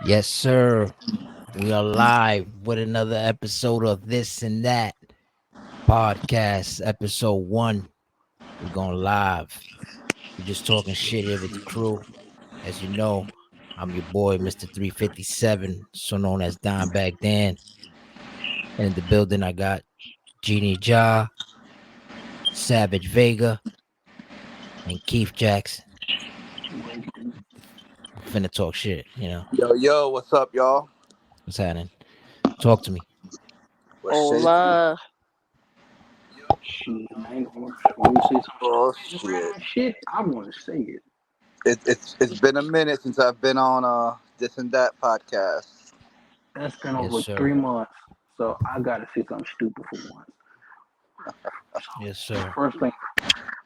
Yes, sir. We are live with another episode of This and That podcast, episode one. We're going live. We're just talking shit here with the crew. As you know, I'm your boy, Mr. 357, so known as Don Back Dan. And in the building, I got Jeannie Ja, Savage Vega, and Keith Jackson. Finna talk shit. Yo, what's up, y'all? What's happening? Talk to me. What's shaking? Hola. Shit, I ain't gonna when you say Oh some shit! random shit, I want to say it. It's been a minute since I've been on this and that podcast. That's been Yes, over sir. 3 months, so I gotta say something stupid for once. Yes, sir. First thing,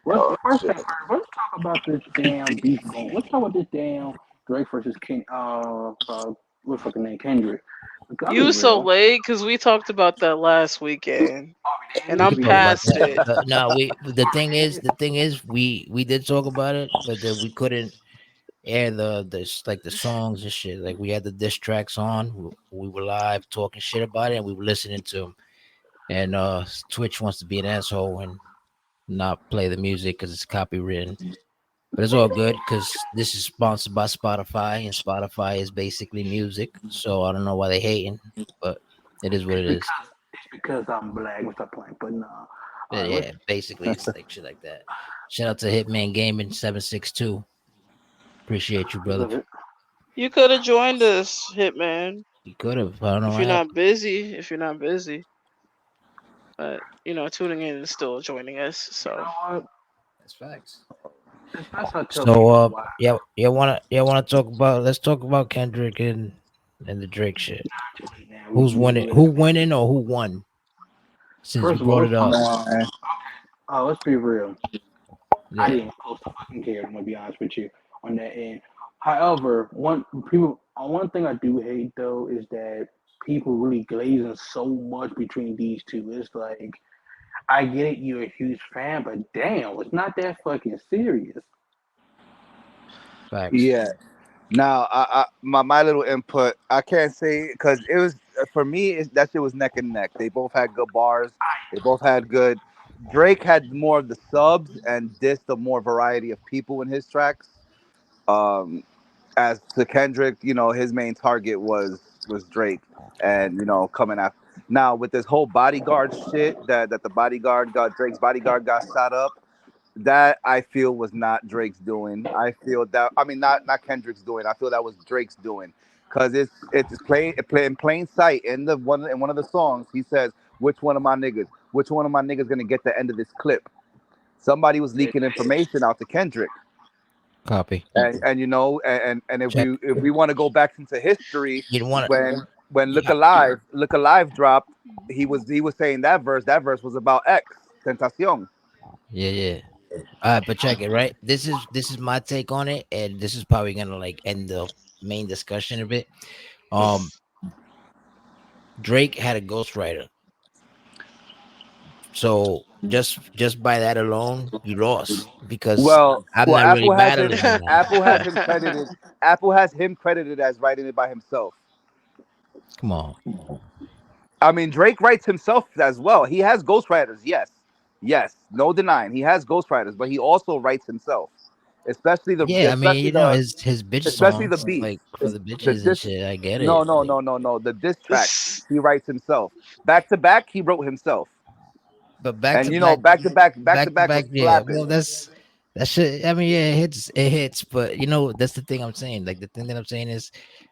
Oh first thing shit! first, let's talk about this damn beef going. Let's talk about this damn Drake versus King. What's fucking name? Kendrick. Because I'll You be was so real. late because we talked about that last weekend, and We I'm could talk about past that. it. No, we. The thing is, we did talk about it, but then we couldn't air the songs and shit. Like we had the diss tracks on. We were live talking shit about it, and we were listening to them. And Twitch wants to be an asshole and not play the music because it's copywritten. But it's all good because this is sponsored by Spotify, and Spotify is basically music. So I don't know why they hating, but it is what It's it is. because I'm black. What's that point? But nah. But Let's yeah, basically it's like shit like that. Shout out to Hitman Gaming 762. Appreciate you, brother. look it. You could have joined us, Hitman, You could have. I don't know if what you're not happened. busy. If you're not busy, but tuning in and still joining us. You know So what? That's facts. That's how I tell So people why. yeah, wanna talk about, let's talk about Kendrick and the Drake shit. Now we Who's can get winning? lit. Who winning or who won? Since you First of all, brought let's it talk up. about. Man, Let's be real. I Yeah. didn't close to fucking care. I'm gonna be honest with you on that end. However, one thing I do hate though is that people really glazing so much between these two. It's like I get it, you're a huge fan, but damn, it's not that fucking serious. Facts. yeah. Now, my little input. I can't say because it was for me. That shit was neck and neck. They both had good bars. They both had good. Drake had more of the subs and this the more variety of people in his tracks. Um, as to Kendrick, his main target was Drake, and coming after. Now with this whole bodyguard shit that the bodyguard got Drake's bodyguard got shot up, that I feel was not Drake's doing. I feel that I mean not Kendrick's doing. I feel that was Drake's doing because it's in plain sight in one of the songs. He says, which one of my niggas gonna get the end of this clip? Somebody was leaking information out to Kendrick. Copy. And if Check. we want to go back into history, You don't want to. when Yeah. Look Alive dropped, he was saying that verse was about X Tentacion. Yeah. Yeah. All right, but check it. Right. This is my take on it, and this is probably gonna like end the main discussion of it. Um, Drake had a ghostwriter, so just by that alone, you lost because I'm Well, not really battling on that. Apple has him credited. Apple has him credited as writing it by himself. Come on. I mean, Drake writes himself as well. He has ghostwriters, yes, no denying. He has ghostwriters, but he also writes himself, especially the Yeah, I mean, especially the his bitch especially the songs, beats. like for the The bitches and diss. shit. I get No, it. no, Like, no, no, no. The diss tracks he writes himself. Back to back, he wrote himself, but back and to back, back to back back. was Yeah, slapping. well, that shit. I mean, yeah, it hits. But that's the thing I'm saying. Like the thing that I'm saying is,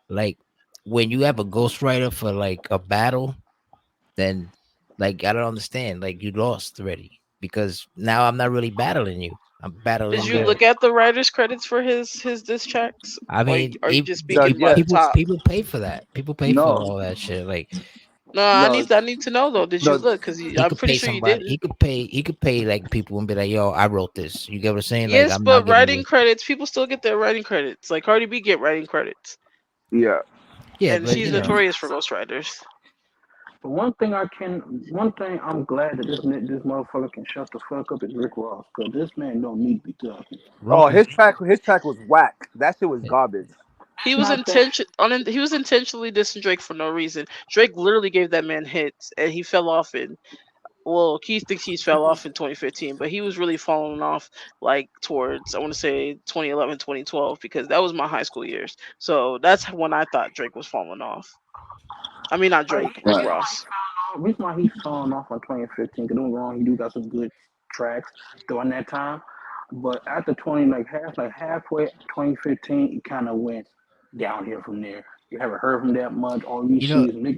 like when you have a ghostwriter for like a battle, then like I don't understand. Like you lost already because now I'm not really battling you. I'm Did battling you the. look at the writers' credits for his diss tracks? I Or mean, are you just The, speaking about yeah, the top? people pay for that. People pay for no, all that shit. Like No, no, I need to know though. Did you no. look? Because he I'm could pretty pay sure you somebody. didn't. He could pay like people and be like, "Yo, I wrote this." You get what I'm saying? Like Yes, I'm not but giving writing you. credits, people still get their writing credits. Like Cardi B get writing credits, Yeah. Yeah, and but she's notorious for ghostwriters. But one thing I'm glad that this motherfucker can shut the fuck up is Rick Ross, cause this man don't need to be talking. Oh, Ross is his track was whack. That shit was garbage. He It's was not that. he was intentionally dissing Drake for no reason. Drake literally gave that man hits, and he fell off in. Well, Keith thinks he's fell off in 2015, but he was really falling off like towards I want to say 2011, 2012 because that was my high school years. So that's when I thought Drake was falling off. I mean, not Like, Drake, Rick Right. Ross. reason why he's falling off on 2015. Cause don't get me wrong, he do got some good tracks during that time. But after 20, like halfway 2015, it kind of went downhill from there. You haven't heard from that much. All you You know, see is Nick.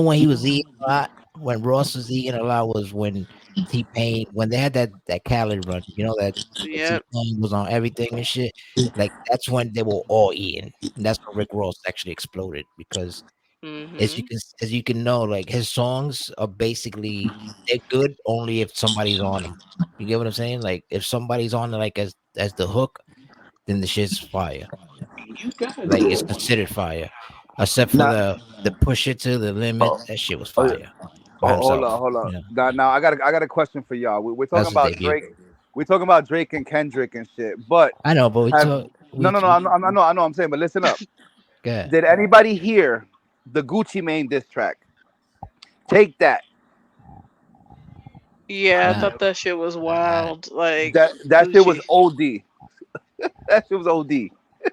when he was eating a lot, when Ross was eating a lot was when T Pain, when they had that Khaled run. You know that when T Yep. Pain was on everything and shit. Like that's when they were all eating. And that's when Rick Ross actually exploded because Mhm. as you can know, like his songs are basically they're good only if somebody's on them. You get what I'm saying? Like if somebody's on it, like as the hook, then the shit's fire. You gotta Like do it's it. considered fire, except for Now, the push it to the limit. oh, That shit was oh, fire by hold himself. on, hold on. You know, Now, I got a question for y'all. We're talking that's his about debut. Drake. We're talking about Drake and Kendrick and shit. But I know, but have no. we I know. I'm saying, but listen up. got Did anybody hear the Gucci Mane diss track? Take that. Yeah, I nah, thought that shit was nah. wild. Like That shit was Gucci. OD. That shit was OD.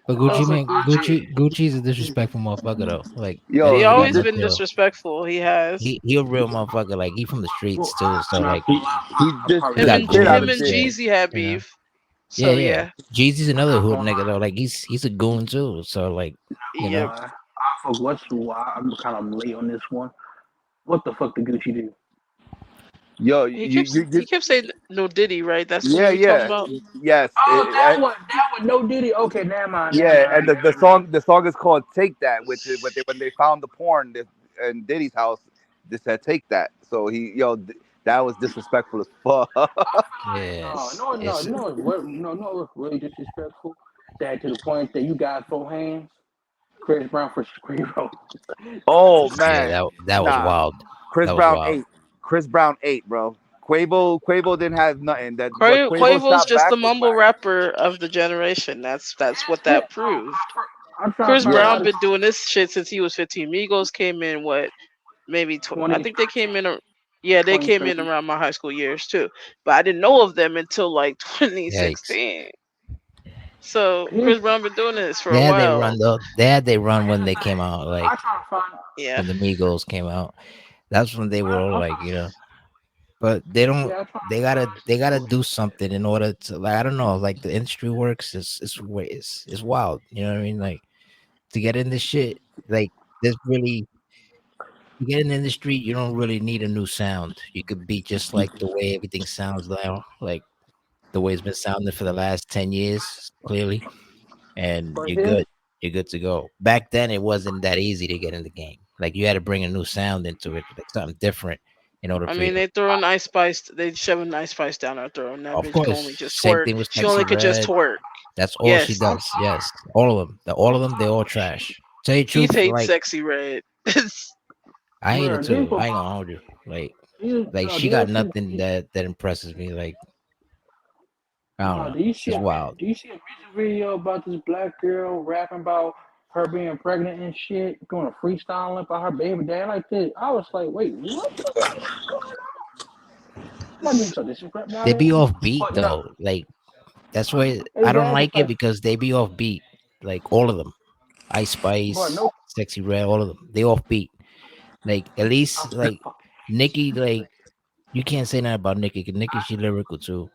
But I was like Gucci. Gucci's a disrespectful motherfucker though. Like that He Yo, nigga he got always no just been chill. disrespectful. He has. He a real motherfucker. Like he from the streets Well, too. So I'm not like gonna lie. he I just probably he did Him the got and shit out goons of him and and shit. shit. Jeezy had You know. beef. Yeah, So yeah. yeah. Jeezy's I'm another not hood gonna nigga though. lie. Like he's a goon too. So like I'm you not know. gonna Yep. lie. I forgot why I'm kind of late on this one. What the fuck did Gucci do? Yo, He kept saying no Diddy, right? That's what yeah, we talking yeah, about. yes, Oh, that one, no Diddy. Okay, never yeah. And mind. the song is called "Take That," which is when they found the porn in Diddy's house. They said "Take That," so that was disrespectful as fuck. No, Yes. no, no, It's no, no, it's really disrespectful. That to the point that you got four hands. Chris Brown for Quavo. Oh yeah, man, that was nah. wild. Chris That was Brown wild. ate. Chris Brown ate, bro. Quavo didn't have nothing. That what Quavo Quavo's shot just the back was mumble whack. rapper of the generation. That's what Yeah, that proved. I'm trying to Chris find Yeah. Brown out. been doing this shit since he was 15. Migos came in what maybe I think they came 2013, in. Yeah, they came in 2013. around my high school years too, but I didn't know of them until like Yikes. 2016. So Here's Chris Brown been doing this for They a had they while. run though. They had they run here's when the they came thing. out. Like I try to find. Yeah, when the Migos came out. That's when they were all I'm like, trying you know. But they don't. yeah, I'm trying They gotta do something in order to like. I don't know. Like the industry works. It's wild. You know what I mean? Like to get in this shit. Like there's really to get in the industry. You don't really need a new sound. You could be just like the way everything sounds now. Like the way it's been sounding for the last 10 years. Clearly, and but you're here's good. You're good to go. Back then, it wasn't that easy to get in the game. Like you had to bring a new sound into it, like something different, in order I for you mean to. they throwing Ice Spice. They shoving Ice Spice down our throat, and that Of bitch can course, only just same twerk. thing with She Sexy only could just Red. twerk. That's all she Yes, does. Yes, all of them. All of them. They all trash. Tell you the Keith truth, hates like Sexy Red. I hate it bro. Here's too. what I ain't my gonna hold you. here's Like no. she got nothing that impresses me. Like I don't No, know. do you see She's a wild. do you see a music video about this black girl rapping about her being pregnant and shit, doing a freestyle about her baby dad like this? I was like, wait, what the fuck is going on? I'm not doing so disrespect They about it, be off beat but no, though. Like that's why I don't exactly. like it because they be off beat. Like all of them. Ice But Spice, no, Sexy Red, all of them. They off beat. Like at least like Nikki, like you can't say that about Nikki. 'Cause Nikki, she lyrical too.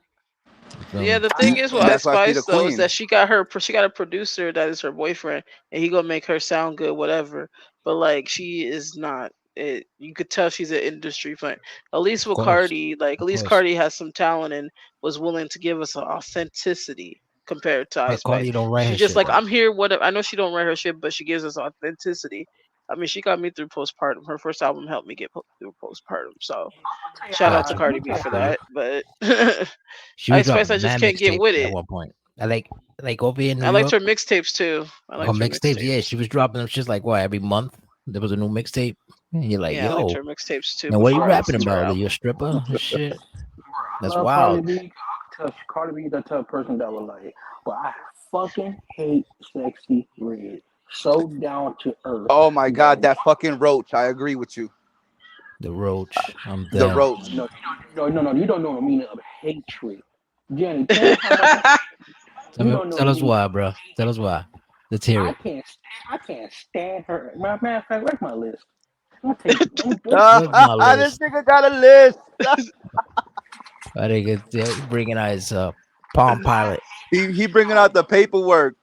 You feel Yeah, me? the thing is with Ice That's why she the Spice though is queen. that she got a producer that is her boyfriend, and he gonna make her sound good, whatever. But like she is not. It you could tell she's an industry plant. At least Of with course, Cardi, like at of least course. Cardi has some talent and was willing to give us an authenticity compared to Ice But Spice. Cardi don't write her She's just shit like though. I'm here. What I know she don't write her shit, but she gives us authenticity. I mean, she got me through postpartum. Her first album helped me get through postpartum. So shout out to Gotcha. Cardi B I'm for Feel you. that. But She was Ice Spice, I dropping just mad can't get with mixtapes at it. one point. I like over here in New I liked York. her mixtapes too. I Her liked her mixtapes, yeah, mixtapes. she was dropping them just like what every month. There was a new mixtape, and you're like, Yeah, I liked yo, her mixtapes too and what are you before I rapping listened to her about? Are you a album. stripper and shit? I That's love Cardi wild. B. Cardi B, the type of person that would like, but I fucking hate Sexy Red. So down to earth. Oh my god, That that fucking roach. I agree with you. The roach. I'm The done. roach. no, no, you don't know the meaning of hatred. Jenny, tell me how much I hate. You don't know Tell the us meaning why, of bro. Tell us hatred. why. Let's hear it. I can't stand her. Matter of fact, where's my list? I'm gonna take. Where's my This list? nigga got a list. I think it's bringing out his Palm I Pilot. He bringing out the paperwork.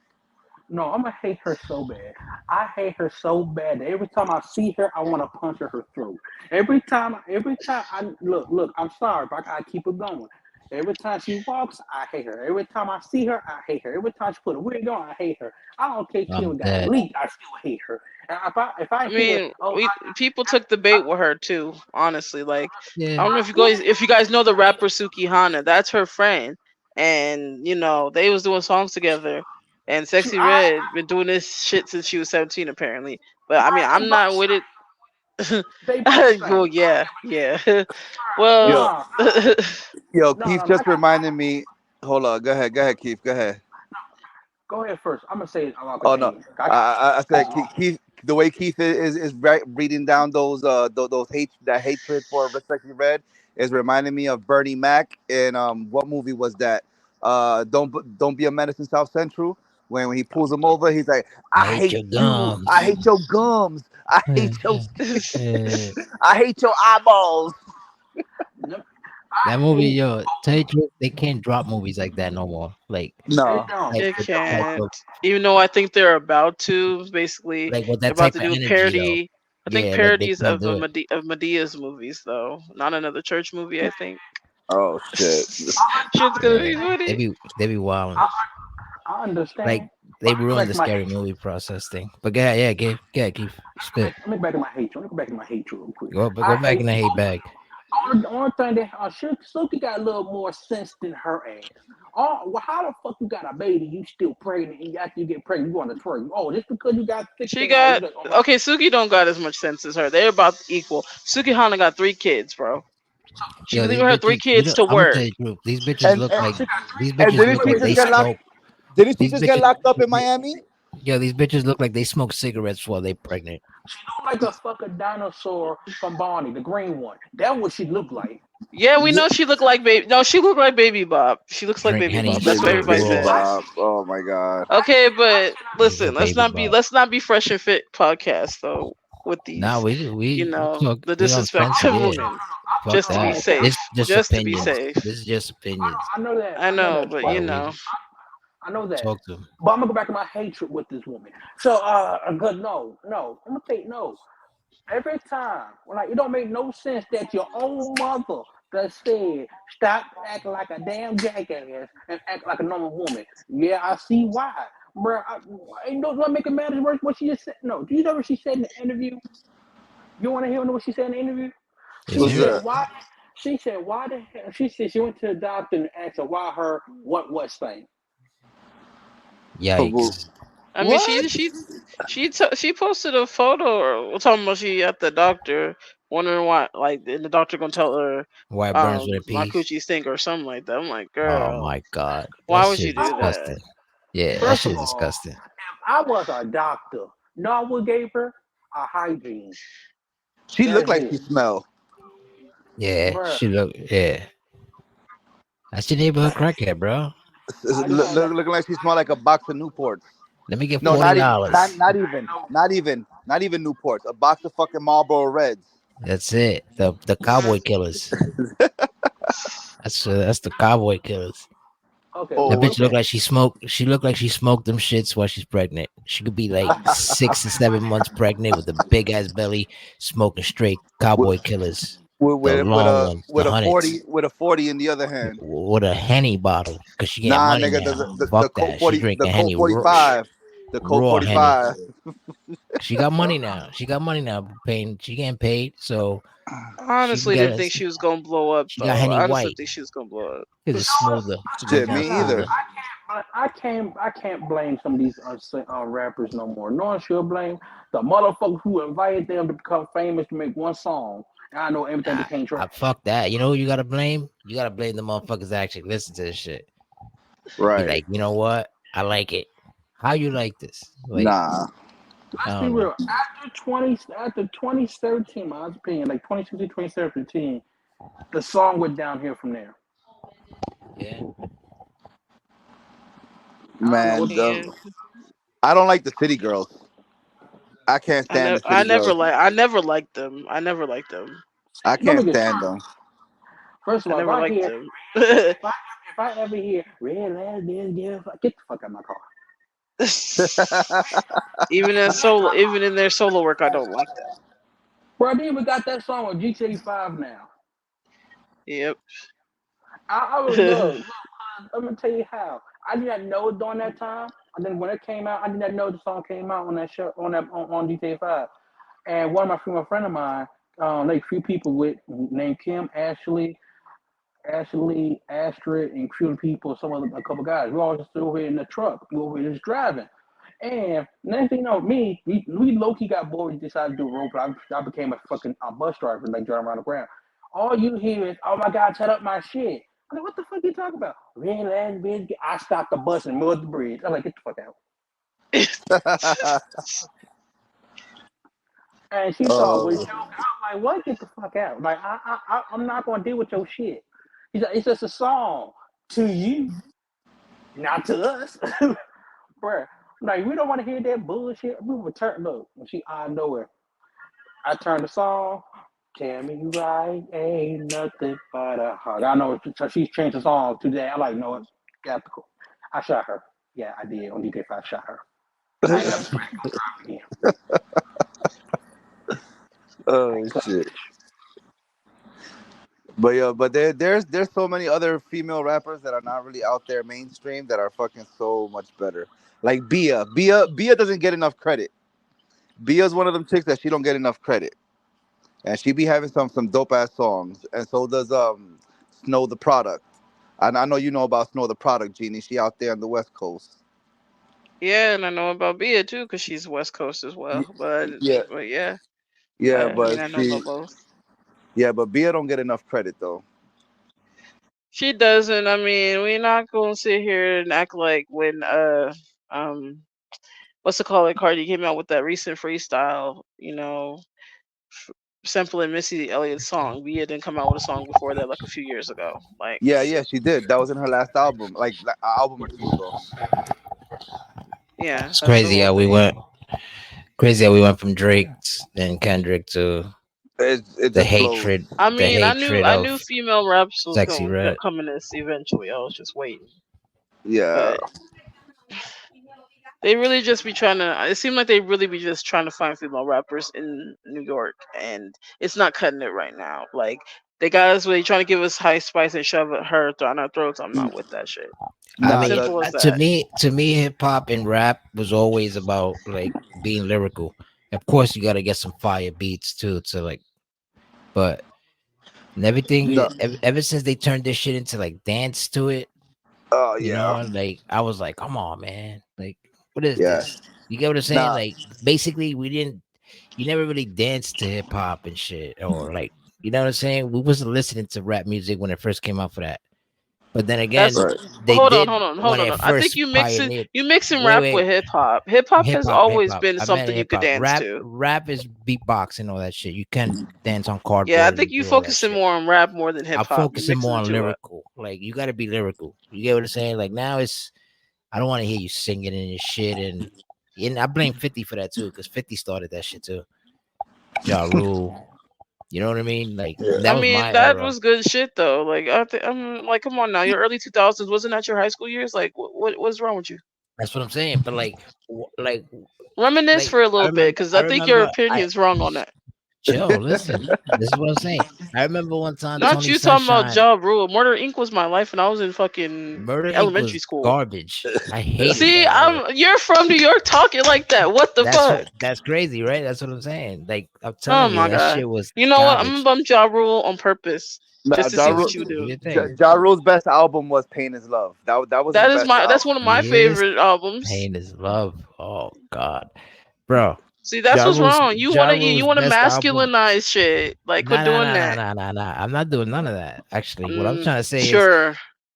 No, I'm gonna hate her so bad. I hate her so bad that every time I see her, I want to punch her throat. Every time I look. I'm sorry, but I gotta keep it going. Every time she walks, I hate her. Every time I see her, I hate her. Every time she put a wig on, I hate her. I don't care if she I'm don't got a dead. leak, I still hate her. And if I I hear, mean, oh, we people took the bait with her too. Honestly, like I Yeah. don't know if you guys know the rapper Suki Hana. That's her friend, and they was doing songs together. And she, Sexy Red been doing this shit since she was 17, apparently. But I mean, they I'm not both with it. they both Well, sing. yeah, yeah. Well, Yo, Nah, Keith I just got. reminded me. Hold on, go ahead, Keith, go ahead. Go ahead first. I'm gonna say it. I'm gonna Oh no, continue. I got. I said Keith. The way Keith is reading down those that hatred for Respectfully Red is reminding me of Bernie Mac in what movie was that? Don't be a menace in South Central. When he pulls him over, he's like, I "I hate hate your you. I gums. hate your gums. I hate your Yeah. I hate your eyeballs." That I movie, hate yo, tell you the truth, they can't drop movies like that no more. it No, don't. Like it with that type can't. of Even though I think they're about to. Basically, with they're that about type to of do a energy though. parody. I think Yeah, like they parodies can't of do it. Medea's movies, though. Not another church movie, I think. oh shit. Shit's gonna Yeah, be funny. they be wilding. I, I Like understand. they But let me go ruined back the to my scary hatred. movie process thing. But yeah, Keith, spit. Let me back to my hatred. Let me go back to my hatred real quick. Go I back in hate the hate bag. only thing that Suki got a little more sense than her ass. Oh, well, how the fuck you got a baby? You still pregnant, and after you get pregnant, you want to twerk? Oh, just because you got thick She thing out, you got like, oh, okay. Suki don't got as much sense as her. They're about equal. Suki Hana got 3 kids, bro. She Yo, leaving these her three bitches, you kids know, to I'm gonna tell work. you the truth. And she got These and bitches three. didn't look she like just they get Wait. locked? smoke. Didn't she These just get bitches, locked up in Miami? yo, these bitches look like they smoke cigarettes while they pregnant. She look like a fucking dinosaur from Barney, the green one. That's what she looked like. Yeah, we Yeah. know she looked like baby. No, she looked like Baby Bob. She looks like Drink Baby Henny Bob. That's what Baby, everybody baby raw. said. Bob. Oh my god. Okay, but He's a listen, baby Bob. let's not be fresh and fit podcast though with Nah, these, we talk the we disrespect uncensored. to Yeah, women. fuck Just to be that. This safe. just Just to be opinions. safe. This is just opinions. I I know know, that but twice. That we I know that. talk to. But I'm gonna go back to my hatred with this woman. So, good. No. I'm gonna say no. Every time, when like it don't make no sense that your own mother that said stop acting like a damn jackass and act like a normal woman. Yeah, I see why, bro. Ain't no what make it matter worse what she just said. No, do you know what she said in the interview? You want to hear what she said in the interview? Let's She Who's hear it. said that? why. She said why the hell? She said she went to the doctor and asked her why her what thing. Yikes. I mean, What? she posted a photo or talking about she at the doctor, wondering why, like, and the doctor gonna tell her, Why it burns with a my piece? coochie stink or something like that. I'm like, Oh girl, my god. That why would you shit do that? disgusting. Yeah, that First shit of is all, disgusting. if I was a doctor, no, I would gave her a hygiene. She looked That's like she it, smelled. Yeah, bro. she look. Yeah, that's your neighborhood crackhead, bro. I just want to let Looking like she smelled like a box of Newports. Let me get No, $40. not even Newports. A box of fucking Marlboro Reds. That's it. The cowboy killers. That's the cowboy killers. okay, That Oh, well, bitch look okay. like she smoked. She looked like she smoked them shits while she's pregnant. She could be like 6 to 7 months pregnant with a big ass belly, smoking straight with cowboy killers, the long ones, the hundreds, with a 40 in the other hand. with a henny bottle because she getting Nah, money nigga, now. the Fuck Colt that. She 40, the drinking Colt henny, 45, the Colt raw henny. 45. She got Well, money now. She got money now. Paying. She getting paid, so I she can honestly get didn't us. think she was gonna blow up She got though. henny I honestly white think she was gonna blow up. because you it's know what? smoother. It's a Shit, little more me either. smoother. I can't blame some of these rappers no more. No one should blame the motherfuckers who invited them to become famous to make one song. And I know everything Nah, became trash. fuck that. You know who you gotta blame? You gotta blame the motherfuckers that actually listen to this shit. Be Right. like, you know what? I like it. How you like this? Like, Nah. I Let's be don't know. real. After 2013, my opinion, like 2016, 2017, the song went downhill from there. Yeah. I don't know Man, what the Yeah, I don't like the city girls. I can't stand the city girls. I never liked them. I never liked them. I don't can't make it. stand them. First of I all, never liked them. if I, if I ever hear red lesbian, get the fuck out of my car. Even in their solo work, I don't like them. Bro, they even got that song on GTA 5 now. Yep. I was look, I'm gonna tell you how. I did not know it during that time. And then when it came out, I did not know the song came out on that show on GTA 5. And one of my female friend of mine, like a few people with named Kim, Astrid, and a few people, a couple guys. We all just over here in the truck. We were just driving. And next thing you know, we low key got bored and decided to do a role play. I became a fucking bus driver, like driving around the ground. All you hear is, "Oh my God, set up my shit." I'm like, "What the fuck you talking about?" Red ass bitch. I stopped the bus and moved the bridge. I'm like, "Get the fuck out." And she thought it was Oh, joking. I'm like, "What? Get the fuck out!" Like, I'm not gonna deal with your shit. He's like, "It's just a song to you, not to us." Bruh. Like, we don't want to hear that bullshit. We would turn, look, when she out of nowhere, I turn the song, tell me right, ain't nothing but a heart. I know, so she's changed the song today. I like, know it. Yeah, cool. I shot her. Yeah, I did. On DJ5, I shot her. I ain't never again. oh Like, fuck. shit. But yeah, but there's so many other female rappers that are not really out there mainstream that are fucking so much better. Like Bia doesn't get enough credit. Bia's one of them chicks that she don't get enough credit, and she be having some dope ass songs, and so does Snow the Product. And I know you know about Snow the Product, Jeannie. She out there on the West Coast. Yeah, and I know about Bia too, because she's West Coast as Y- well. Yeah, But yeah, yeah, I mean, but I know she about both. yeah, but Bia don't get enough credit though. She doesn't. I mean, we're not gonna sit here and act like when um what's it called? Like Cardi came out with that recent freestyle, f- sampling Missy Elliott's song. Bia didn't come out with a song before that, like a few years ago. Like, Yeah, yeah, she did. That was in her last album, like an album or two ago. yeah, It's that's the crazy whole how we thing. went. Crazy how we went from Drake and Kendrick to It the just flows. hatred, I the mean, hatred I of knew female raps was Sexy going to Red. come in this eventually. I was just waiting, Yeah, but they really just be trying to. It seemed like they really be just trying to find female rappers in New York, and it's not cutting it right now. Like they got us really trying to give us High Spice and shove her down our throats. I'm not with that shit. I nah, mean, the Simple as to that. me, hip hop and rap was always about like being lyrical. Of course, you got to get some fire beats too to like, but and everything no. ever since they turned this shit into like dance to it, Oh you yeah, know, like I was like, come on, man, like what is yeah. this? You get what I'm saying? Nah, Like basically, you never really danced to hip hop and shit, or like, you know what I'm saying? We wasn't listening to rap music when it first came out for that. But then That's again, right. they did hold when on. it I think first pioneered. you mixing Wait, rap wait, with hip hop. Hip hop has hip always hop. been I meant something you hip could hop. dance to. Rap is beatboxing and all that shit. You can dance on Yeah, I cardboard think and you do all that focusing shit. more on rap more than hip I'm hop. You're focusing mixing more the on two up. lyrical. Like you got to be lyrical. You get what I'm saying? Like now it's I don't want to hear you singing and your shit and I blame 50 for that too because 50 started that shit too. Ja Rule. You know what I mean? Like Yeah. that I was mean, my that era. was good shit though. Like I'm like, come on now, your early 2000s wasn't that your high school years? Like, what's wrong with you? That's what I'm saying. But Reminisce like for a little bit, because I I think your remember I opinion's wrong on that. chill. Listen, this is what I'm saying. I remember one time Not Tony you talking about Sunshine, Ja Rule. Murder Inc. was my life, and I was in fucking Murder Inc. elementary was school. garbage. I hated See, that era. you're from New York talking like that. What the fuck? That's crazy, right? That's what I'm saying. Like I'm Oh telling you, my that god. shit was You know what? I'm gonna garbage. bump Ja Rule on purpose Nah, just to Ja, see Do what Rule, you do do. your thing. Ja Rule's best album was "Pain Is Love." That was his best That's album. one of my You hear this? favorite albums. Pain is love. Oh God, bro. See, that's what's wrong. Ja You Rule's want to best album. masculinize shit. Like, quit Nah, nah, doing nah, nah, that. nah, nah, nah. I'm not doing none of that. Actually, what I'm Mm, trying to say is, sure.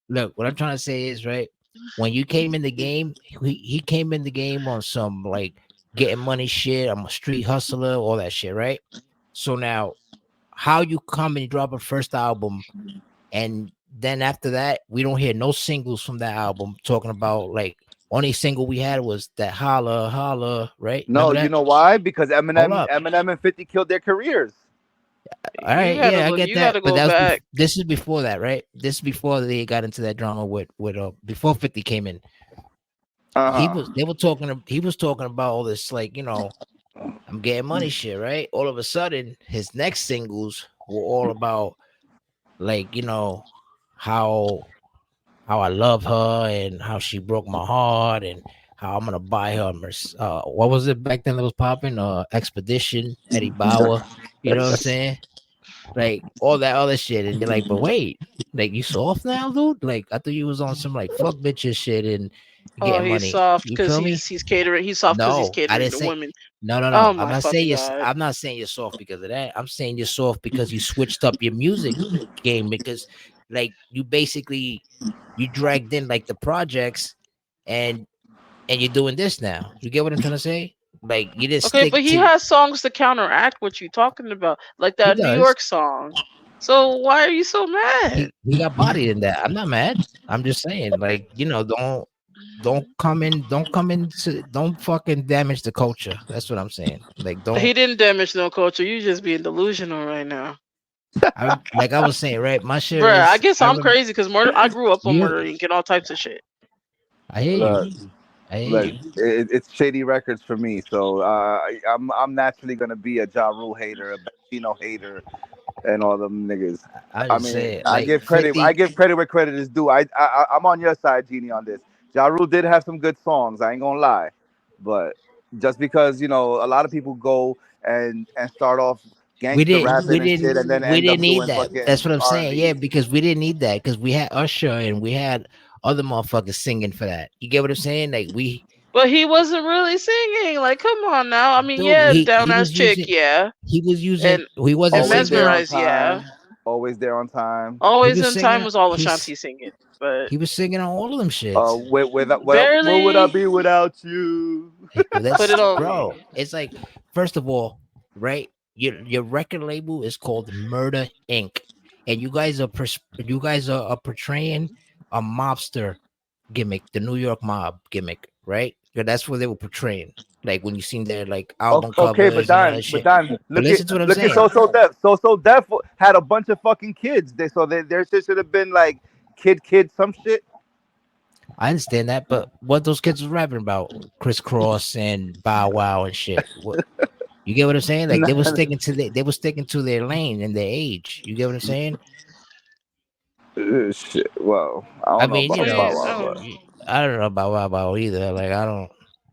look, what I'm trying to say is, right? when you came in the game, he came in the game on some like getting money shit. I'm a street hustler, all that shit, right? So now, how you come and drop a first album, and then after that, we don't hear no singles from that album talking about like only single we had was that holla holla, right? No, Remember you that? know why? Because Hold Eminem, up. Eminem and 50 killed their careers. All right, You gotta yeah, I look. get You that, gotta but go that was back. this is before that, right? This is before they got into that drama with before 50 came in. Uh He huh. was they were talking he was talking about all this like I'm getting money shit, right? All of a sudden, his next singles were all about like how how I love her and how she broke my heart and how I'm gonna buy her a what was it back then that was popping? Expedition, Eddie Bauer. You know what I'm saying? Like all that other shit, and you're like, but wait, like you soft now, dude? Like I thought you was on some like fuck bitches shit and Oh, getting he's money. soft You because feel he's me? he's catering. He's soft because he's No, I catering didn't to say. women. No, no, no. Oh my fucking god. I'm not saying you're soft because of that. I'm saying you're soft because you switched up your music game because, like, you basically you dragged in like the projects, and you're doing this now. You get what I'm trying to say? Like, you didn't Okay, but stick he to. has songs to counteract what you're talking about, like He that New does. York song. So why are you so mad? He got bodied in that. I'm not mad. I'm just saying, like, don't come in don't fucking damage the culture. That's what I'm saying. Like, don't. He didn't damage no culture. You just being delusional right now. Like I was saying, right? My shit Bruh, I is guess I I'm remember crazy because murder. I grew up on you. Murder Inc. and all types of shit. I hear you. Look, I hear look, you. it's shady records for me. So I'm naturally gonna be a Ja Rule hater, a Benzino hater, and all them niggas. I I just mean, say I like give credit. I 50. give credit where credit is due. I'm on your side, Genie, on this. Ja Rule did have some good songs. I ain't gonna lie, but just because a lot of people go and start off gangster rapping and shit, and then We end didn't up need doing that. That's fucking what I'm saying. Yeah, R&B. because we didn't need that because we had Usher and we had other motherfuckers singing for that. You get what I'm saying? Like we But he wasn't really singing. Like, come on now. I mean, dude, yeah, down ass chick, yeah, he wasn't and Always singing there on on mesmerize, yeah. time. Always there on time. he Always was in time singing was all he's Ashanti singing, but he was singing on all of them shits. What would I barely be without you? put That's it on bro. me. It's like first of all, right? Your record label is called Murder Inc. And you guys are portraying a mobster gimmick, the New York mob gimmick, right? 'Cause that's what they were portraying. Like when you seen their like album Okay, but covers and all that but shit. Don, But listen to what I'm look at saying. So Def. So Def had a bunch of fucking kids. Their shit should have been like kid some shit. I understand that, but what those kids was rapping about, Criss Cross and Bow Wow and shit. What you get what I'm saying? Like they were sticking to their lane and their age. You get what I'm saying? Shit. Well, I I don't know mean, about Bow Please, Wow, but I don't know about Bow Wow either. Like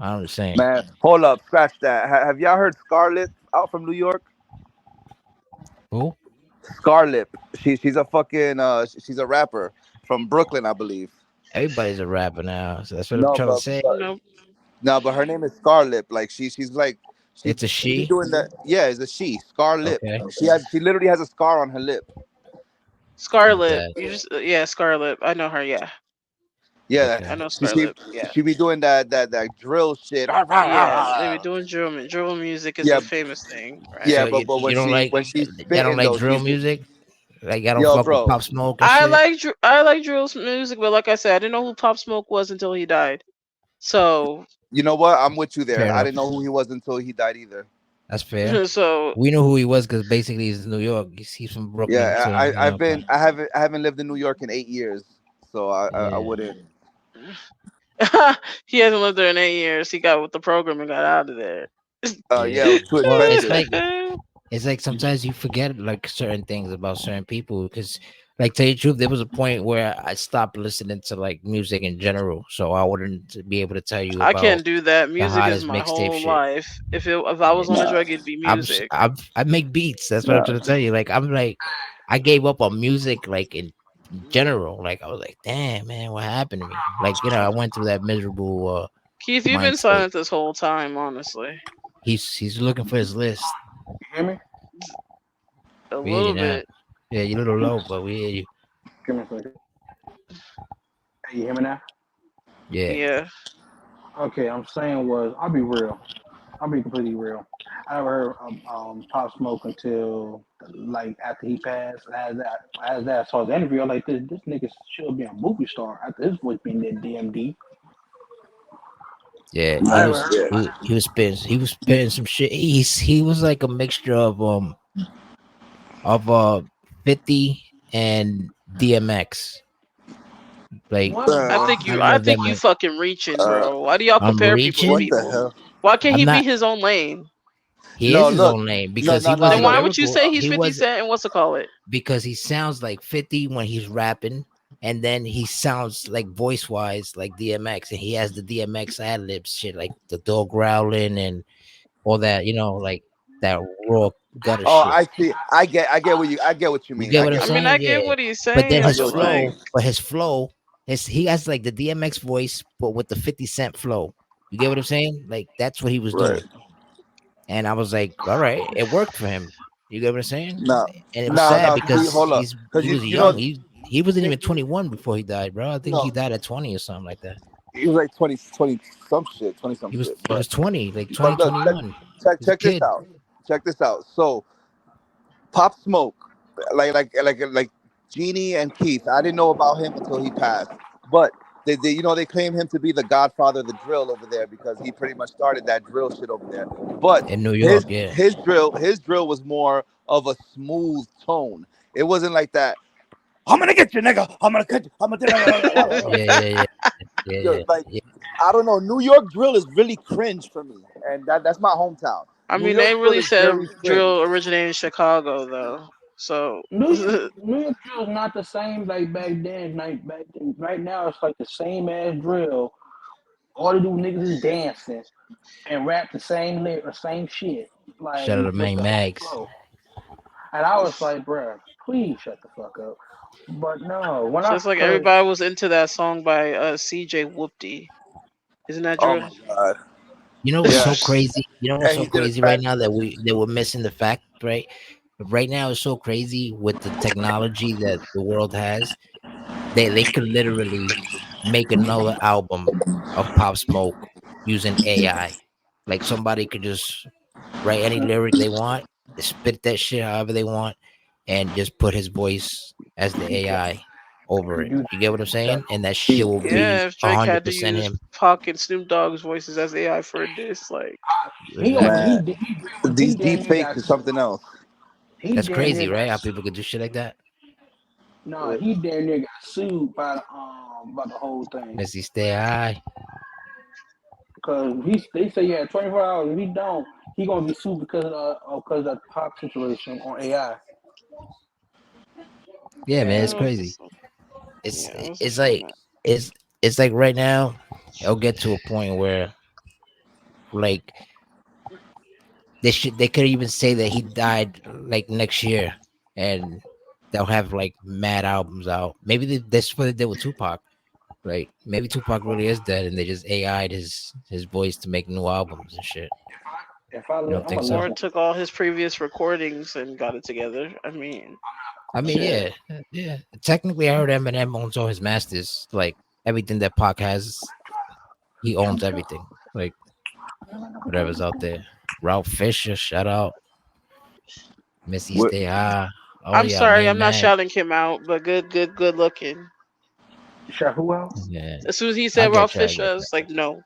I'm just saying. man, hold up, scratch that. Have y'all heard Scarlett out from New York? Who? Scarlett. She's a fucking she's a rapper from Brooklyn, I believe. Everybody's a rapper now. So that's what I'm No, trying to say. nope. no, but her name is Scarlett. Like she's like It's a she be she. doing that. Yeah, it's a she. Scarlett. Okay. She literally has a scar on her lip. I'm Scarlet. dead. You just yeah, Scarlet. I know her. Yeah, Yeah, I Okay. know she she Scarlet. Yeah, she be doing that drill shit. yeah. They be doing drill. Drill music is Yeah, a famous thing, yeah, right? So but you don't like when she's y'all don't spitting like though, drill she's music? Like y'all don't yo, fuck with bro. Pop Smoke and shit? I like drill's music, but like I said, I didn't know who Pop Smoke was until he died. So You know what? I'm with you Fair there. I enough. didn't know who he was until he died either. That's fair. so We know who he was because basically he's New York. He's from Brooklyn, Yeah, so but I haven't lived in New York in 8 years, so I yeah. wouldn't. he hasn't lived there in 8 years. He got with the program and got out of there. Yeah, Yeah. it was too Well, expensive. it's like sometimes you forget like certain things about certain people because, like, tell you the truth, there was a point where I stopped listening to like music in general, so I wouldn't be able to tell you I about can't do that. the Music is hottest my mixtape whole shit. life. If I was on a Yeah. Nah, drug, it'd be music. I make beats. That's what I'm nah. trying to tell you. Like I'm like, I gave up on music like in general. Like I was like, damn man, what happened to me? Like I went through that miserable Keith, you've been mind state. silent this whole time, honestly. He's looking for his list. You hear me? A We hear you little now. bit. Yeah, you're a little low, but we hear you. Give me a second. Hey, you hear me now? Yeah. Yeah. Okay, I'm saying was I'll be real. I'll be completely real. I never heard Pop Smoke until like after he passed. As that I saw his interview, I was like this nigga should be a movie star after his voice being that DMD. Yeah, I he never was heard Yeah. nobody. he was spitting some shit. He was like a mixture of 50 and DMX. Like What I Uh, think about you. none I of think them you are. fucking reaching, uh, bro. Why do y'all I'm compare people to what reaching. the people? hell? Why can't I'm he be not. his own lane? He is No, his look. own name No, because he no, no. Then wasn't why Look. would you lyrical. say he's He 50 was Cent and what's to call it? because he sounds like 50 when he's rapping, and then he sounds like voice wise like DMX, and he has the DMX ad libs shit like the dog growling and all that. Like that raw gutter Oh, shit. I see. I get what you You mean. get I what I'm get I what mean, you I saying? mean. get Yeah. what he's But then I saying, his get but what you like, flow, mean. he has like the DMX voice, but with the 50 Cent flow. You get what I'm saying? Like that's what he was Right. doing. And I was like, all right, it worked for him. You get what I'm saying? No, And it was no, sad no. See, because hold up. Because he was you know, young. He wasn't even 21 before he died, bro. I think he no, died at 20 or something like that. he was like 20 some shit, 20 some shit. He was 20, like But 20, look, 21. He's a check this kid. out. Check this out. So Pop Smoke, like Genie and Keith. I didn't know about him until he passed. But they claim him to be the godfather of the drill over there because he pretty much started that drill shit over there. But In New his York, yeah. his drill was more of a smooth tone. It wasn't like that. I'm gonna get you, nigga. I'm gonna get you. I'm gonna. Yeah, yeah, yeah. Yeah, Yo, yeah. like Yeah. I don't know. New York drill is really cringe for me, and that's my hometown. I New mean, they York drill really is said very cringe. drill originated in Chicago, though. So, New York drill is not the same like back then. Like back then, right now it's like the same ass drill. All they do niggas is dancing and rap the same lyric, the same shit, like Shout out to just Mang the whole Mags. flow. And I was like, bruh, please shut the fuck up. But no, when I just like cause everybody was into that song by CJ Whoopty. Isn't that Oh drill? my god. You know what's so Yes. crazy? You know what's And so he did a crazy right Spanish now version. that we're missing the fact, right? Right now it's so crazy with the technology that the world has. They could literally make another album of Pop Smoke using AI. Like somebody could just write any lyric they want, spit that shit however they want, and just put his voice as the you can AI over it. do You get what I'm that. saying? And that shit will be Yeah, if a Drake hundred had to percent use him. Pac and Snoop Dogg's voices as AI for a diss, like, He almost Exactly. Man, he these damn deep near fakes got is something else. he That's damn near crazy, got right? How people could do shit like that. no, he damn near got sued by the whole thing. Missy stay high. Cause they say yeah, 24 hours. If he don't, he gonna get sued because of that pop situation on AI. Yeah, man, yeah, it's And crazy. It's yeah, what's it's this on like that? it's it's like right now, it'll get to a point where like they could even say that he died like next year, and they'll have like mad albums out. Maybe that's what they did with Tupac. Like maybe Tupac really is dead, and they just AI'd his voice to make new albums and shit. if I You look, don't I'm think gonna so? Or listen. took all his previous recordings and got it together. I mean, I mean, shit. yeah, yeah. Technically, I heard Eminem owns all his masters. Like everything that Pac has, he owns everything. Like whatever's out there. Ralph Fisher, shout out. Missy What? Stay High. All I'm y'all, sorry, main I'm not mag. shouting him out, but good looking. Shaq, who else? Yeah, As soon as he I said Ralph get you. I Fisher, get I you. was like, no.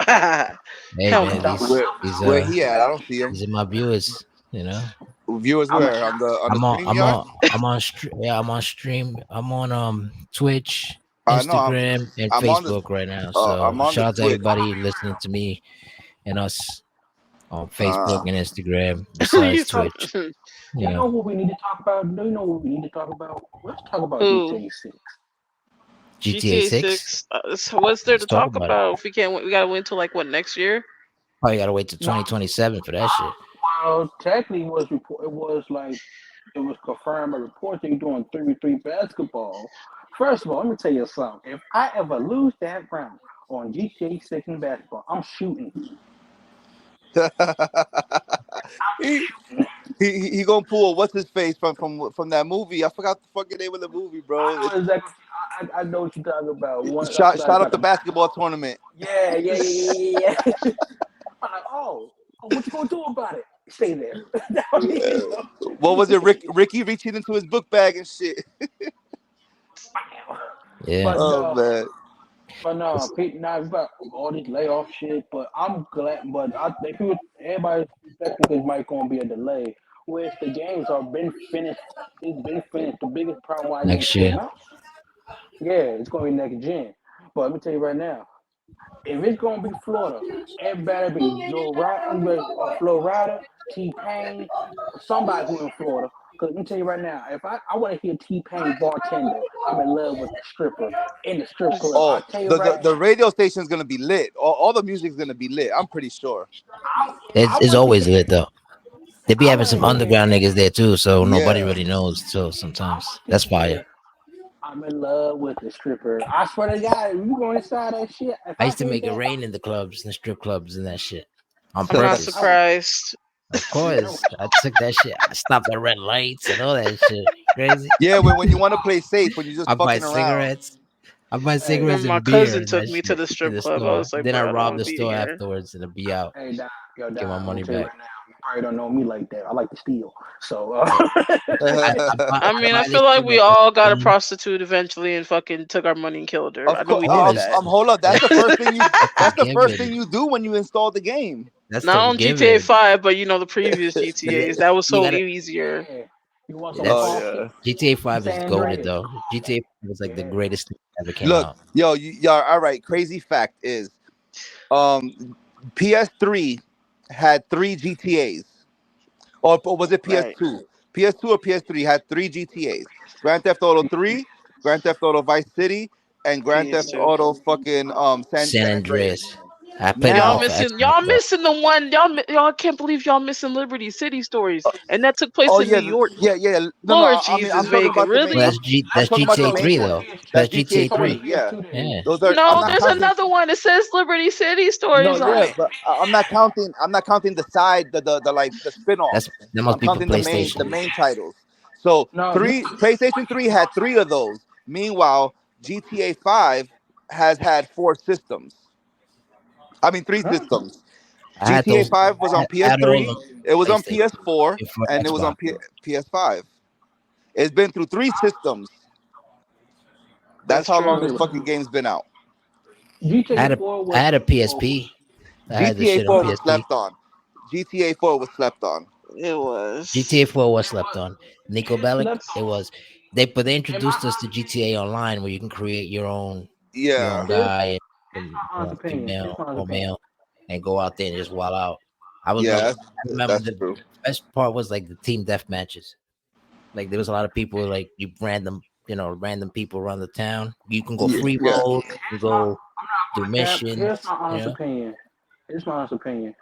Hey Hell man, no. these Where? these Where he at? I don't see him. these are my viewers. You know, Viewers I'm a where Shaq. on the I'm on stream I'm yard. on I'm on yeah, I'm on stream. I'm on Twitch, No, Instagram, and I'm on the Facebook right now. So I'm on the shout out to Twitch. everybody listening to me and us on Facebook Uh, and Instagram. You Besides talk- Twitch, You you know know, what we need to talk about? Do you know what we need to talk about? Let's talk about Who? GTA 6. GTA GTA 6. 6. So what's there Let's to talk talk about it. about? If we can't, we gotta wait until like what next year? Probably gotta wait till No, 2027 for that shit. technically it was like it was confirmed by reports they doing 3v3 basketball. First of all, let me tell you something. If I ever lose that round on GTA 6 in basketball, I'm shooting. he, he gonna pull what's his face from that movie. I forgot the fucking name of the movie, bro. I know exactly. I know what you're talking about. One, I Shot forgot shot it's up like the a basketball tournament. yeah. I'm like, what you gonna do about it? Stay there. I mean, you know, What was it? Ricky reaching into his book bag and shit. wow. Yeah. But Oh man. but no, Pete, now about all this layoff shit. But I'm glad. But I think people, everybody expecting because might gonna be a delay. Which the games are been finished. It's been finished. The biggest problem why it didn't Next year. came out. Yeah, it's gonna be next gen. But let me tell you right now, if it's gonna be Florida, it better be Joe Ryder, Florida, T Pain, somebody who in Florida. Cause let me tell you right now, if I want to hear T Pain bartender, I'm in love with the stripper in the strip club. I Oh, tell you right the now, radio station's gonna be lit. All the music's gonna be lit. I'm pretty sure. I It's want to always hear. lit though. They be I having want to some hear. underground niggas there too, so nobody Yeah. really knows. So sometimes I want that's to fire. hear. I'm in love with the stripper. I swear to God, if you go inside that shit, if I I used to hear make it that, rain in the clubs, in the strip clubs, and that shit on I'm not purpose. surprised. Of no, course, I took that shit. I stopped at red lights and all that shit. Crazy. Yeah, when you want to play safe, when you're just I buy fucking around. cigarettes. I buy hey, When cigarettes my and beer cousin and took that me to shit the in strip the club, I store. was like, Then I bro, I don't rob want the to be store here. afterwards and be out. hey, Don, yo, Get my Don, I'm gonna money tell you back. right now, you probably don't know me like that. I like to steal. So, Yeah. I I mean, I buy this feel like shit we off of all got a Steam. prostitute eventually and fucking took our money and killed her. I Of know course. we did Always. that. Hold up. That's That's the first thing you. a That's the first thing given. you do when you install the game. That's Not the on GTA given. 5, but the previous You GTAs. That was you so gotta. easier. yeah, you want some Oh That's funky? yeah. GTA Some 5 is San goaded Andreas? though. GTA 5 was like the Yeah. greatest thing that ever came Look, out. yo, y'all. All right. Crazy fact is, PS3 had three GTAs, or was it Right. PS2? PS2 or PS3 had three GTAs: Grand Theft Auto 3, Grand Theft Auto Vice City, and Grand Theft PS2. Auto fucking San San Andreas. Andreas. I played them Y'all all Now, for missing Xbox y'all though. missing the one y'all can't believe y'all missing Liberty City Stories. And that took place oh in New yeah, York. yeah. No, no. Lord I mean, Jesus, I'm talking Vega, about the main. Well, really? I'm that's talking about the GTA So, main 3 so one. it's though. That's PS2. That's GTA GTA So it's 3. 3. Yeah, PS2 then. Yeah. those are. I'm No, not there's counting. another one. It says Liberty City No, Stories on yeah, it. but I'm not counting. I'm not counting the side, the like the That's spin-offs. that must I'm be for counting the PlayStation. main titles. So No, three PlayStation 3 had three of those. Meanwhile, GTA 5 has had four systems. I mean, three huh? systems. I had GTA those. 5 was on I had all PS3, of it was on PlayStation PS4, before and it was Xbox. on PS5. It's been through three systems. That's That's how Let me long true. tell this you fucking game's been out. I GTA had a 4 I was had a oh, PSP. I had this GTA shit on 4 was PSP. slept on. GTA 4 was slept on. It was. GTA 4 was it slept was on. Nico it Bellic, slept it on. was. They In my introduced us to GTA Online where you can create your own Yeah. it's guy it's and my honest opinion. female It's my honest or opinion. male and go out there and just wild out. I was Yeah, like, that's I remember that's the true. best part was like the team death matches. Like there was a lot of people like you random people around the town. You can go Yeah, free yeah. roll, you can It's my go I'm do not gonna cap. Here's missions, my honest opinion. It's my honest opinion.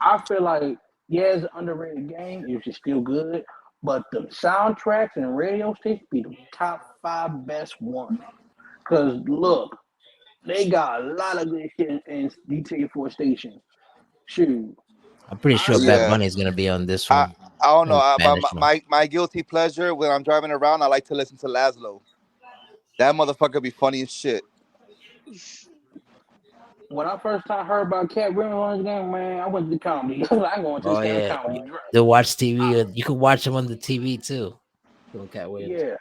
I feel like yeah, it's an underrated game. It's just still good, but the soundtracks and radio stations be the top five best ones. Cause look, they got a lot of good shit in GTA 4 Station. Shoot, I'm pretty I sure remember. Bad Yeah. Bunny is gonna be on this I one, I don't on know. the But Spanish one. my guilty pleasure when I'm driving around, I like to listen to Laszlo. That motherfucker be funny as shit. When I first time heard about Cat Williams on this game, man, I went to the comedy. I'm going to Oh this damn yeah, comedy. to watch TV. Or you can watch them on the TV too. Little Cat Williams. Yeah,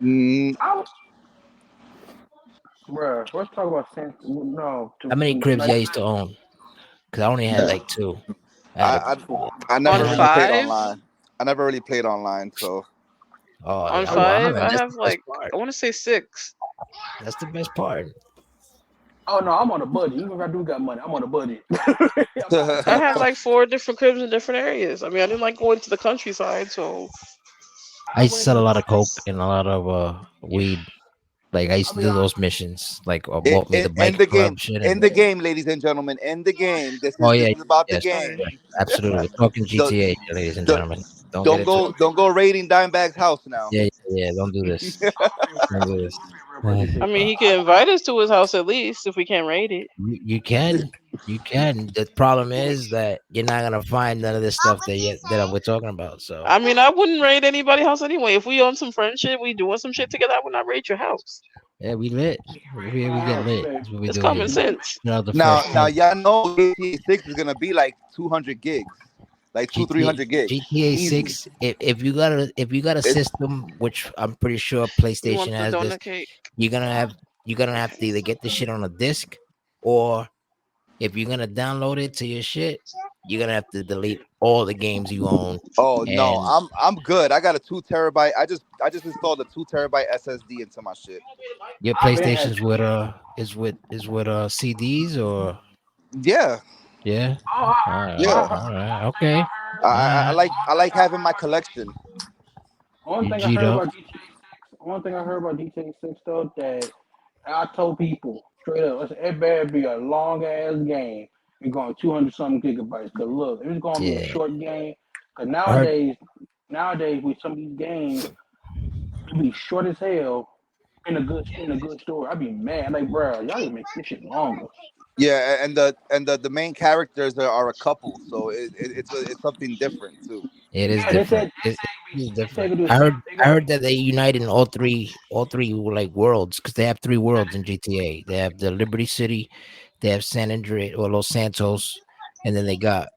Mm, I, bruh, let's talk about sense. No, How many cribs like y'all used to own? Because I only had yeah. like two. I had a I, four. I On never penthouse. really played five? online. I never really played online, so Oh On yeah, Oh, wow, five, man, I that's the have best like, part. I want to say six. That's the best part. oh no, I'm on a budget. Even if I do got money, I'm on a budget. I'm not I trying have out. like four different cribs in different areas. I mean, I didn't like going to the countryside, so I I used to went to sell the a lot of country. coke and a lot of weed. Like I used I'll to be do honest. those missions. Like in, bought me the in bike the game, club shit in and the game, ladies and gentlemen, in the game. oh This yeah, is about the yes, game. right, absolutely. We're talking Don't, GTA, ladies and don't, gentlemen. Don't get it twisted. don't go raiding Dimebag's house now. Yeah, yeah, yeah. Don't do this. Don't do this. I'm being real about this shit. I mean, he can invite us to his house at least if we can't rate it. You can, you can. The problem is that you're not gonna find none of this stuff that we're talking about. So I mean, I wouldn't raid anybody's house anyway. If we own some friendship, we doing some shit together, I would not raid your house. Yeah, we lit. Over here we get I lit. respect. That's what we It's do common here. sense. You know the Now, fresh now prince. y'all know GTA 6 is gonna be like 200 gigs, like two, three GTA hundred gigs, GTA easy. 6. If you got a It's system, which I'm pretty sure You PlayStation want the has this, donut cake? you're gonna have you're gonna have to either get the shit on a disc, or if you're gonna download it to your shit, you're gonna have to delete all the games you own. oh no, And I'm good. I got a 2 terabyte. I just installed a 2 terabyte SSD into my shit. your I've been had. PlayStation's with CDs or Yeah, yeah. Oh, I All heard. right, yeah. I heard. all right, One thing I okay, heard. I, all I, I right. like I One thing like I having my heard about. collection. One You thing I G'd heard up. about GTA 6. One thing I heard about GTA 6 though that I told people straight up, I said, it better be a long ass game. You're going 200 something gigabytes. Cause look, if it's gonna be a Yeah, short game, cause I heard. nowadays with some of these games, it be short as hell in a good story. I'd be mad like, bro, y'all need to make this shit longer. Yeah, and the main characters are a couple, so it's something different too. It is Yeah, they different. said It is they said different. they do I heard. they I gonna heard that they unite in all three like worlds because they have three worlds in GTA. They have the Liberty City, they have San Andreas or Los Santos, and then they got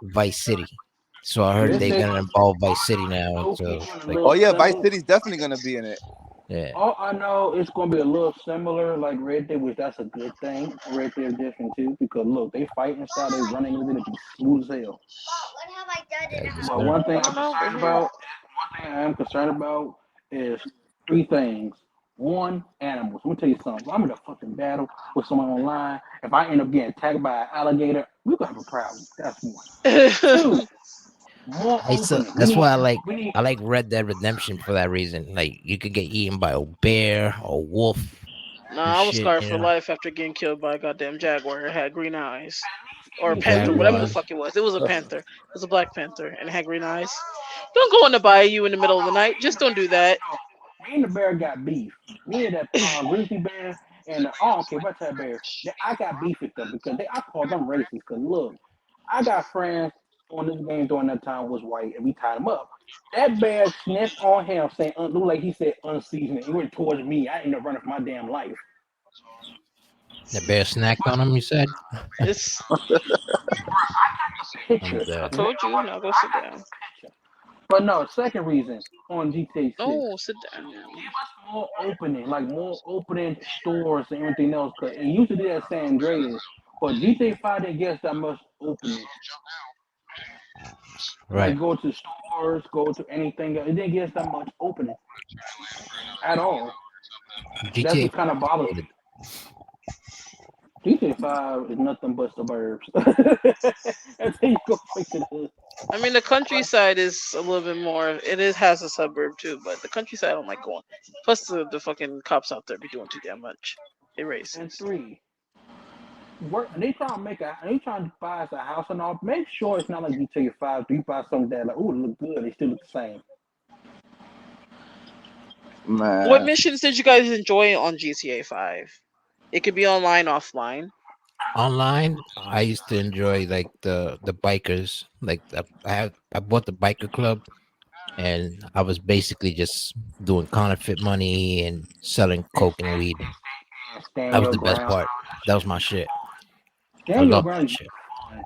Vice City. So I heard they they're said gonna involve Vice City now low key into doing a like Oh little yeah, Vice similar. City's definitely gonna be in it. yeah. All I know it's gonna be a little similar like Red Dead, which that's a good thing. Red Dead Redemption too, because look, they fighting style, they running with it, it be smooth as hell. Yes, But sir. one thing I don't know. We're here. one thing I am concerned about is three things. One, animals. Let me tell you something. If I'm in a fucking battle with someone online. If I end up getting attacked by an alligator, we're gonna have a problem. That's one. Two, more opening. That's why We need I like Red Dead Redemption for that reason. Like you could get eaten by a bear or wolf and Nah, I was shit. scarred You for know, life after getting killed by a goddamn jaguar. It had green eyes. Or a any food panther, whatever the jaguars. fuck it was. It was a panther. It was a black panther and it had green eyes. Don't go in the bayou in the middle of the night. Just don't do that. no, me and the bear got beef. Me and that grizzly bear and I don't care what type of bear. I got beef with them because I call them racist. Because look, I got friends on this game during that time was white and we tied them up. That bear sniffed on him saying, look like he said unseasoned. He went towards me. I ended up running for my damn life. The bear snacked on him. You said. It's I'm Picture. I dead. Literally, told you, now go I sit got down. the picture. But no, second reason on GTA 6. No, sit down now. Give us more opening stores and everything else. Cause it used to be at San Andreas, but GTA 5 didn't get us that much opening. Right. Like go to stores, go to anything. It didn't get us that much opening at all. That's GTA what kind of bothers Five. me. GTA 5 is nothing but suburbs. That's how you go straight to the hood. I mean, the countryside is a little bit more. It is has a suburb too, but the countryside I don't like going. Plus, the fucking cops out there be doing too damn much. They And racist. three, work. They trying to buy us a house and all. Make sure it's not like GTA 5. You buy something that like, oh, it look good. They still look the same. What Man, missions did you guys enjoy on GTA 5? It could be online, offline. Online, I used to enjoy like the bikers. Like I bought the biker club, and I was basically just doing counterfeit money and selling And coke and weed. stand That was your the best ground. part. That was my shit. I Stand your loved ground that is shit. fun.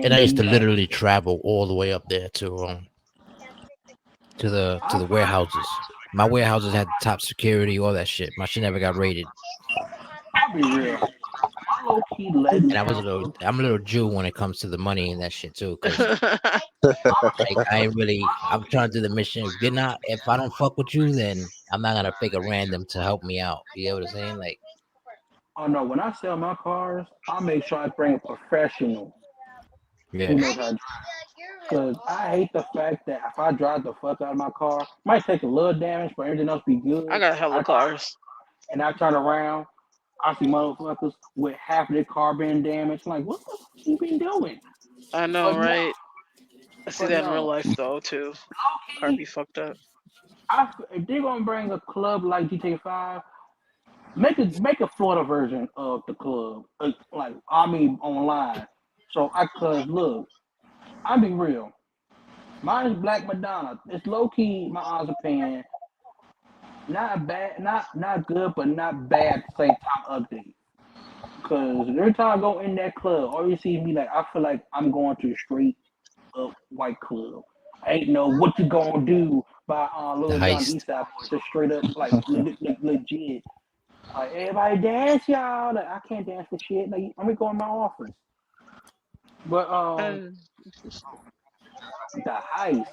And I And used to you have literally travel all the way up there to the I feel warehouses. My warehouses had top security, all that shit. My shit never got raided. I'll be real. I low key let And down. I'm a little Jew when it comes to the money and that shit too, because like I ain't really, I'm trying to do the mission. If I don't fuck with you, then I'm not gonna pick a random to help me out. You know what I'm saying? Like, Oh no, when I sell my cars, I make sure I bring a professional who yeah, knows how to drive. Cause I hate the fact that if I drive the fuck out of my car, might take a little damage, but everything else be I good. got hella I cars. I turn around, I see motherfuckers with half of their car being damaged. Like, what the fuck you been doing? I know, But no, right? I see but that in real no. life though too. Low Car be key, fucked up. if they're gonna bring a club like GTA 5, make a Florida version of the club, like I mean online. So cause look, I be real. Mine is Black Madonna. It's low key my honest opinion. Not bad, not good, but not bad at the same time. Ugly. Because every time I go in that club, all you see me like I feel like I'm going to a straight up white club. I ain't know what you gonna do by The Lil John heist. Eastside Boys. Just straight up like legit. Like everybody dance, y'all. Like I can't dance for shit. Like I'm gonna go in my office. But And the heist,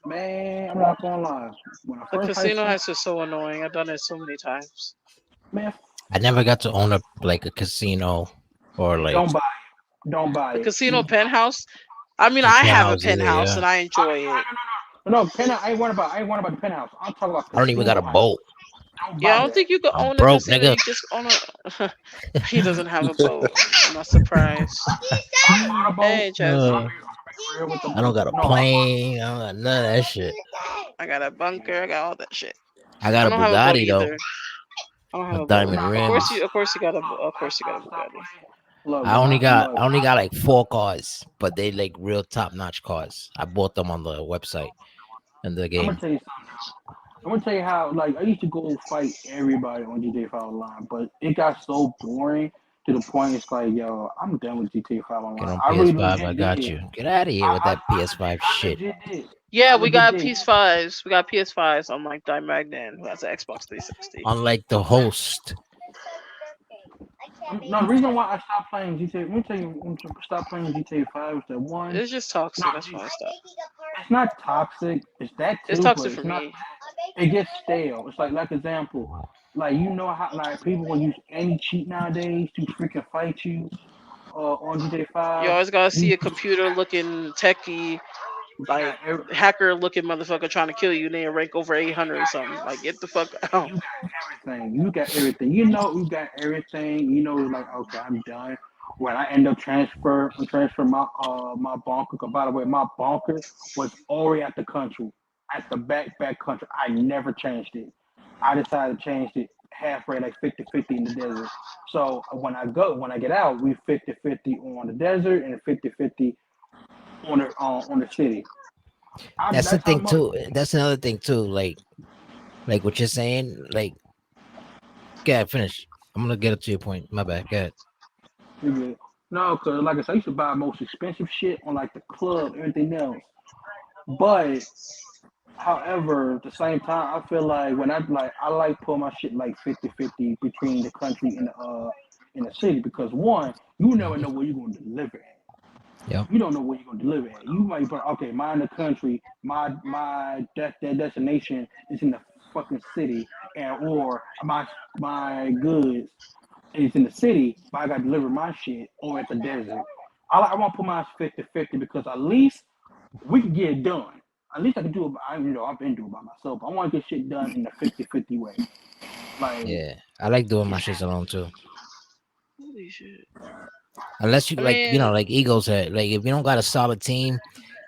man, I'm not gonna lie. When I the first heist casino came, heist is so annoying. I've done it so many times. man, I never got to own a casino or like don't buy it. Don't buy The it. casino penthouse. I mean, the I have a penthouse either. penthouse Yeah, and I enjoy it. No, penthouse. I ain't worried about the penthouse. I'm talking about I don't even got casino a heist. boat. Don't Yeah, I buy don't that. think you could I'm own a broke, casino. nigga. You just own a. He doesn't have a boat. I'm not surprised. I bought a boat. Hey, Uh, Jazzy. I'm real with the I don't got a no. I plane. I don't got none of that shit. I got a bunker. I got all that shit. I got I a don't have a boat Bugatti though, either. I don't have with a boat. diamond Of course rims. you. Of course you got a. Of course you got a stop Bugatti. playing. Look, when I I look, only got like 4 cars, but they like real top notch cars. I bought them on the website in the I'm gonna game. tell you something. I'm gonna tell you how. Like I used to go fight everybody on GTA 5 Online, but it got so boring to the point it's like, yo, I'm done with GTA 5 Get Online. on I really PS5. I legit got did. you. Get out of here with that PS5 I shit. legit did. Yeah, I we legit got did. PS5s. We got PS5s on like Di Magnan, who has an Xbox 360. Unlike the host, No, the reason why I stopped playing GTA, let me tell you, when I stopped playing GTA 5 is that one, It's just no, toxic. That's why I stopped. it's not toxic. It's that It's too, but toxic it's for not. me. It gets stale. It's like example, like you know how like people will use any cheat nowadays to freaking fight you on GTA You 5. always gotta You, see a computer looking techie, you got like hacker looking motherfucker trying to kill you, and then rank over 800 or something. Like get the fuck out. you got everything. You got everything. You know you got everything. You know like okay, I'm done. When I end up transfer my bunker. 'Cause by the way, my bunker was already at the country, at the back country. I never changed it. I decided to change it halfway, like 50-50 in the desert. So when I get out, we 50-50 on the desert and 50-50 on the city. that's the That's how thing much. too. That's another thing too. Like what you're saying. Like, go ahead, finish. I'm gonna get up to your point. My bad. Go ahead. You good. No, cause like I said, I used to buy most expensive shit on like the club, everything else. But however, at the same time, I feel like when I like put my shit like 50-50 between the country and in the city because one, you never know Mhm. where you're gonna deliver at. Yep. You don't know where you're gonna deliver at. You might be okay, mine the country, that destination is in the fucking city, and or my goods is in the city, but I gotta deliver my shit or at the desert. I want to put mine 50-50 because at least we can get it done. At least I can do it. I've been doing it by myself. But I want to get shit done in a 50-50 way. Like, Yeah, I like doing my shit alone too. Holy shit. Unless you I like, mean, like Eagle said, like if you don't got a solid team,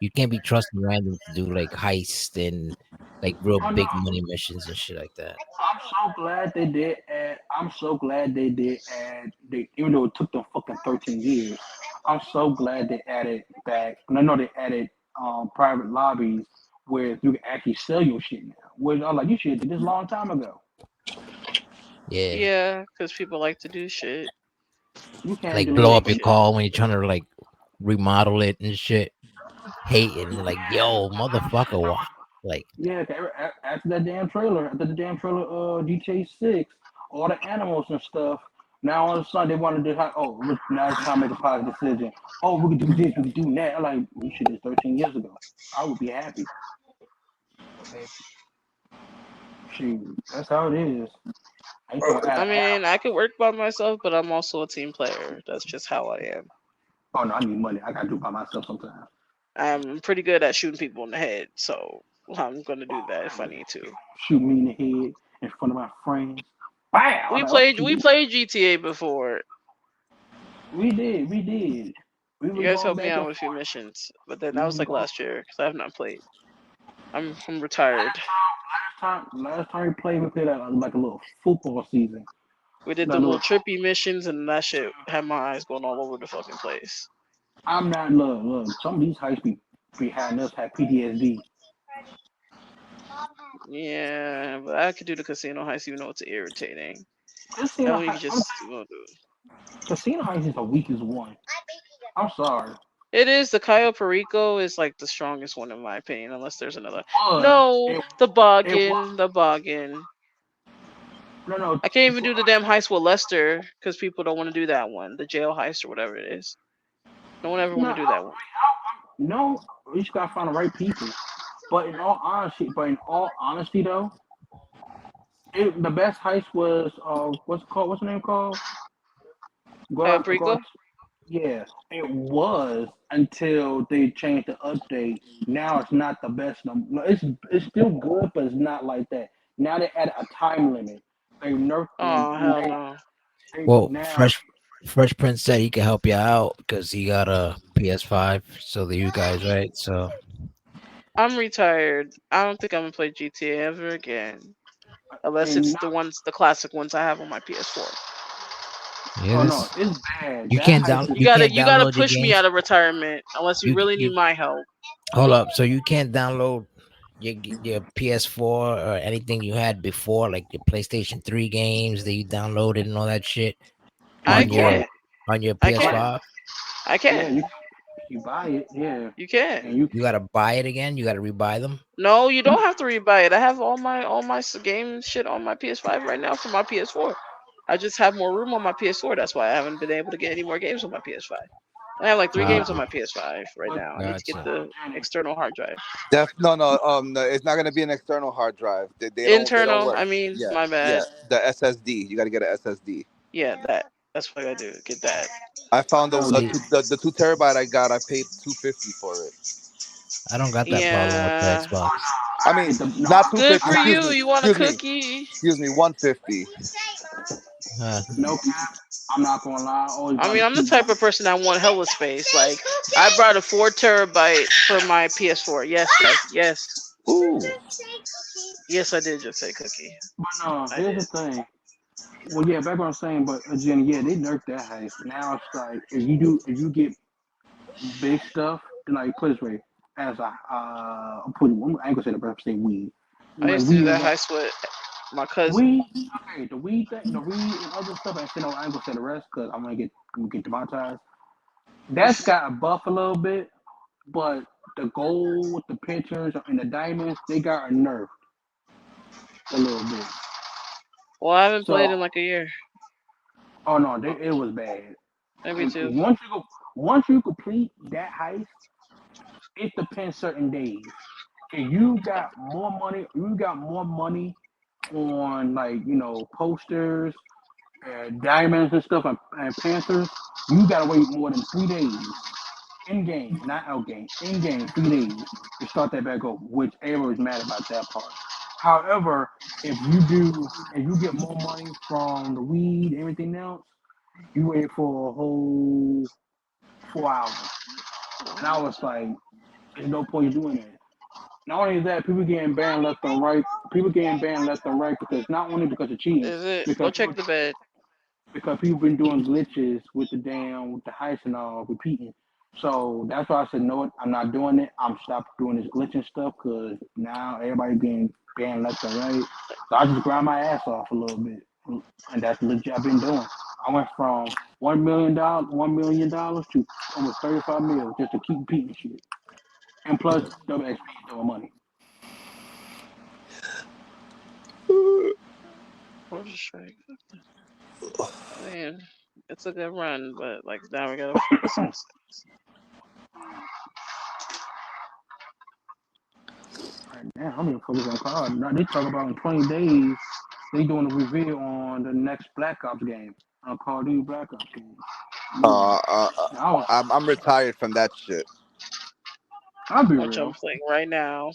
you can't be trusting random to do like heist and like real oh no, big money missions and shit like that. I'm so glad they did add. I'm so glad they did add. Even though it took them fucking 13 years, I'm so glad they added back. And I know they added private lobbies where you can actually sell your shit now. Where I'm like, you should have did this a long time ago. Yeah, yeah, because people like to do shit. You can't like People do blow it. hate up your shit. car when you're trying to like remodel it and shit. Hating like, yo, motherfucker, why? Like, Yeah, 'cause after that damn trailer, after the damn trailer, GTA 6, all the animals and stuff. Now all of a sudden they wanted to have, now it's time to make a positive decision. Oh, we could do this, we could do that. I'm like, we should have 13 years ago. I would be happy. Shoot, that's how it is. I ain't gonna add I an animal. mean, I could work by myself, but I'm also a team player. That's just how I am. Oh no, I need money. I gotta do it by myself sometimes. I'm pretty good at shooting people in the head, so I'm gonna do that if I need to. Shoot me in the head in front of my friends. Bam! I'm We like, oh played shit, we played GTA before. we did. We You were guys going helped me back out and with a few forth. missions, but then We that was was like going last year because I have not played. I'm retired. last time we played like a little football season. We did That the little little. trippy missions, and that shit had my eyes going all over the fucking place. I'm not look. Some of these heights be behind us have PTSD. Yeah, but I could do the casino heist even though it's irritating. That Casino one you Heist. can just do it. Casino Heist is the weakest one. I'm sorry. It is the Cayo Perico is like the strongest one in my opinion, unless there's another. Was No, it? the It was Boggin, the Boggin. no. I can't even do the damn heist with Lester because people don't want to do that one, the jail heist or whatever it is. No one ever No, want to do that one. no. You just gotta find the right people. But in all honesty, though, the best heist was what's it called? What's the name called? Cayo Go out. Perico. Yeah, it was until they changed the update. Now it's not the best. No, it's still good, but it's not like that. Now they add a time limit. They nerfed they Oh hell they, no. they Well, now. Fresh Prince said he can help you out because he got a PS5. So do you guys, right? So I'm retired. I don't think I'm gonna play GTA ever again. Unless And it's not, the classic ones I have on my PS4. yeah, oh no, this it's bad. That heist is you can't You gotta download your push me out games. of retirement unless you really need You my help. hold up. So you can't download your PS4 or anything you had before, like your PlayStation 3 games that you downloaded and all that shit I on PS4. can. your on your I can. PS5. I Yeah, can. you buy it. Yeah, You can. and you You gotta buy it again. You gotta rebuy them. No, you don't have to rebuy it. I have all my game shit on my PS5 right now for my PS4. I just have more room on my PS4. That's why I haven't been able to get any more games on my PS5. I have like three yeah, games Ah, on my PS5 right but now. I need to get gotcha. the external hard drive. No, it's not gonna be an external hard drive. They don't Internal. work. I mean, Yeah, my yeah. bad. The SSD. You got to get an SSD. Yeah, that. That's what I gotta do. Get that. I found oh, See, the 2 terabyte I got. I paid 250 for it. I don't got that problem with the Yeah. Xbox. I I mean, get the no. not Good 250. for I got Excuse you. me. You want a Excuse me. cookie? Excuse me. 150. Uh, no cap. I'm not gonna lie. I always I got mean, to I'm the keep type one. of person that want hella space. Like, I brought a 4 terabyte for my PS4. Yes, yes, Ooh. yes. I did just say cookie. But no, I here's did. the thing. Well, yeah, back what I'm saying, but again, yeah, they nerfed that heist. Now it's like if you get big stuff, then like put it this way, as I'm putting, I ain't gonna say the rest, say weed. I Like used to do weed that and heist with my cousin. weed, okay, the weed and other stuff. I said no, I ain't gonna say the rest because I'm gonna get demonetized. That's got a buff a little bit, but the gold, the pictures, and the diamonds, they got a nerf a little bit. Well, I haven't So, played in like a year, oh no, it was bad. maybe And two. once you complete that heist, it depends certain days. If you got more money on like posters, diamonds and stuff, and Panthers. You gotta wait more than 3 days in game, not out game, in game 3 days to start that back up. Which everyone's mad about that part. However, if you get more money from the weed, and everything else, you wait for a whole 4 hours. And I was like, there's no point doing that. Not only that, people getting banned left and right. People getting banned left and right because not only because of cheating, Is it? Go because check the bed. people been doing glitches with the heist and all repeating. So that's why I said no, I'm not doing it. I'm stopped doing this glitching stuff because now everybody getting banned left and right. So I just grind my ass off a little bit, and that's legit. I've been doing. I went from $1 million to almost 35 mil just to keep repeating shit, and plus double XP, double money. Where's the strike? Man, it's a good run, but like now we gotta focus on. Right now, I'm even focused on COD. Now they talk about in 20 days they doing a review on the next Black Ops game, Call of Duty Black Ops game. Yeah, Uh, uh, uh, I was. I'm retired from that shit. I'll be Which I'm real. playing right now.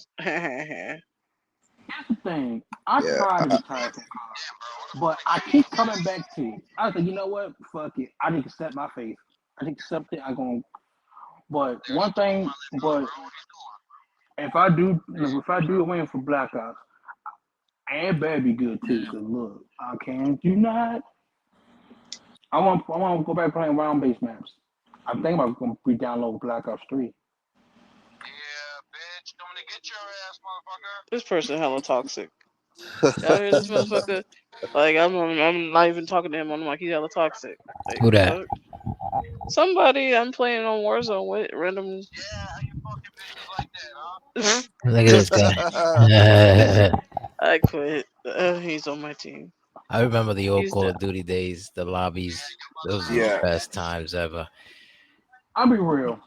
Here's the thing. I Yeah. tried to retire from COD, but I keep coming back to it. I was like, you know what? Fuck it. I need to set my faith. I need to accept it. I going. But one thing. But if I do win for Black Ops, and it better be good too. Cause look, I can't do not. I want to go back playing round based maps. I'm thinking about going to re-download Black Ops 3. This person hella toxic. Y'all hear this motherfucker? Like I'm not even talking to him on the mic. He's hella toxic. Like Who that? fuck. Somebody I'm playing on Warzone with random. Look at this guy. I quit. He's on my team. I remember the old He's Call down. of Duty days, the lobbies. Those are the Yeah. best times ever. I'll be real.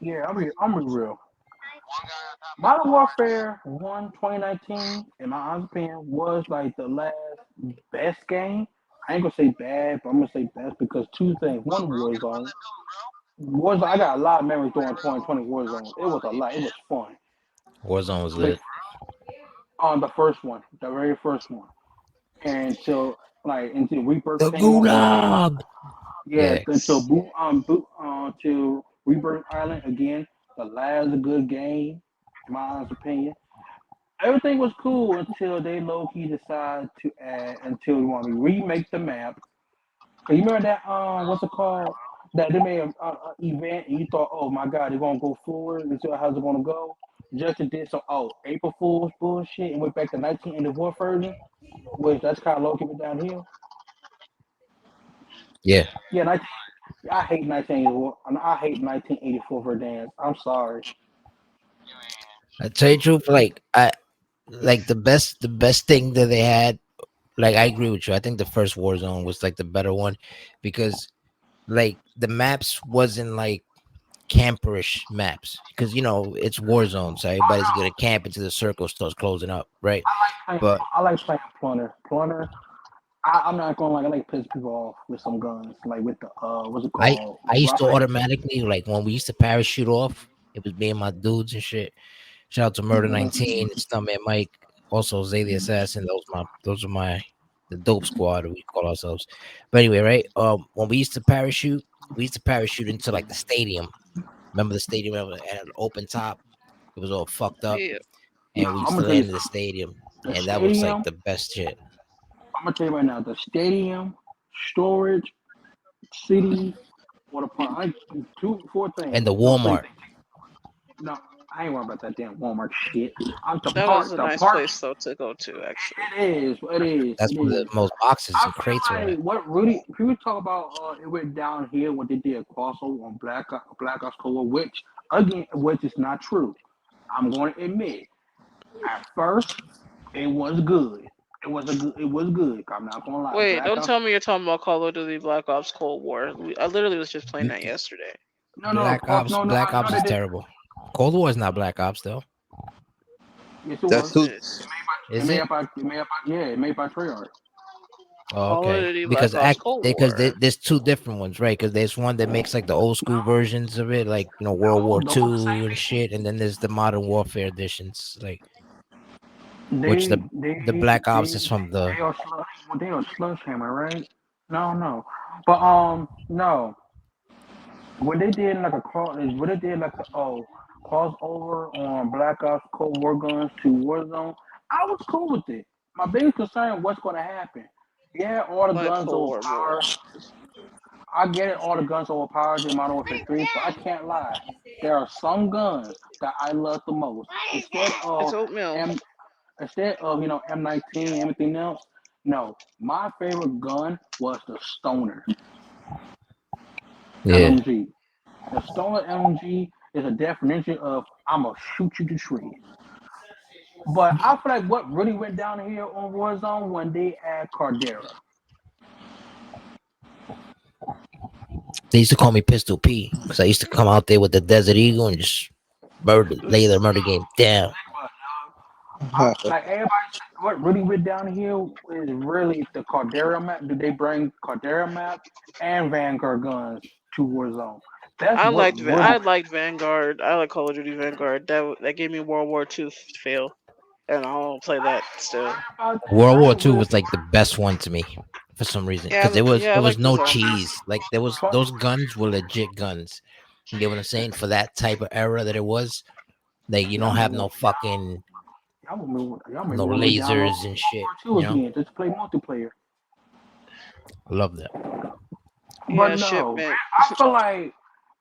Yeah, I'm be real. Modern Warfare 1 2019, in my honest opinion, was like the last best game. I ain't gonna say bad, but I'm gonna say best because two things. One, Warzone. Warzone, I got a lot of memories during 2020 Warzone. It was a lot. It was fun. Warzone was But lit. on the first one, the very first one, and so like until Rebirth The came on, Gulag. yeah, Yeah. until to Rebirth Island again, the last good game, in my honest opinion. Everything was cool until they low key decided to add until you want to remake the map. Cause you remember that what's it called? That they made a event and you thought, oh my god, they're gonna go forward. This is how's it gonna go. Just did some April Fool's bullshit and went back to 1984 version, which that's kind of low key down here. Yeah. Yeah, 19, I hate 1984. I hate 1984 for dance. I'm sorry. I tell you the truth, like I like the best thing that they had. Like I agree with you. I think the first Warzone was like the better one because like the maps wasn't like camperish maps because it's Warzone, so everybody's gonna camp into the circle starts closing up, right? But I like playing Plunner. Plunner. I'm not gonna like I like piss people off with some guns, like with the what's it I called? I used to Rocket. automatically like when we used to parachute off. It was me and my dudes and shit. Shout out to Murder Mhm. 19, Stuntman Mike, also Zay the Assassin. Those are my the dope squad we call ourselves. But anyway, right? When we used to parachute into like the stadium. Remember the stadium had an open top? It was all fucked up, Yeah. No, and we I'm used gonna to tell you land in the something. stadium, The and that was like stadium. the best shit. I'm gonna tell you right now. The stadium, storage, city, water park. I like two, four And things. the No, three Walmart. things. No, I ain't worried about that damn Walmart shit. I'm the That was park. a The nice park. place though to go to actually. It is. It is. That's It where the is. most boxes I and crates feel were like at. what really people talk about it went down here what they did crossover on Black Ops Cold, which is not true. I'm going to admit at first it was good. It was good. I'm not gonna lie. Wait, Black don't Ops. tell me you're talking about Call of Duty Black Ops Cold War. I literally was just playing N- that yesterday. No, no, no, Black no, Ops they is did. terrible. Cold War is not Black Ops though, Yes, it That's was. Yes, who. it is. is it? Yeah, it made by Treyarch. Oh, Call of okay. Duty Because Black Ops Cold War. there's two different ones, right? Because there's one that makes like the old school versions of it, like World War No, those Two and shit, and then there's the Modern Warfare editions, like which they they the Black they Ops is from the they are they are sledgehammer, right? No, but no. When they did like a cross, when they did like a crossover on Black Ops Cold War guns to Warzone, I was cool with it. My biggest concern what's going to happen. Yeah, all the Like guns Cold War more. overpowered. I get it, all the guns overpowered in Modern Warfare 3, but I can't lie. There are some guns that I love the most. It's oatmeal. M, instead of M19, everything else. No, my favorite gun was the Stoner yeah. LMG. The stolen LMG is a definition of I'm gonna shoot you to shreds. But I feel like what really went down here on Warzone when they add Cardera. They used to call me Pistol P because I used to come out there with the Desert Eagle and just lay the murder game down. Like everybody said, what really went down here is really the Cardera map. Do they bring Cardera map and Vanguard guns to Warzone? That's what really. I liked Vanguard. I like Call of Duty Vanguard. That gave me World War II feel, and I don't play that still. About that. World I War ain't Two really. was like the best one to me for some reason because Yeah, yeah, it I was like the no zombies. cheese. Like there was those guns were legit guns. You get what I'm saying? For that type of era that it was, like you Y'all don't may have want. no fucking Y'all may no want to re-download lasers and World shit. War Two again just to play multiplayer. I love that. But Yeah, no, shipment. I feel like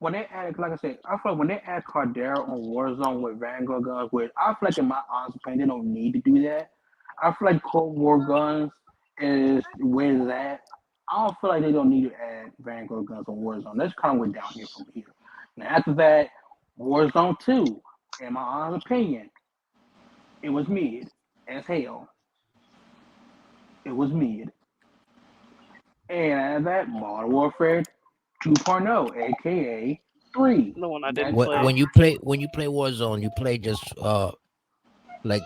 when they add, like I said, I feel like when they add Cardera on Warzone with Vanguard guns, which I feel like in my honest opinion, they don't need to do that. I feel like Cold War guns is where it's at. I don't feel like they don't need to add Vanguard guns on Warzone. That's kind of went down here from here. Now after that, Warzone 2, in my honest opinion, it was mid as hell. It was mid. And after that, Modern Warfare 2.0, aka 3. The one I That didn't When play. when you play when you play Warzone, you play just like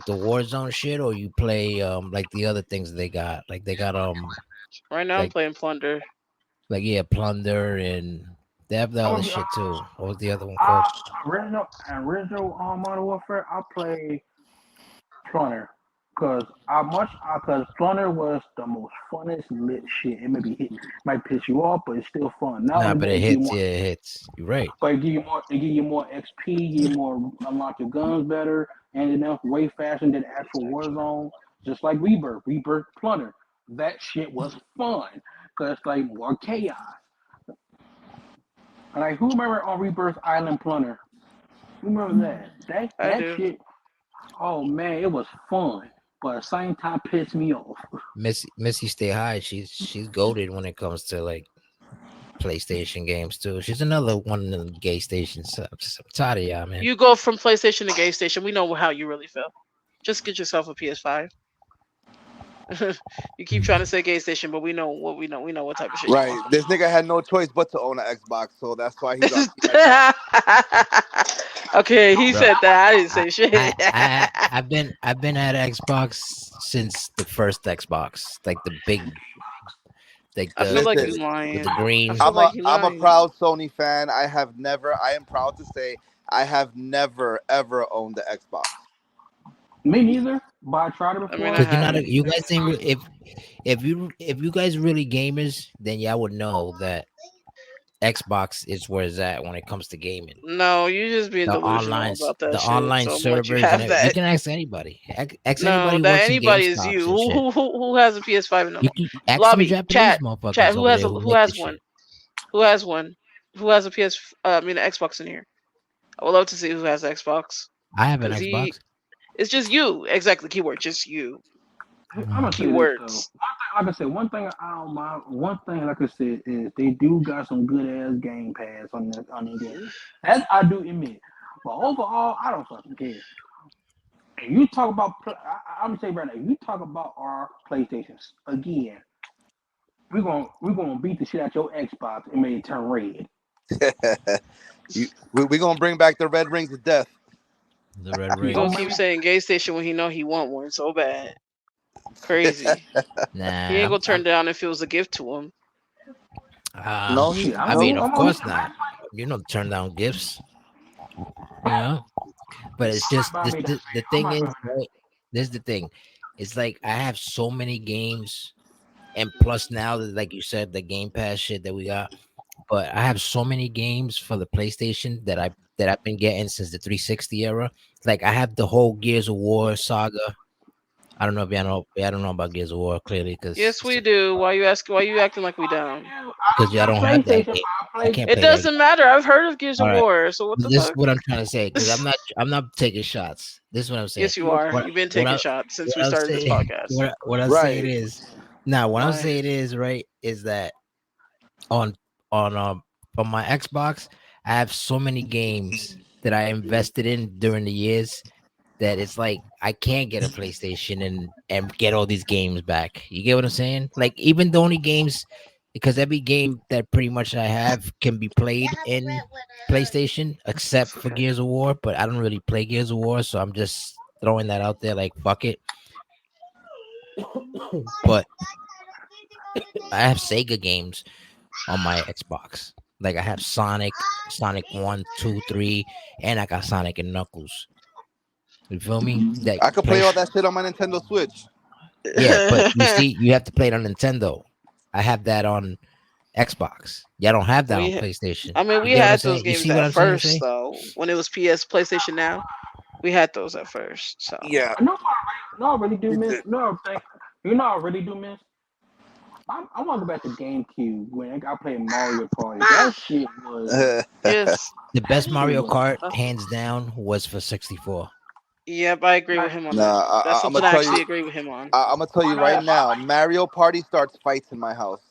the Warzone shit, or you play like the other things they got. Like they got Right now, I'm like playing Plunder. yeah, plunder, and they have the I'm other gonna be shit too. What was the other one called? I original Modern Warfare. I play Plunner because Plunner was the most funnest lit shit. It might piss you off, but it's still fun. Not Nah, only but that, it hits. Yeah, it hits. You're right. it give you more XP, give you more unlock your guns better, and enough way faster than actual Warzone. Just like Rebirth Plunner. That shit was fun because it's like more chaos. Like who remember on Rebirth Island Plunner? Who remember that? I That do. shit. Oh man, it was fun, but at the same time pissed me off. Missy stay high. She's goaded when it comes to like PlayStation games too. She's another one of the gay stations. I'm tired of y'all, man. You go from PlayStation to Game Station. We know how you really feel. Just get yourself a PS5. You keep trying to say Game Station, but we know what we know. We know what type of shit you Right. want. This nigga had no choice but to own an Xbox, so that's why he's like that. Okay, he Bro, said that. I didn't I say shit. I've been at Xbox since the first Xbox, like the big, like I feel like Listen, you with the lying. I green. feel like you I'm a lying. proud Sony fan. I am proud to say I have never ever owned the Xbox. Me neither, but I tried it I mean, before. I Cause you're not haven't. you guys ain't if you guys really gamers, then y'all would know that Xbox is where it's at when it comes to gaming. No, you're just being delusional about that The shit. online So I'm gonna let you servers, and have you that. can ask anybody. Ask No, anybody who that works in anybody is GameStops you. and shit. Who has a PS5 in the You can ask some lobby? Japanese Chat. motherfuckers over there who Who make the has one? shit. Who has one? Who has a PS? I mean, an Xbox in here. I would love to see who has Xbox I have an because he. Xbox. It's just you. Exactly. Keyword. Just you. I'm gonna Mm. say this though. Keywords. Like I said, one thing I don't mind. One thing, like I said, is they do got some good ass Game Pass on the game. That I do admit. But overall, I don't fucking care. And you talk about, I'm gonna say right now, you talk about our PlayStations again. We're gonna beat the shit out your Xbox and make it turn red. We gonna bring back the red rings of death. The red He gonna rings. keep saying gay station when he know he want one so bad. Crazy. He Nah, ain't gonna turn down if it was a gift to him. No, Shit, I I'm mean, gonna, no. of I'm gonna course get not. You don't turn down gifts, you know. But it's I might just buy me that shit. the I thing might buy is, me that. right? This is the thing. It's like I have so many games, and plus now that, like you said, the Game Pass shit that we got. But I have so many games for the PlayStation that I've been getting since the 360 era. Like I have the whole Gears of War saga. I don't know if y'all know. I don't know about Gears of War clearly Yes, we do. Why you asking? Why you acting like we don't? because y'all I don't play have that PlayStation, game. but I I play. can't It play that game. doesn't matter. I've heard of Gears All of right. War. So what the This is fuck? what I'm trying to say because I'm not taking shots. This is what I'm saying. Yes, you are. What You've been what taking I shots since what we I'm started this saying podcast. what I'm saying Right. is now what I'm Why? saying is right is that on on my Xbox I have so many games that I invested in during the years that it's like I can't get a PlayStation and get all these games back. You get what I'm saying? Like even the only games because every game that pretty much I have can be played in PlayStation except for Gears of War, but I don't really play Gears of War, so I'm just throwing that out there like fuck it. But I have Sega games on my Xbox. Like I have Sonic 1, 2, 3, and I got Sonic and Knuckles. You feel me? That I could play play all that shit on my Nintendo Switch. Yeah, but you see, you have to play it on Nintendo. I have that on Xbox. Y'all don't have that on we, PlayStation. I mean, You we get what I'm had those saying? You games see what at I'm trying to first say? though. When it was PS, PlayStation Now, we had those at first. So Yeah. No, I really do miss. No, thank you know I really do miss. I want to go back to GameCube when I played Mario Party. That shit was Yes. The that best shit Mario was Kart, Uh, hands down, was for 64. yep, I agree with like him on that. Nah, That's I'm something gonna I tell actually you. agree with him on. I'm gonna tell you right my now. Mario Party starts fights in my house.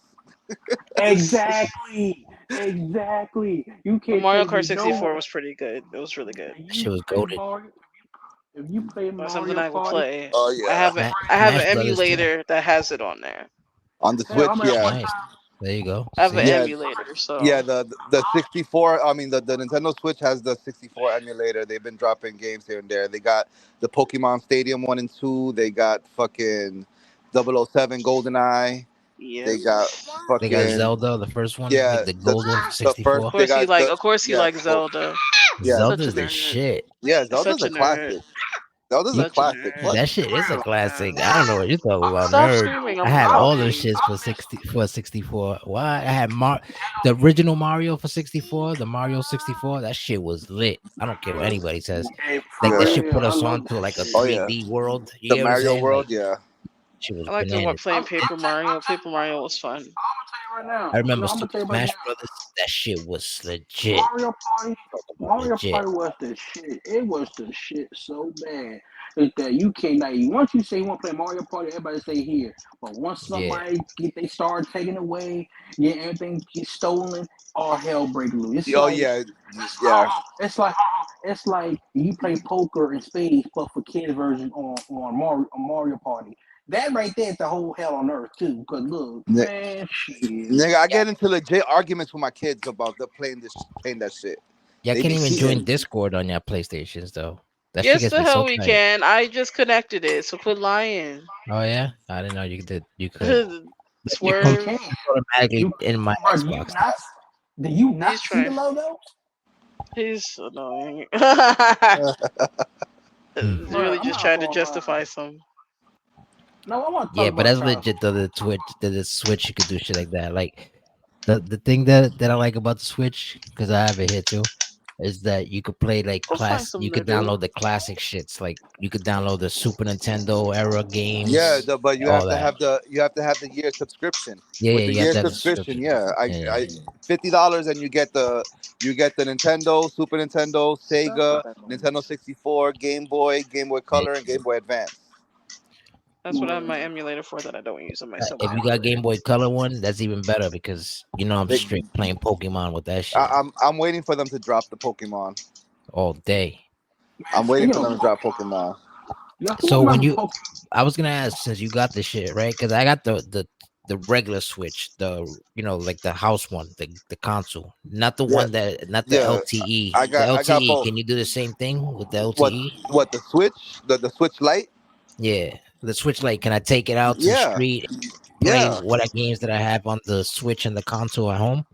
exactly, exactly. You But can't Mario take Kart me 64 nowhere. was pretty good. It was really good. That shit was Play goaded. Mario, if you play That's something Mario I will Party, play. Oh I yeah, have a I have an Smash Brothers too. emulator that has it on there. on the hell, I Switch. remember Yeah, one Nice. There you go. I have an See, yeah, emulator, yeah. so The 64. I mean, the Nintendo Switch has the 64 emulator. They've been dropping games here and there. They got the Pokemon Stadium 1 and 2. They got fucking 007 GoldenEye. yep. They got they got fucking Zelda, the first one, like yeah. the gold one for The first Of 64. they course he got like. the Of course he yeah. likes Zelda. Yeah, Such a Zelda's the nerd. shit. yeah. Zelda's Such a a nerd. classic. Zelda's a You Such a classic. What? nerd. that shit is a classic. I don't know what you're talking about, Stop nerd. screaming! I I'm had all those recording. shits for 64. Why? I had the original Mario for 64, the Mario 64. That shit was lit. I don't care what anybody says. hey, Like for that Yeah. shit real, put I us love on to that like a shit. Oh yeah. 3D world. You The get what I'm Mario saying? Like World. Yeah. shit was I like to bananas. playing Paper Mario. Paper Mario was fun. I'm gonna tell you right now. I remember No, I'm gonna tell you right Smash now. Brothers. That shit was legit. Mario Party, Talk about Mario legit. Party was the shit. It was the shit so bad that you can't like once you say you want to play Mario Party, everybody say here. But once Yeah. somebody get they start taking away, yeah, everything gets stolen, all hell break loose. Oh yeah. Yeah. It's like you play poker and spades, but for kids version on Mario Party. That right there is the whole hell on earth too. Cause look, Ni- man, shit. Nigga, I get into legit arguments with my kids about the playing that shit. Y'all They can't be even join cheating. Discord on your PlayStations though. That shit Yes, gets the me so hell we tight. can. I just connected it, so quit lying. Oh yeah, I didn't know you did. You could. It You comes Swerve. can't. automatically You in my bro, Xbox. do you He's not see the trying. logo? He's annoying. Hmm. Bro, Really I'm just not trying to gonna lie. justify some. No, I want to Yeah, talk but about that's child legit support. though. The Switch, you could do shit like that. Like the thing that I like about the Switch, because I have it here too, is that you could play like Go find class. You something to could do. download the classic shits. Like you could download the Super Nintendo era Yeah, games, but all that. you have to have the year subscription. Yeah, With yeah, the you have year to have the subscription, subscription. yeah, Yeah, I $50 and you get the Nintendo, Super Nintendo, Stop with Sega, that Nintendo noise. 64, Game Boy yeah. Color, and Game Boy Advance. That's what I have Well, my emulator for that I don't use on my If you 74. got Game Boy Color one, that's even better because I'm They, straight playing Pokemon with that shit I'm waiting for them to drop the Pokemon. all day. man, I'm waiting speaking for of them to drop Pokemon. yeah, who So when remember you, Pokemon? I was gonna ask since you got the shit right, because I got the regular Switch, like the house one, the console, not the Yeah, one that, not the yeah, LTE. The I got LTE, both. can you do the same thing with the What LTE? what the Switch the Switch Lite? Yeah, the Switch Lite. Can I take it out to the Yeah, street, play yeah. what games that I have on the Switch and the console at home?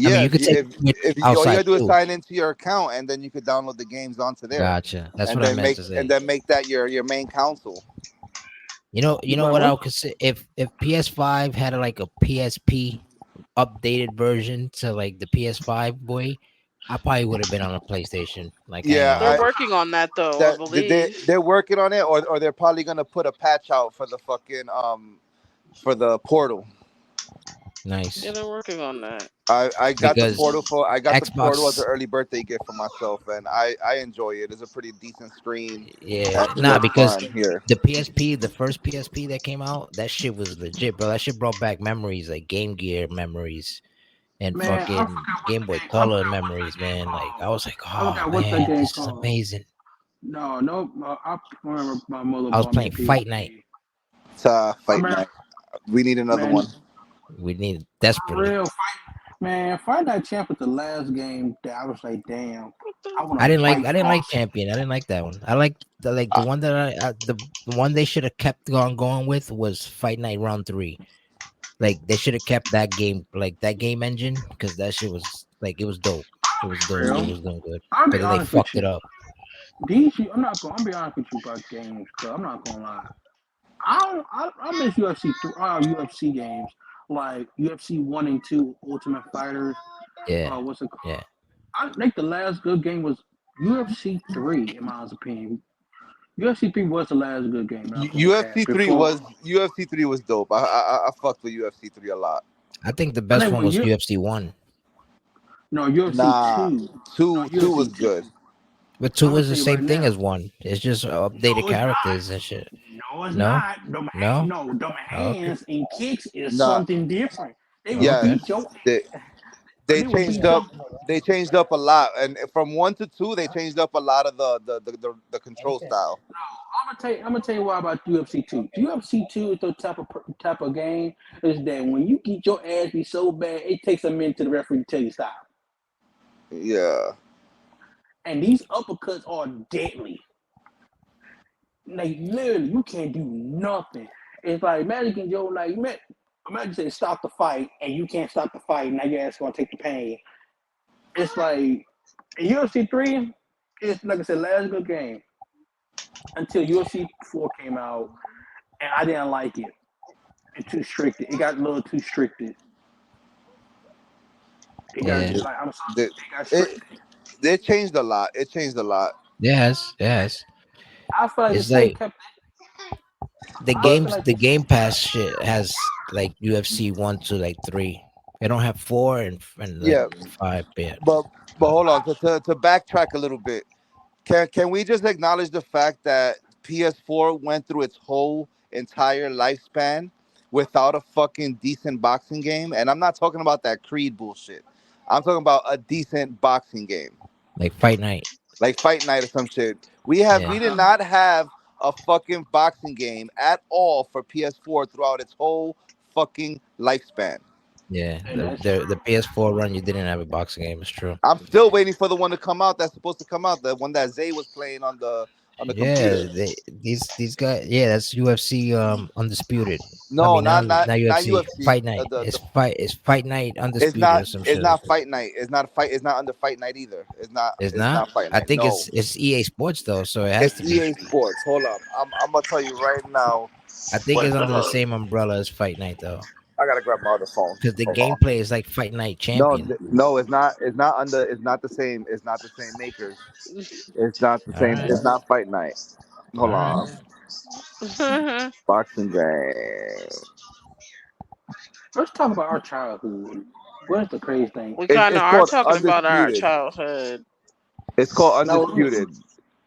I mean, Yeah, you could take the Switch if you, all you outside gotta do is too. sign into your account, and then you could download the games onto there, Gotcha. That's what I meant to say. make that your main console. You know But what I what? would consider if PS5 had like a PSP updated version to like the PS5 boy, I probably would have been on a PlayStation. Like I ain't Yeah, gonna They're lie. working on that though, I that believe. they're working on it, or they're probably gonna put a patch out for the fucking for the Portal. Yeah, Nice. they're working on that. Because I got the Portal as an Xbox, early birthday gift for myself, and I enjoy it. It's a pretty decent screen, yeah, and it nah, looks because fun here. the PSP, the first PSP that came out, that shit was legit, bro. That shit brought back memories, like Game Gear memories and Man, I fucking forgot what's Game the Boy game. I Color forgot what's the memories, game man. Like called. I was like, I oh forgot what's that man, game this is called. amazing. No, no, I remember my mother I was bought me a playing Fight Night. PSP. It's I Fight remember, Night. We need another man, one. We needed for desperately. real, Fight Night Champ was the last game that I was like, damn, What the? I want I to didn't like fight I didn't like boss. Champion. I didn't like that one. I like the Uh, one that the one they should have kept on going with was Fight Night Round 3. Like they should have kept that game, like that game engine, because that shit was like it was dope. It was For dope. It real, was doing good. I'll But be then they honest with fucked you. it up. I'm be honest with you about games, cause I'm not gonna lie. I miss UFC games like UFC 1 and 2 Ultimate Fighters. Yeah. What's it called? Yeah. I think the last good game was UFC 3, in my opinion. UFC 3 was the last good game. Not gonna cap. UFC three Before, was dope. I fucked with UFC three a lot. I think the I best think one when was you UFC one, no UFC Nah, 2, no two UFC was 2. good. but I'm two gonna is the tell you same right thing now. as one. It's just updated No, it's not. characters and shit. No, it's No, not. no. Them Okay, hands and kicks is Nah, something different. They will okay. yes, beat your they bro. they They will changed beat your up. They changed up a lot, and from one to two, they changed up a lot of the control style. I'm gonna tell you why about UFC two. UFC two is the type of game is that when you get your ass beat so bad, it takes a minute to the referee to tell you stop. Yeah, And these uppercuts are deadly. Like literally, you can't do nothing. It's like imagine Joe, like imagine say stop the fight and you can't stop the fight. Now your ass gonna take the pain. It's like in UFC three, it's like I said, last good game until UFC four came out, and I didn't like it. It's too strict. It got a little too stricted. It got Yeah. like I'm sorry, they, it got it strict. it changed a lot. It changed a lot. Yes, yes. I feel like the It's same like kept. the I feel games, like the this. Game Pass shit has like UFC one to like three. They don't have four and like Yeah, five yet. but But hold on to backtrack a little bit. Can we just acknowledge the fact that PS4 went through its whole entire lifespan without a fucking decent boxing game? And I'm not talking about that Creed bullshit. I'm talking about a decent boxing game, like Fight Night. like Fight Night or some shit. Yeah, We did not have a fucking boxing game at all for PS4 throughout its whole fucking lifespan. yeah. And The that's the, the true. PS4 run, you didn't have a boxing game. It's true. I'm still waiting for the one to come out that's supposed to come out, the one that Zay was playing on the Yeah, computer. these guys. Yeah, that's UFC undisputed. I No, mean, not not not UFC. UFC. Fight Night. It's Fight Night undisputed or some It's shit. not Fight Night. It's not fight. It's not under Fight Night either. It's It's not. not Fight I Night. think No, it's EA Sports though, so it has it's to be. EA Sports. Hold up, I'm gonna tell you right now. I think What it's under the the? same umbrella as Fight Night though, I gotta grab my other phone. because the Hold on. gameplay is like Fight Night No, Champion. no, it's not. It's not under. It's not the same. It's not the same makers. It's not the All same. right, It's not Fight Night. all Hold right. on. Boxing game. Let's talk about our childhood. What's the crazy thing? We kind of It's are called talking about our Undisputed. childhood. It's called No, Undisputed.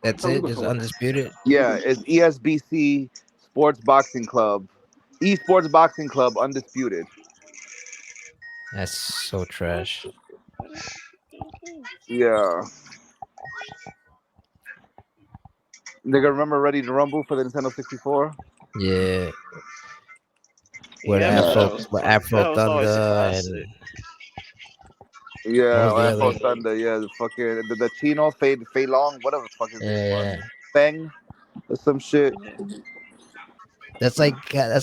That's so we it. go Just somewhere. undisputed. Yeah, it's ESBC Sports Boxing Club, Esports Boxing Club, Undisputed. That's so trash. Yeah, nigga, remember Ready to Rumble for the Nintendo 64? Yeah, with Yep, Yeah, Afro that was always a Thunder classic. and what yeah, was the or other? Afro Thunder. Yeah, the fucking the Chino Fade Long, whatever the fuck his name was, Yeah, Feng or some shit. that's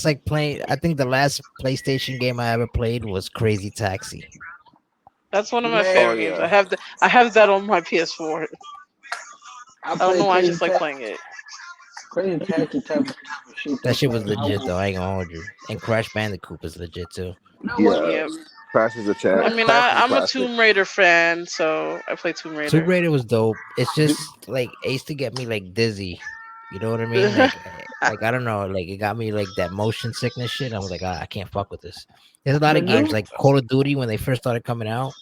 like playing. I think the last PlayStation game I ever played was Crazy Taxi. That's one of my Man, Oh favorite games. yeah, I have that on my PS4. I I don't know played why I just like playing it. Crazy taxi type of shit. That That's shit was like I legit will. though. I ain't gonna hold you. And Crash Bandicoot is legit too. You know what? yeah. Yep. Crash is a I'm I chat. not. mean, Crash is a I'm a classic. Tomb Raider fan, so I play Tomb Tomb Raider. Raider was dope. It's just like it used to get me like dizzy. You know what I mean? Like I don't know. Like it got me like that motion sickness shit. I was like, I can't fuck with this. There's a lot The of games new. like Call of Duty when they first started coming out.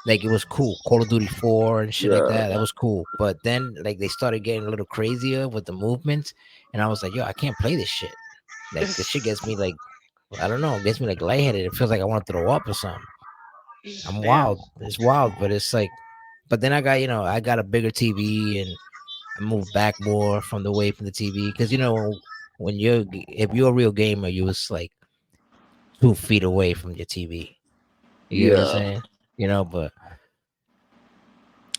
Like it was cool. Call of Duty 4 and shit like Yeah, that. That was cool. But then like they started getting a little crazier with the movements, and I was like, yo, I can't play this shit. Like this shit gets me like I don't know, gets me like lightheaded. It feels like I want to throw up or something. I'm Yeah. wild. It's wild, but it's like, but then I got a bigger TV and I moved back more from the way from the TV because when if you're a real gamer, you was like 2 feet away from your TV. You get what I'm yeah, saying? But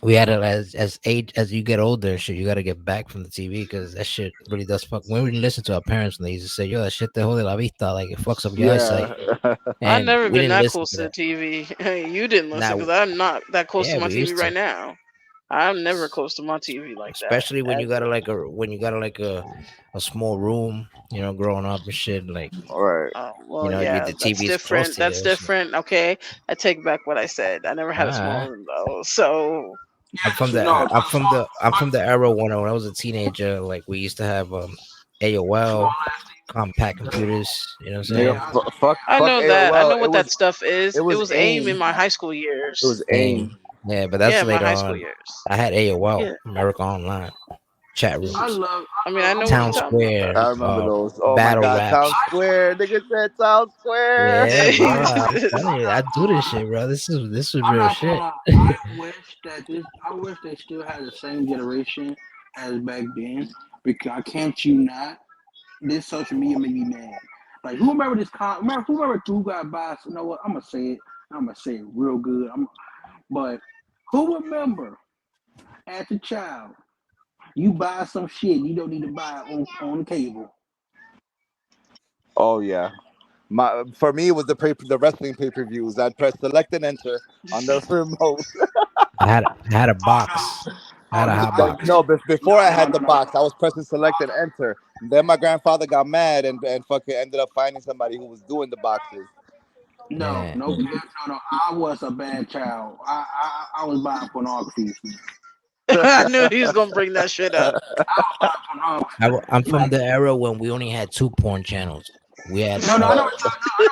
we had it as you get older and shit, you got to get back from the TV because that shit really does fuck. When we listen to our parents when they used to say, "Yo, that shit te jode la vista," like it fucks up your eyesight, yeah. I've and never we been didn't that listen close to to the that. TV. You didn't listen Now, because I'm not that close to yeah, my we TV used right to. now. I'm never close to my TV like that. Especially when you got Ever. a small room, growing up and shit. Like All right. Oh, well, the yeah, that's TV is close different. to That's you. So, different. Okay, I take back what I said. I never all had a small right, room though, so I'm from the No, I'm from the era when I was a teenager. Like we used to have AOL, compact computers. You know what I'm Nigga, saying? yeah, I fuck know that. I AOL. know what that stuff is. It It was was AIM in AIM. my high school It was years. AIM. Same. Yeah, but Yeah, that's in my later high school on. years. I had AOL, Yeah. America Online, chat Mhm. rooms, I mean, I know what you're Town talking about. Square, I remember those. Oh my battle God, Town raps. Square. Nigga said Town Square. Yeah, bro. I'm telling you, I do this shit, bro. This is I'm real not gonna shit. lie. I wish they still had the same generation as back then. Because I can't you not. This social media made me mad. Like who remember this? Who remember who got by? You know what? I'm gonna say it. I'm gonna say it real good. But who remember as a child you buy some shit you don't need to buy on the cable? Oh yeah. For me, it was the wrestling pay per views. I'd press select and enter on the remote. I had a box. I Oh had a no, hot I box. No, no before I no had no the no. box, I was pressing select and enter. Then my grandfather got mad and fucking ended up finding somebody who was doing the boxes. No, Yeah, no, no. I was a bad child. I was buying pornography. I knew he was gonna bring that shit up. I was buying pornography. I'm from Like the era when we only had two porn channels. We had no, no. I know.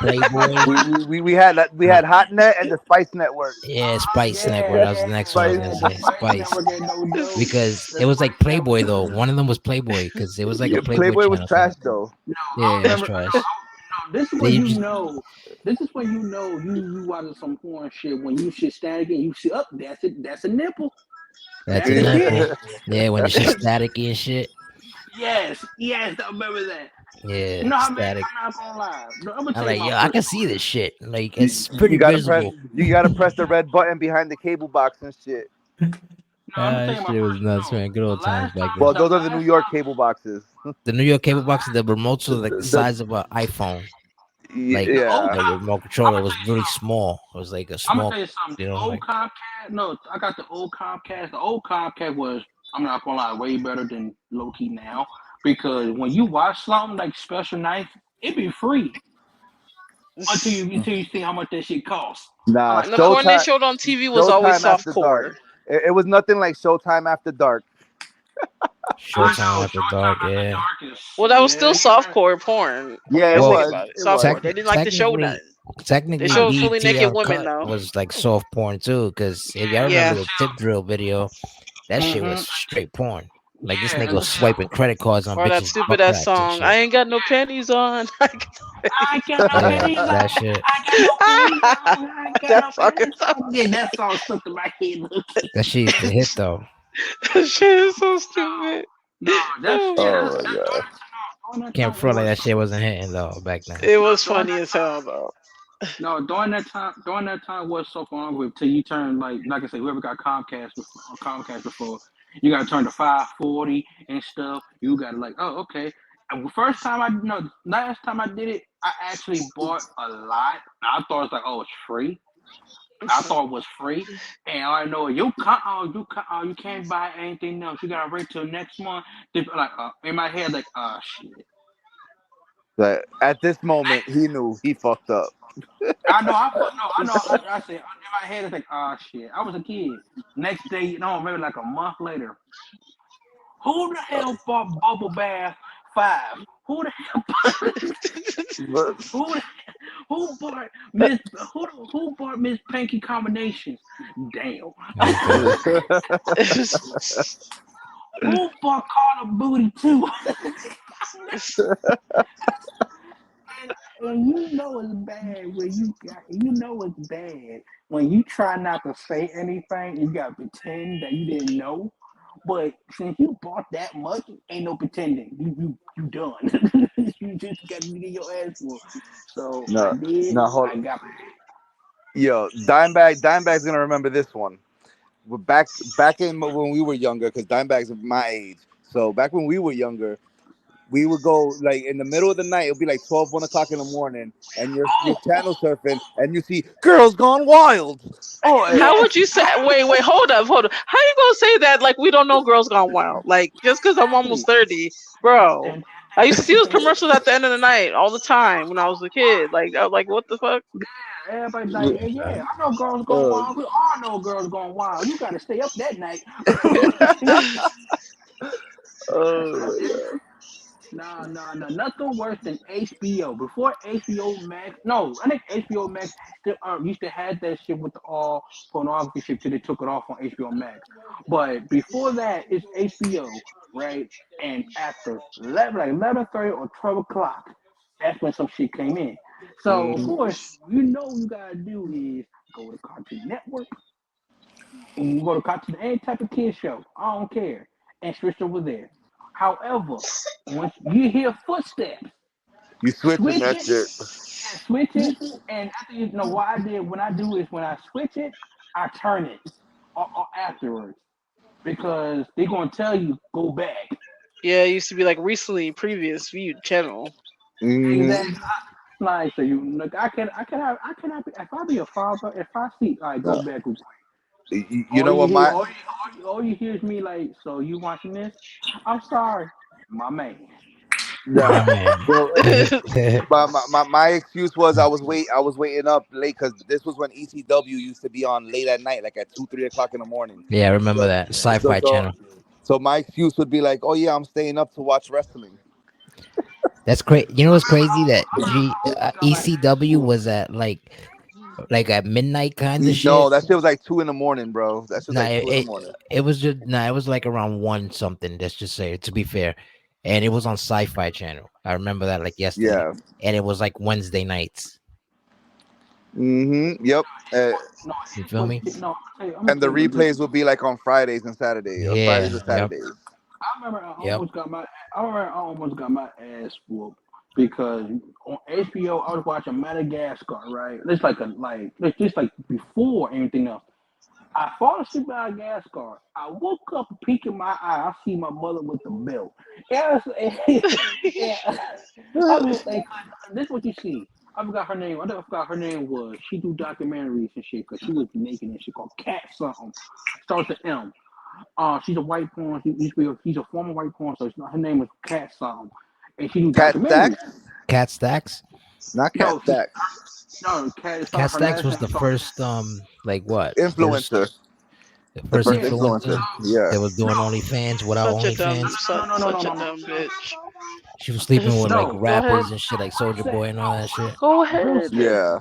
Playboy. We had HotNet and the Spice Network. Yeah, Spice Network. Yeah, That was yeah, the next one I was Spice. gonna yeah. The say. Spice Spice, Network ain't no joke. because The it was like Spice Playboy Network. though. One of them was Playboy because it was like a Yeah, Playboy Playboy was channel. So trash though. No, yeah, I that's remember. trash. No, this is Then when you you just know. This is when you know you watching some porn shit. When you shit static and you see up, that's it. That's a nipple. that's a That's a nipple. nipple. Yeah, when the shit's staticky and shit. Yes, yes. I remember that. You Yeah, know how many? static. I'm not gonna lie. No, I'm gonna I'm tell you like, my yo, I first can see porn. this shit. Like, you, it's you pretty gotta press visible. you gotta press the red button behind the cable box and shit. No, I'm gonna tell you my Shit was first. nuts, No, man. Good old the times last back time. then. Well, The those are the New last York time. cable boxes. The New York The cable boxes, the remotes were like the The, size of an iPhone. Like the old yeah. the remote Comcast. I'm controller gonna was tell you really something. small. It was like a I'm gonna small, tell you something. you know, The old like Comcast. No, I got the old Comcast. The old Comcast was. I'm not gonna lie, way better than low key now. Because when you watch something like Special Night, it be free until you see how much that shit costs. I'm Nah, like, And the oh, porn they Showtime. showed on TV was always Showtime soft after dark. core. It was nothing like Showtime after dark. I Showtime know after dark. Showtime After Yeah. Dark is Well, that was yeah, still you soft right. core porn. I mean, Yeah, I it was thinking Well, was. about it. It Soft was. core. They didn't like to show technically, nothing. They technically, showed fully BET naked women Uncut though. was like soft porn too. Because if y'all remember Yeah. the tip drill video, that shit was Mm-hmm. straight porn. Like this Yeah, nigga was until swiping credit cards on Or that bitches' stupid butt ass cracks and song. I shit. ain't got no pennies on. I got no I ain't pennies got no Yeah, pennies on. that shit. I got no pennies on. I ain't got that no song is pennies so on. Yeah, that song stuck to my head. That shit used to hit though. that shit is so stupid. No, that's Oh yeah, my Oh god. my god. during that Can't time it front like was that shit wasn't hitting though back then. It was during funny that as hell though. no during that time was so far with till you turn like I said, whoever got Comcast before, you gotta turn to 540 and stuff. You gotta like, oh okay. And the first time I no last time I did it, I actually bought a lot. I thought it was like, oh, it's free. I thought it was free, and I know you can't buy anything else. You gotta wait till next month. Like in my head, like shit. But at this moment, he knew he fucked up. I know. I know. I said in my head, it's like shit. I was a kid. Next day, no, maybe like a month later. Who the hell bought Bubble Bath 5? Who the hell? Who who bought Miss? Who bought Miss Pinky combinations? Damn. Okay. Who bought Call of Booty too? And you know it's bad when you know it's bad when you try not to say anything. You gotta pretend that you didn't know. But since you bought that much, ain't no pretending. You done. You just got to get your ass for. So I No, did. no, hold. I got. Yo, Dimebag's gonna remember this one. Back in when we were younger, because Dimebag's my age. So back when we were younger, we would go like in the middle of the night. It'll be like 12, 1 o'clock in the morning, and you're Oh, channel surfing, and you see Girls Gone Wild. Oh, How yes. would you say? Wait, hold up, hold up. How you gonna say that like we don't know Girls Gone Wild? Like just because I'm almost 30, bro. I used to see those commercials at the end of the night all the time when I was a kid. Like, I was like, what the fuck? Yeah, everybody's like, hey, yeah, I know girls going Uh, wild. We all know girls going wild. You got to stay up that night. oh No, nothing worse than HBO. Before HBO Max, no, I think HBO Max still used to have that shit with the all pornography shit till they took it off on HBO Max. But before that, it's HBO, right? And after 11, like 11:30 or 12 o'clock, that's when some shit came in. So of my god. course, you gotta do is go to Cartoon Network, and you go to Cartoon any type of kid show. I don't care, and switch over there. However, once you hear footsteps, You switching switch that it shit. and switch it. And after you know what I did, when I do is when I switch it, I turn it afterwards because they're gonna tell you go back. Yeah, it used to be like recently previous viewed channel. Mm-hmm. Exactly. Like so, you look. I cannot be. If I be a father, if I see, all right, go No. back. You know what my All you hear is me like, so you watching this? I'm sorry, my man. nah. My man. Well, my excuse was I was waiting up late because this was when ECW used to be on late at night, like at 2 3 o'clock in the morning. Yeah, I remember So that so Sci-Fi so Channel. so my excuse would be like, oh yeah, I'm staying up to watch wrestling. That's great. You know what's crazy? That I almost got my ass ECW whooped. was at like at midnight kind of No, shit. that shit was like 2 in the morning, bro. That shit was Nah, like 2 in the morning. it was just it was like around one something. Let's just say to be fair, and it was on Sci-Fi Channel. I remember that like yesterday, Yeah. and it was like Wednesday nights. Mm-hmm. Yep. No, You here's feel what. me? No, I'm gonna And the tell you what this. replays would be like on Fridays and Saturdays, or Fridays Yeah. and Yep. Saturdays. I remember Yep. I almost got my ass whooped because on HBO I was watching Madagascar, right? It's just like before anything else. I fall asleep in Madagascar. I woke up, peek in my eye. I see my mother with the belt. Yeah, I was like, this is what you see. I forgot her name. I never forgot her name was. She do documentaries and shit because she was naked and she called Cat something. Starts with M. She's a white porn. She's a former white porn. So her name is Cat something, and she do Cat documentaries. Stacks, Cat Stacks. not Cat No, Stacks. no, Cat. It's Cat not her Stacks last was name. the first like what Influencer, the the first first Yeah. influencer. influencer Yeah. that was doing OnlyFans without Such a dumb, OnlyFans. such a dumb bitch. She was sleeping with like No, Go ahead. rappers and shit, like Soldier sex. Boy and all that shit. Go Real ahead. sex, Yeah.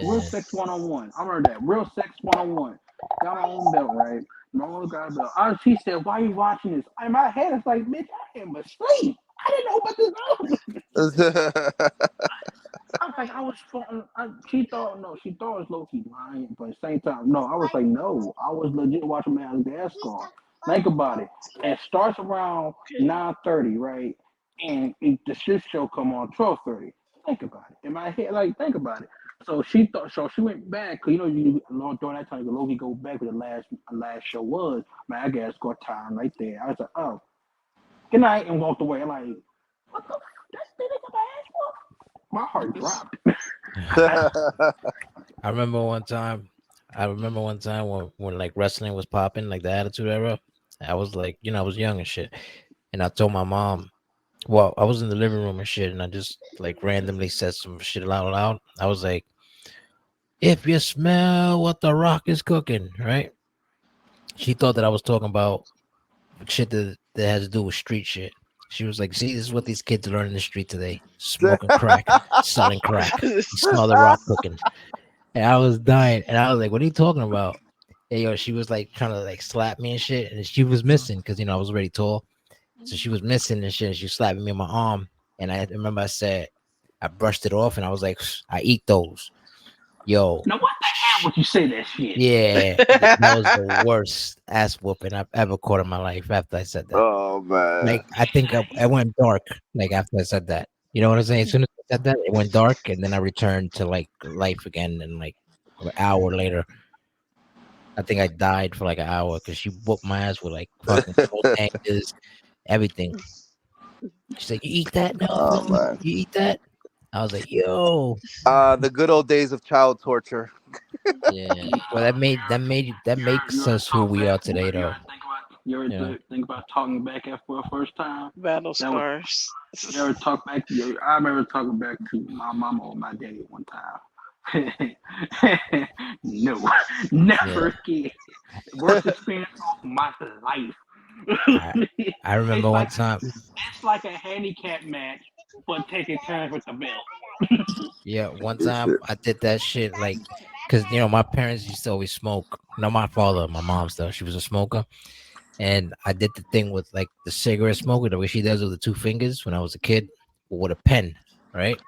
real Yeah. sex 101. I remember that. Real sex 101. Got my own belt, right? My own got a belt. She said, why are you watching this? In my head, it's like, bitch, I am asleep. I didn't know about this. I was like, I was falling. She thought, no, she thought it was low key lying, but at the same time, no, I was like, no, I was legit watching Madagascar. Think about it. It starts around 9:30, right? And the shift show come on 12:30. Think about it. In my head, like, think about it. So she went back, because during that time, Loki go back where the last show was. Madagascar time right there. I was like, oh, good night, and walked away. I'm like, what the? That's the nigga my ass whooped. My heart dropped. I remember one time. I remember one time when like wrestling was popping, like the Attitude Era. I was like, I was young and shit, and I told my mom. Well, I was in the living room and shit, and I just like randomly said some shit loud. I was like, "If you smell what the Rock is cooking," right? She thought that I was talking about shit that has to do with street shit. She was like, "See, this is what these kids learn in the street today: smoking crack, selling crack. You smell the Rock cooking." And I was dying, and I was like, "What are you talking about?" And, she was like trying to like slap me and shit, and she was missing because I was already tall, so she was missing and shit. And she was slapping me in my arm, and I remember I said, I brushed it off, and I was like, I eat those, yo. Now what the hell would you say that shit? Yeah, that was the worst ass whooping I've ever caught in my life. After I said that, Oh man. like I think I went dark. Like after I said that, you know what I'm saying? As soon as I said that, it went dark, and then I returned to like life again, and like an hour later. I think I died for like an hour because she whooped my ass with like fucking cold tanks, everything. She's like, "You eat that now, Oh Philly? man. You eat that?" I was like, "Yo, The good old days of child torture. yeah." Well, that You makes ever us who talk we back? are today, though. You You know, ever think about talking back after a first time? Battle That was scars. You ever talk back to your? I remember talking back to my mama or my daddy one time. No, never Yeah, again. Worst experience of my life. I I remember it's one like time. it's like a handicap match, but taking turns with the belt. Yeah, one This time shit. I did that shit like, cause my parents used to always smoke. No, my father, my mom stuff. She was a smoker, and I did the thing with like the cigarette smoker, the way she does with the two fingers when I was a kid, but with a pen, right?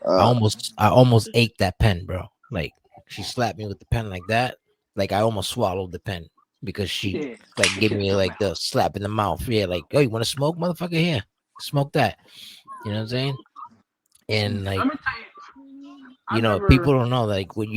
Uh, I almost ate that pen, bro. Like she slapped me with the pen like that. Like I almost swallowed the pen because she Yeah, like gave shut me your like mouth. the slap in the mouth. Yeah, like, oh, you want to smoke, motherfucker? Here, smoke that. You know what I'm saying? And Let like, me tell you, I never. people don't know like what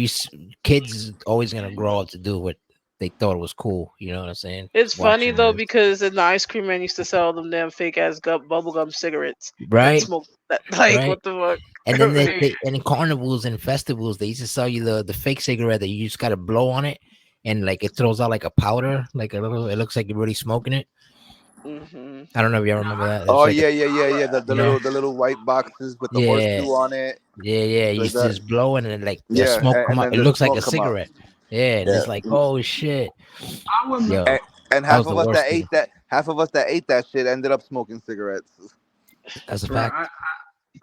kids is always gonna grow up to do what they thought was cool. You know what I'm saying? It's funny Watching though this, because in the ice cream man used to sell them damn fake ass bubblegum cigarettes that right? smoke that like Right. what the And then fuck. they, Hey, they and in carnivals and festivals, they used to sell you the fake cigarette that you just gotta blow on it, and like it throws out like a powder, like a little. It looks like you're really smoking it. Hmm. I don't know if y'all no, remember that. It was oh like a, yeah, yeah, yeah, yeah. The you know, little white boxes with the yeah, horseshoe on it, yeah. You like used to that. just blow and then like the Yeah, smoke come and out. then It the looks like smoke a come out. cigarette. Yeah, and Yeah, it's like, oh shit, I remember. yo, and that half was the of us worst that thing. ate that, half of us that ate that shit ended up smoking cigarettes. That's a Bro, fact.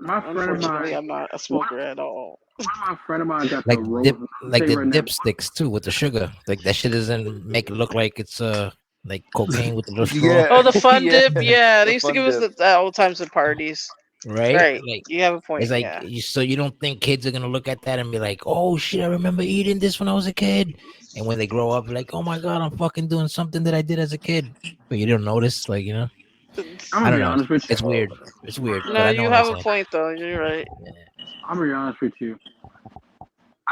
my friend of Unfortunately, mine, I'm not a one, smoker at all. one of my friend of mine got the road. I'm Like tell you the right now, dipsticks too with the sugar. Like that shit doesn't make it look like it's like cocaine with a little straw, Yeah, Oh, the fun yeah, dip, yeah, they the used to fun give us dip. that at all times at parties. right? Right, Like you have a it's point. like Yeah. so you don't think kids are gonna look at that and be like, oh shit, I remember eating this when I was a kid, and when they grow up, like, oh my god, I'm fucking doing something that I did as a kid, but you don't notice, like I'm I gonna don't be know, honest with you, it's weird, it's weird, but No, I know you what I'm have a saying. point though. You're right. Yeah. I'm gonna be honest with you.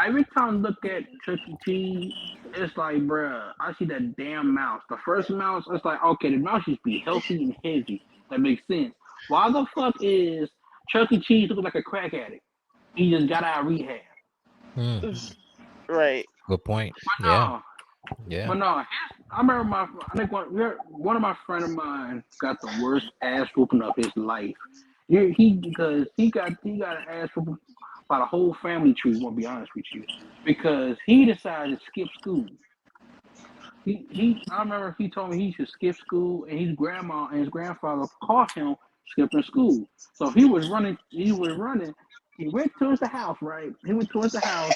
Every time I look at Chuck E. Cheese, it's like, bruh, I see that damn mouse. The first mouse, it's like, okay, the mouse used to be healthy and heavy. That makes sense. Why the fuck is Chuck E. Cheese looking like a crack addict? He just got out of rehab. Hmm. Right. Good point. Yeah, No, yeah. but no, I remember I think one of my friend of mine got the worst ass whooping of his life. Because he got an ass whooping by the whole family tree. Want to be honest with you, because he decided to skip school. I remember he told me he should skip school, and his grandma and his grandfather caught him skipping school. So he was running. He was running. He went towards the house. Right. He went towards the house.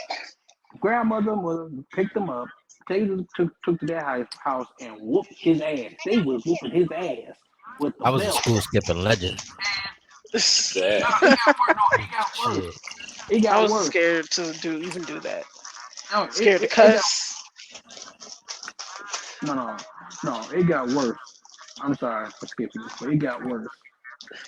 Grandmother picked him up, took to their house and whooped his ass. They was whooping his ass with the I was a belt. school skipping legend. No, Damn. it got worse. No, it got worse. Shit. It I got was worse. scared to do that. No, Scared to it got cuss. no. It got worse. I'm sorry for skipping this, but it got worse.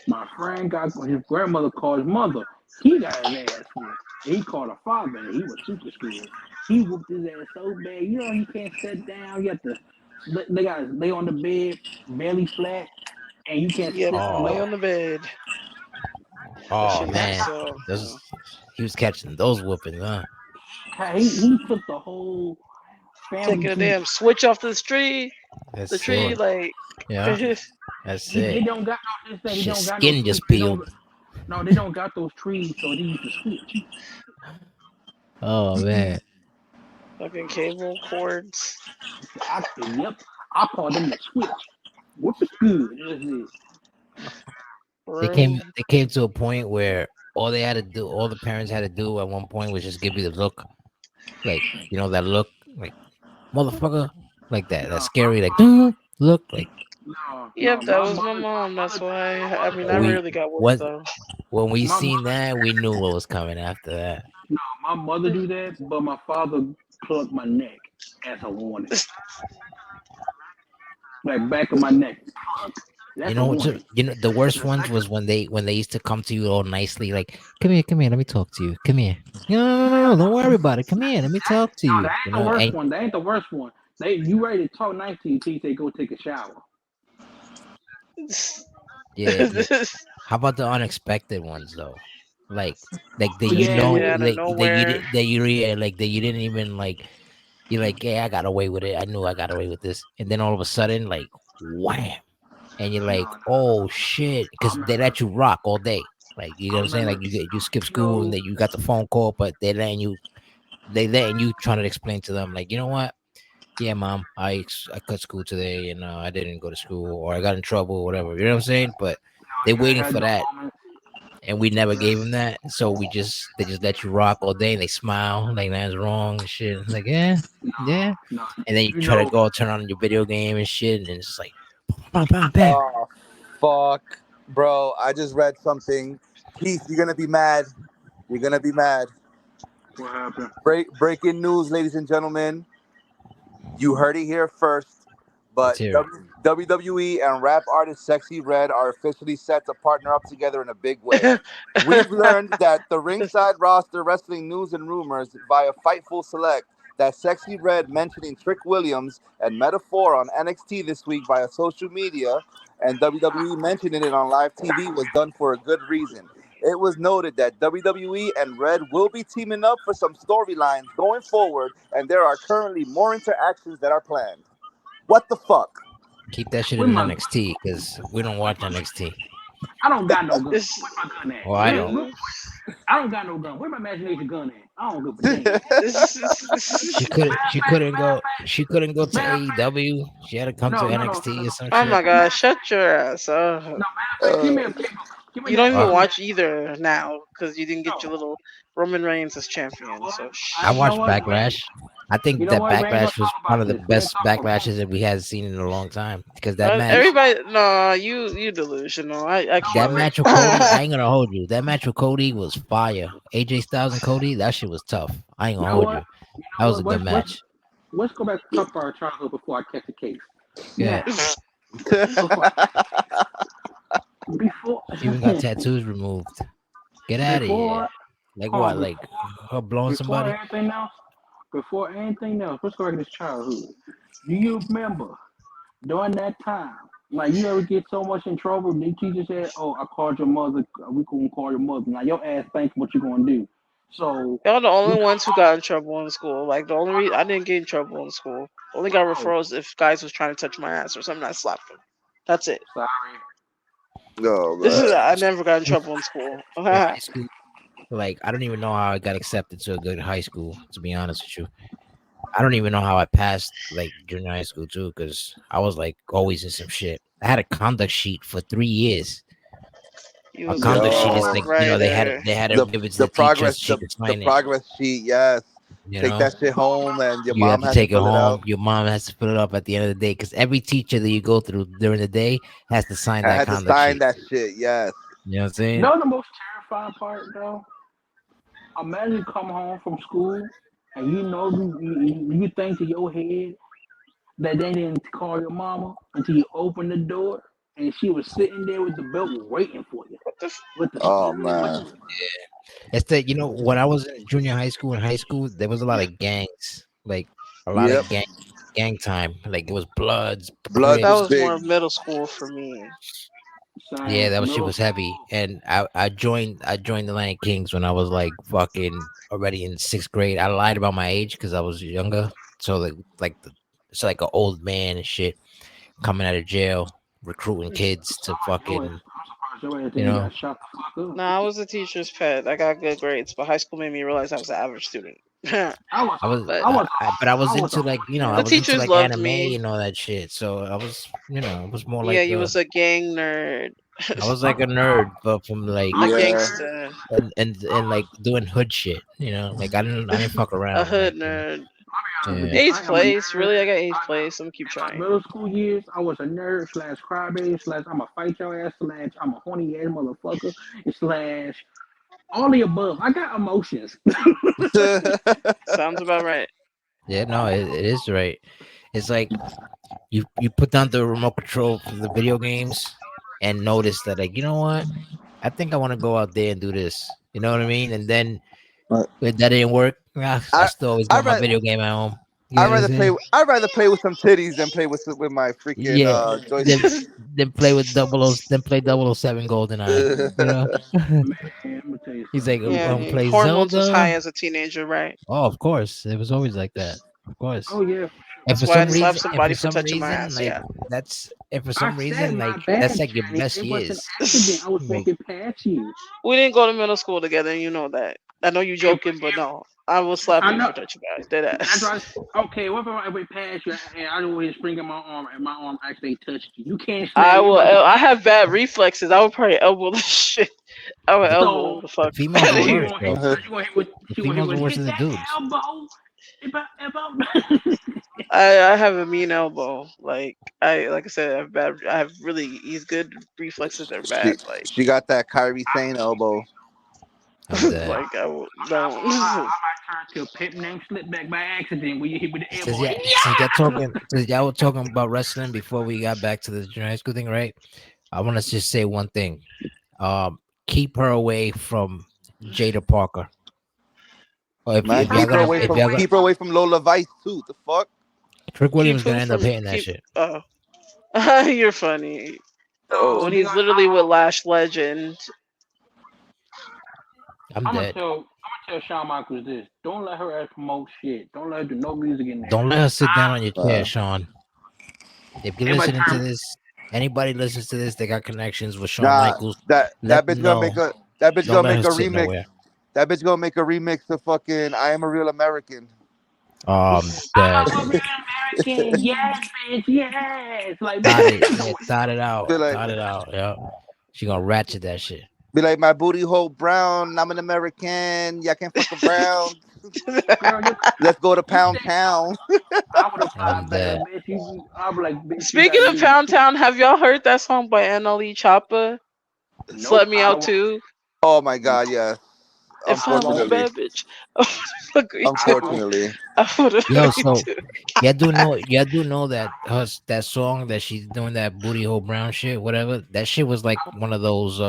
My friend got his grandmother called his mother. He got his ass whooped. He called a father, and he was super scared. He whooped his ass so bad. You know he can't sit down. You have to. They got to lay on the bed, belly flat, and you can't Yep. sit Lay Oh, on the bed. That oh shit used to man, suck. he was catching those whoopings, huh? He took the whole family Taking a tree. damn switch off the tree. The That's tree, it. like. Yeah, that's They it. don't got no this thing. They Shit, don't got no skin switch. just They don't. peeled. No, they don't got those trees, so they use the switch. Oh man, Fucking cable cords. Yep, I call them the switch. Whoop it good. That's it. Bro. they came to a point where all they had to do, all the parents had to do at one point was just give you the look, like that look, like motherfucker, like that No, scary, like look, like Yep, that My was my mother, mom. my That's mother, why. my I mother mean, did I that. we rarely got whooped what though. when we My seen mother, that, we knew what was coming after that. no, my mother do that, but my father plucked my neck as a warning, like back of my neck. Plug. You That's a know, warning. the worst The ones second, was when they used to come to you all nicely, like, come here, let me talk to you. Come here. No, don't worry about it. Come here, let me talk to no, you. that ain't the worst And one. That ain't the worst one. You ready to talk nice to you till you say go take a shower. yeah, how about the unexpected ones though? Like, that Oh you Just yeah, came know, in out of that you nowhere. did, that you yeah, like that you didn't even like. You're like, yeah, I got away with it. I knew I got away with this, and then all of a sudden, like, wham! and you're like, No, no, oh shit, I because they remember. let you rock all day. Like you know I what I'm saying? remember. Like you skip You school and know, then you got the phone call, but they letting you trying to explain to them like, you know what? Yeah, mom, I cut school today and I didn't go to school or I got in trouble or whatever. You know what I'm saying? But they you waiting had for the that, moment. and we never gave them that. So they just let you rock all day and they smile like that's wrong and shit. Like yeah, No, yeah, no. and then you You try to know, go turn on your video game and shit, and it's just like bam, bam, bam. Oh, fuck, bro! I just read something. Keith, you're gonna be mad. You're gonna be mad. what happened? Breaking news, ladies and gentlemen. You heard it here first, Let's but hear it. WWE and rap artist Sexy Red are officially set to partner up together in a big way. We've learned that the ringside roster wrestling news and rumors via Fightful Select that Sexy Red mentioning Trick Williams and Metaphor on NXT this week via social media and WWE mentioning it on live TV was done for a good reason. It was noted that WWE and Red will be teaming up for some storylines going forward, and there are currently more interactions that are planned. What the fuck? Keep that shit Where in my, NXT because we don't watch NXT. I don't got no gun. this, Where my gun at? Well, I don't. I don't got no gun. Where my imagination gun at? I don't give a damn. She this, couldn't. She couldn't Matter of go. fact, She couldn't go to matter of fact, AEW. She had to come to no, NXT or some oh shit. my matter gosh, of shut fact, your ass up. no, matter of fact, give Uh, me a paper. Give me You don't that even Uh, paper. watch either now because you didn't get No, your little Roman Reigns as you know champion. what? So I You know watched shh. what? Backlash. I You think know that what? We ain't gonna Backlash was talk one about of the this. We ain't best talking about backlashes that we had seen in a long time. Because you know Everybody, no, you delusional. I no that actually match with Cody, I ain't gonna hold you. That match with Cody was fire. AJ Styles and Cody, that shit was tough. I ain't you gonna know hold what? you. You That know was what? a good match. Let's go back to talk about our childhood before I catch a case. Yeah, Now, before before she even got tattoos removed. Get out of here. before Like hold what? on, Like her blowing before somebody? anything else, let's go back to this childhood. Do you remember during that time? Like you ever get so much in trouble, the teacher said, "Oh, I called your mother. We gonna call your mother." Now your ass think what you gonna do. So y'all the you only ones who know, got in trouble in school. Like the only reason I didn't get in trouble in school. Only got oh, referrals if guys was trying to touch my ass or something. I slapped them. That's it. sorry. oh This is man. I never got in trouble in school. In high school, like I don't even know how I got accepted to a good high school. To be honest with you, I don't even know how I passed like junior high school too, because I was like always in some shit. I had a conduct sheet for 3 years. You A was a conduct sheet is Yo, like writer. they had to the give it to the the teacher progress so she the could the sign it. progress sheet. Yes, You take know, that shit home, and your you have mom to has to take it fill it home. out. Your mom has to fill it up at the end of the day because every teacher that you go through during the day has to sign I that had to conduct sign sheet. that shit. Yes. You know what I'm You saying? know the most terrifying part though? Imagine you come home from school and you know you think to your head that they didn't call your mama until you open the door and she was sitting there with the belt waiting for you. What the? With the Oh with man. the It's that when I was in junior high school and high school, there was a lot of gangs, like a lot Yep. of gang time. Like it was Bloods, Bloods That was was Crips. big. more middle school for me. Yeah, same that was shit middle was heavy. school. And I joined the Lion Kings when I was like fucking already in 6th grade. I lied about my age because I was younger. So it's like an old man and shit coming out of jail, recruiting kids to fucking I'm surprised your ass you didn't know. got shot the fuck up. Nah, I was a teacher's pet. I got good grades, but high school made me realize I was an average student. I was I was, But but I was I was a into like the I was into teachers like loved anime me. and all that shit. So I was it was more Yeah, like you was a gang nerd, I was I'm like a nerd, but from a like Yeah. gangster, and like doing hood shit. Like I didn't fuck a around. hood Like nerd. I'll be honest with yeah, you. Eighth I am a place, nerd. really? I got eighth place. I'm gonna keep In my trying. middle school years, I was a nerd slash crybaby slash I'm a fight your ass slash I'm a horny ass motherfucker slash all the above. I got emotions. Sounds about right. yeah, no, it is right. It's like you put down the remote control for the video games and notice that like what I think I want to go out there and do this. You know what I mean? And then if that didn't work, I I still always I got my rather video game at home. You know what I'm saying? I'd rather play with some titties than play with my freaking Yeah. Then joystick. then play with then play 007 GoldenEye. You know? Man, let me tell you He's something. like, Yeah, play hormones was high Zelda. as a teenager, right? Oh, of course. It was always like that. Of course. Oh yeah, And That's for why I some slapped reason, somebody for touching my ass. like Yeah. that's and for I some said reason, my like that's bad, like your Johnny. best It was an years. accident. I was Like walking past you. We didn't go to middle school together, and you know that. I know you It, joking, but no, I will slap I you know. for touching my ass. Dead That's ass. right. Okay, what if I went past you and I always spring in my arm and my arm actually touched you? You can't snap. I You will. about to. I have bad reflexes. I would probably elbow the shit. I would the, elbow So, the the fuck females out are of so you you. worse, gonna hit? though. So you gonna hit with? The She gonna hit females are with? worse Hit than the that dudes. elbow. About. I have a mean elbow. Like I said, I have bad. I have really he's good reflexes. They're she bad. Like she got that Kyrie Sane elbow. I'm dead. like I will, I'm not gonna lie. don't. I might turn to a pimp named Slipback by accident when you hit with the Since elbow. yeah, since y'all were talking about wrestling before we got back to the junior high school thing, right? I want to just say one thing. Um, keep her away from Jada Parker. Or Man, if y'all gonna if y'all gonna keep her away from Lola Vice too. The fuck? Trick Keep Williams who gonna end up from hitting that keep. shit. You're funny. So When they he's got. literally with Lash Legend. I'm I'm gonna dead. tell Shawn Michaels this. Don't let her ass promote shit. Don't let her do no music in there. Don't let her sit down on your chair, Uh, Sean. If you're Everybody listening to turn. this, anybody listens to this, they got connections with Shawn nah, Michaels. that Let bitch them gonna know. make a that bitch Don't gonna let make her a sit remix. nowhere. That bitch gonna make a remix to fucking "I Am a Real American." Dead. I'm a real American. Yes, bitch. Yes. Like, Thought bitch, it, you yeah, know it. thought it out, Be like, thought it out. Yeah, she gonna ratchet that shit. be like, my booty hole brown. I'm an American. Y'all can't fuck around. Girl, Let's go to you Pound say Town. I would have I'm fired back, dead. bitch. I'll be like, bitch, you Speaking got of me. Pound Town, have y'all heard that song by NLE Choppa? Nope. Slut Me I Out don't want. Too. Oh my god, yes. If I want a Unfortunately, bad bitch, I would agree I too. don't. unfortunately, I would Yo, agree so too. y'all do know that that song that she's doing that booty hole brown shit, whatever. That shit was like one of those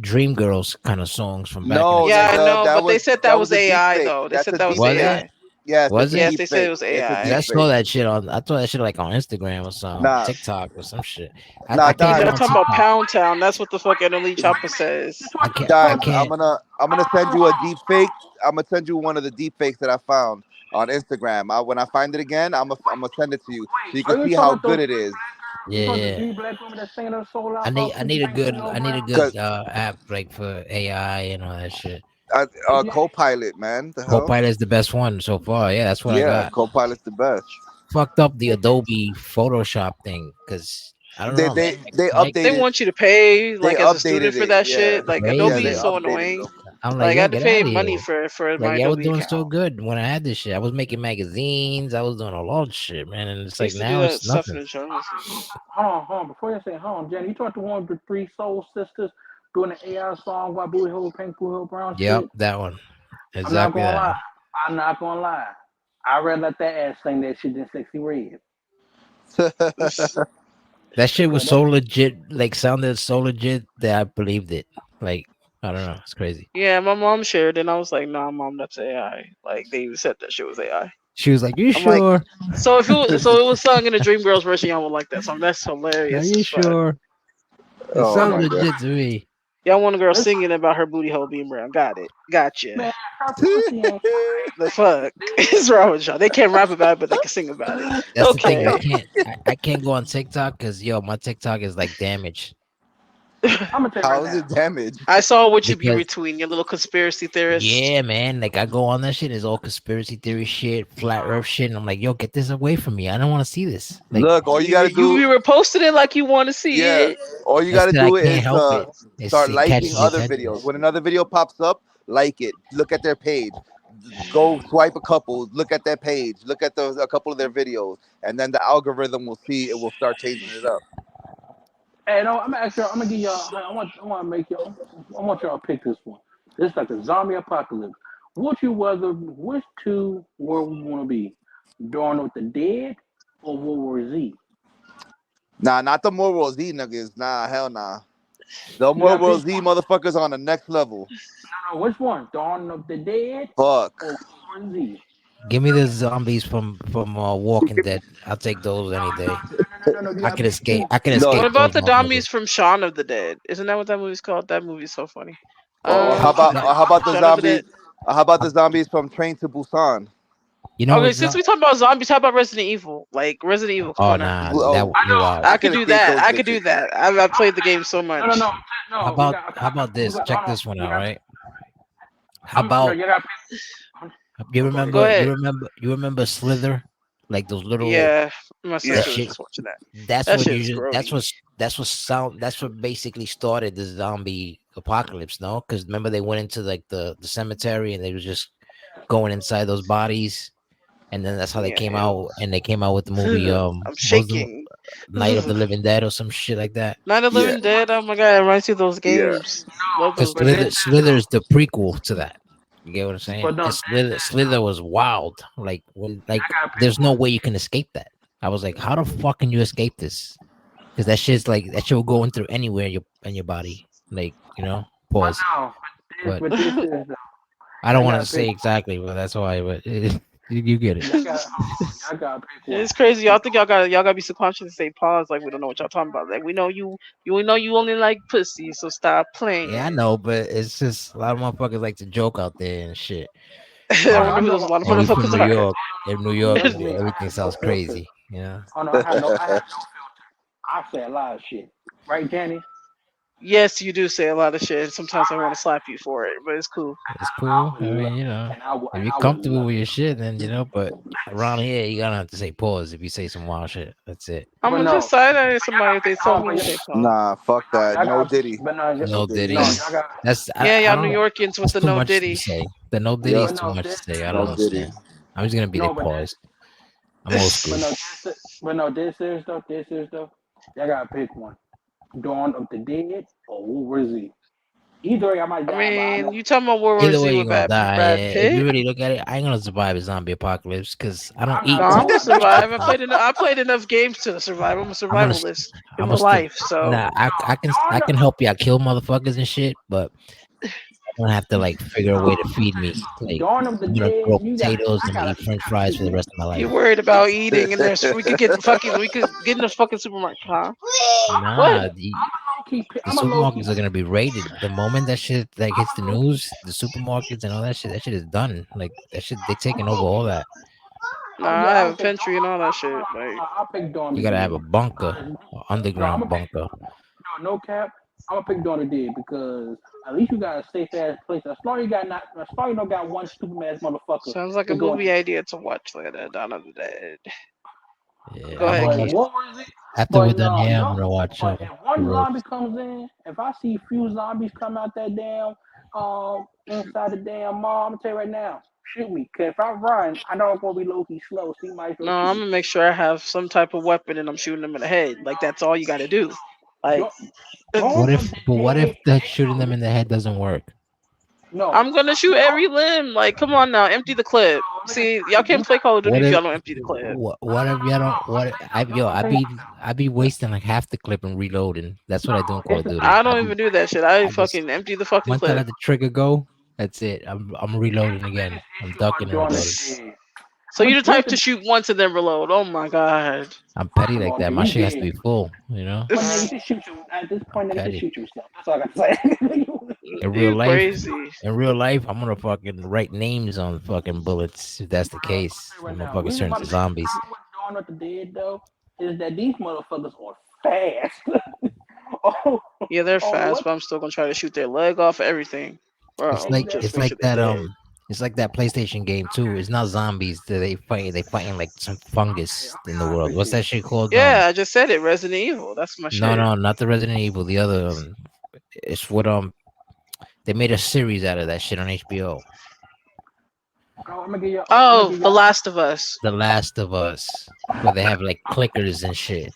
Dream Girls kind of songs from back in the no, Yeah, day. I nigga, know, but they said that that was was a deep AI fake. though. They That's said a that was deep Was fake. it? AI. Yes, it's Was a it? Yes, deep they said it fake. was It's a 'Cause AI. deep I fake. saw that shit on. I saw that shit like on Instagram or some Nah, TikTok or some shit. I nah, You can't gotta go Dimes. on talk about TikTok. Pound Town. That's what the fuck NLE Wait Choppa a minute. says. This one. This I one. Dimes. can't. I'm gonna send you a deep fake. I'm gonna send you one of the deep fakes that I found on Instagram. When I find it again, I'm gonna send it to you so Wait. you can Are you see talking how about those good it three is. black girls? You Yeah, talking about the yeah. three black women that sang their soul out about I need a $50 good Cause app like for AI and all that shit. Yeah. Copilot, man, the hell. Copilot is the best one so far. Yeah, that's what I Yeah, got. Copilot's the best. Fucked up the Adobe Photoshop thing because I don't They know, they man. they They updated want you to pay they like as a student updated for it. that Yeah, shit. Like yeah, Adobe they is Crazy. so updated annoying. them. I'm like, Like I yo, had to get out pay of money here. for my Like y'all was Adobe doing so account. good when I had this shit. I was making magazines. I was doing a lot of shit, man. And it's I like used to do now that it's stuff in nothing. the Joneses. Hold on. Before you say hold on, Jenny, you talked to one of the three soul sisters doing an AI song about Booty Hole Pink, Booty Hole Brown Yep, shit. that one. I'm not Exactly gonna that lie. one. I'm not gonna lie. I rather let that ass sing that shit than Sexy Red. That shit was Cause so that legit, like sounded so legit that I believed it. Like, I don't know. It's crazy. Yeah, my mom shared, and I was like, "Nah, mom, that's AI." Like they even said that shit was AI. She was like, "You I'm like, sure? so it was sung in a Dreamgirls version. Y'all would like that song. That's Are hilarious you as fuck. sure? It Oh sounds my god. legit to me." Y'all want a girl this singing about her booty hole being brown. Got it. Gotcha. man, her pussy ain't The fuck is wrong with y'all? They can't rap about it, but they can sing about it. That's the thing. Okay. I can't go on TikTok because yo, my TikTok is like damaged I'm gonna tell you right How is now. it damaged? I saw what you be because retweeting, your little conspiracy theorist. yeah, man. Like I go on that shit. It's all conspiracy theory shit, flat Earth shit, and I'm like, yo, get this away from me. I don't want to see this. Like Look, all you gotta You do, be reposting it like you want to see yeah, it. all you that's gotta that I do can't is help it. start It catches liking the other attention. videos. When another video pops up, like it. Look at their page. Go swipe a couple. Look at their page. Look at a couple of their videos, and then the algorithm will see. It will start changing it up. Hey, no, I'm gonna ask y'all. I'm gonna give y'all. I want to make y'all. I want y'all to pick this one. This is like a zombie apocalypse. Would you whether which two world we want to be? Dawn of the Dead or World War Z? Nah, not the more World Z niggas. Nah, hell nah. The You more gotta pick World Z motherfuckers on the next level. one. No, which one? Dawn of the Dead Fuck. or World War Z? Give me the zombies from Walking Dead. I'll take those any day. No. You I gotta could pick escape. two. I could Look, What escape those about the motherfuckers. dummies from Shaun of the Dead? Isn't that what that movie's called? That movie's so funny. how about No, how about the Shaun of the zombies? Dead. How about the zombies from Train to Busan? You know Okay, what's since we talking about zombies, how about Resident Evil? Like Resident Evil, come Oh on now. nah, that Well, you're wild. I I could can do escape that. those I could do bitches. that. I've played the game so No, no, much. no, How no. about how I got about this? Check hold on. this one You out, got right? How no, about you got you oh, go ahead. Go remember you ahead. remember you remember Slither? Like those little Yeah, my that sister Yeah. was shit. just watching that. That's That what shit is usually grody. that's what basically started the zombie apocalypse, no? Because remember they went into like the cemetery and they was just going inside those bodies, and then that's how they Yeah, came ew. out, and they came out with the movie I'm what was the shaking. Night of the Living Dead or some shit like that. Night of the Yeah. Living Dead. Oh my god, it reminds me of those Yeah. games. Love Because those But this games. Slither is the prequel to that. You get what I'm saying? but no, And this Slither was wild. Like I got there's no way you can escape that. I was like, how the fuck can you escape this? Because that shit's like that shit will go in through anywhere in your body. Like, but pause. no, But but this is though. I don't Y'all want gotta to say pick. exactly, but that's why. But you get it. Y'all got hold on. Y'all gotta pick one. It's crazy. Y'all think y'all gotta be subconscious to say pause like we don't know what y'all talking about. Like we know you only like pussy, so stop Yeah, I playing. know, but it's just a lot of motherfuckers like to joke out there and shit. I Oh no, wonder I who know. those a lot of And we motherfuckers from New are. York. In New You York, listen to me. I everything have no sounds filter. crazy. Yeah. Oh no, I have no filter. I say a lot of shit. Right, Danny? Yes, you do say a lot of shit. Sometimes I want to slap you for it, but it's cool. It's cool. I I would love mean, if and you're I would comfortable love with it. your shit, then but around here you gotta have to say pause if you say some wild shit. That's it. I'm But gonna just no, side eye but y'all somebody if gotta they pick. tell Hold on, me to say pause. Nah, fuck that. y'all No gotta. Diddy. But no, No No Diddy. no, Diddy. y'all got. Yeah, I y'all New don't. Yorkers with That's the too no much to diddy. say. The no Diddy Yep. is But too no, much to say. I No don't Diddy. understand. I'm just gonna be the no, but pause. I'm old school. but no, this is though. This is though. Y'all gotta pick one. Dawn of the Dead or World War Z. Either way, I might I die, but I mean, know. you talking about World War Either Z way, you're with gonna die. Brad Yeah. If you Pitt? really look at it, I ain't gonna survive a zombie apocalypse because I don't I'm No, eat. not I'm gonna gonna lie. survive. I played enough games to survive. I'm a I'm gonna. s- survivalist I'm in gonna real still. life, so Nah, I Dawn of can help you. I kill motherfuckers and shit, but I'm gonna have to like figure a way to feed me. Like Dawn of the I'm gonna Dead. grow You got. potatoes. I I'm gonna gotta. eat French fries for the rest of my you life. worried about eating and there's we could get in the fucking supermarket, huh? What? Nah, the I'm a low key. supermarkets are gonna be raided. The moment that shit like hits the news, the supermarkets and all that shit is done. Like that shit, they taking over all that. Nah, Oh I yeah, have I'll a pick. pantry and all that shit. Like, I'll pick Dawn You of the gotta have Dead a bunker, because an no, I'm underground gonna pick. bunker. No cap. I'm gonna pick Dawn of the Dead because at least you got a safe ass place. As long as you got not, as long as you don't got one stupid ass motherfucker sounds like a to go in. movie idea to watch later. Dawn of the Dead. Yeah, Go I'm ahead, But Keith. gonna what was it? after we're But done no, here, I'm no. gonna watch But if the one zombie roast. comes in, if I see a few zombies come out that damn inside the damn mall, I'm gonna tell you right now, shoot me. Cause if I run, I know I'm gonna be low key slow, so you might as well No, shoot I'm me. gonna make sure I have some type of weapon and I'm shooting them in the head. Like that's all you got to do. Like Don't, Dawn of the But what Dead if the ain't shooting them in the head doesn't work? no. I'm gonna shoot every limb. Like, come on now, empty the clip. Let me See, tell y'all you, can't play Call of Duty What if if y'all don't empty the clip. what if y'all don't? What no, I'm gonna tell you, I be wasting like half the clip and reloading. That's what no, I do in Call it's of the Duty. I don't even do that shit. I I just fucking empty the fucking once I clip. let the trigger go, that's it. I'm reloading again. biggest I'm issue ducking about and Dawn of reloading. the Dead. So you're the Here's type the to shoot once and then reload. Oh my god. I'm petty first of like all, that. nigga, My you shit has to dead. be full. You know, Point nigga, just shoot you. At this I'm point, nigga, just petty. shoot yourself. That's all I gotta say. You crazy. In real life, I'm gonna fucking write names on fucking bullets if that's the Bro, I'm case. saying right And now, motherfuckers reason turn why into the biggest zombies. problem with Dawn of the Dead though is that these motherfuckers are fast. oh, Yeah, they're oh, fast, what? but I'm still gonna try to shoot their leg off. Everything, bro. Just make sure they're dead. It's like that PlayStation game too. It's not zombies. They fighting like some fungus I'm in the being honest world. with What's you. that shit called? Yeah, I just said it. Resident Evil. That's my No, shit. not the Resident Evil. The other it's what they made a series out of that shit on HBO. Oh, I'm gonna give you. I'm gonna Oh, give The you. Last of Us. The Last of Us, where they have like clickers and shit.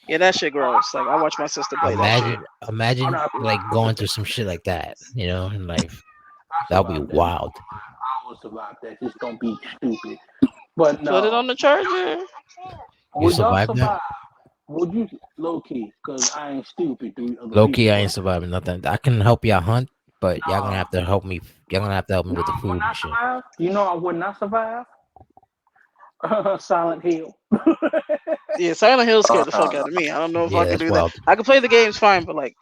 Yeah, that shit gross. Like I watched my sister play that shit. I'm Imagine not. like going through some shit like that, in life. I That would be survived that. wild. I will survive that. Just don't be stupid. But Put it no, on the charger. You would y'all survived that? survive? Would you low key? Cause I ain't stupid. Three other Low key, people, I but ain't surviving nothing. I can help y'all hunt, but y'all gonna no, have to help me. Y'all gonna have to help me no. with the Would food and not shit. survive? You know, I would not survive. Silent Hill. Yeah, Silent Hill scared the fuck Uh, out of me. I don't know if I Yeah, could that's do that. wild. I could play the games fine, but like,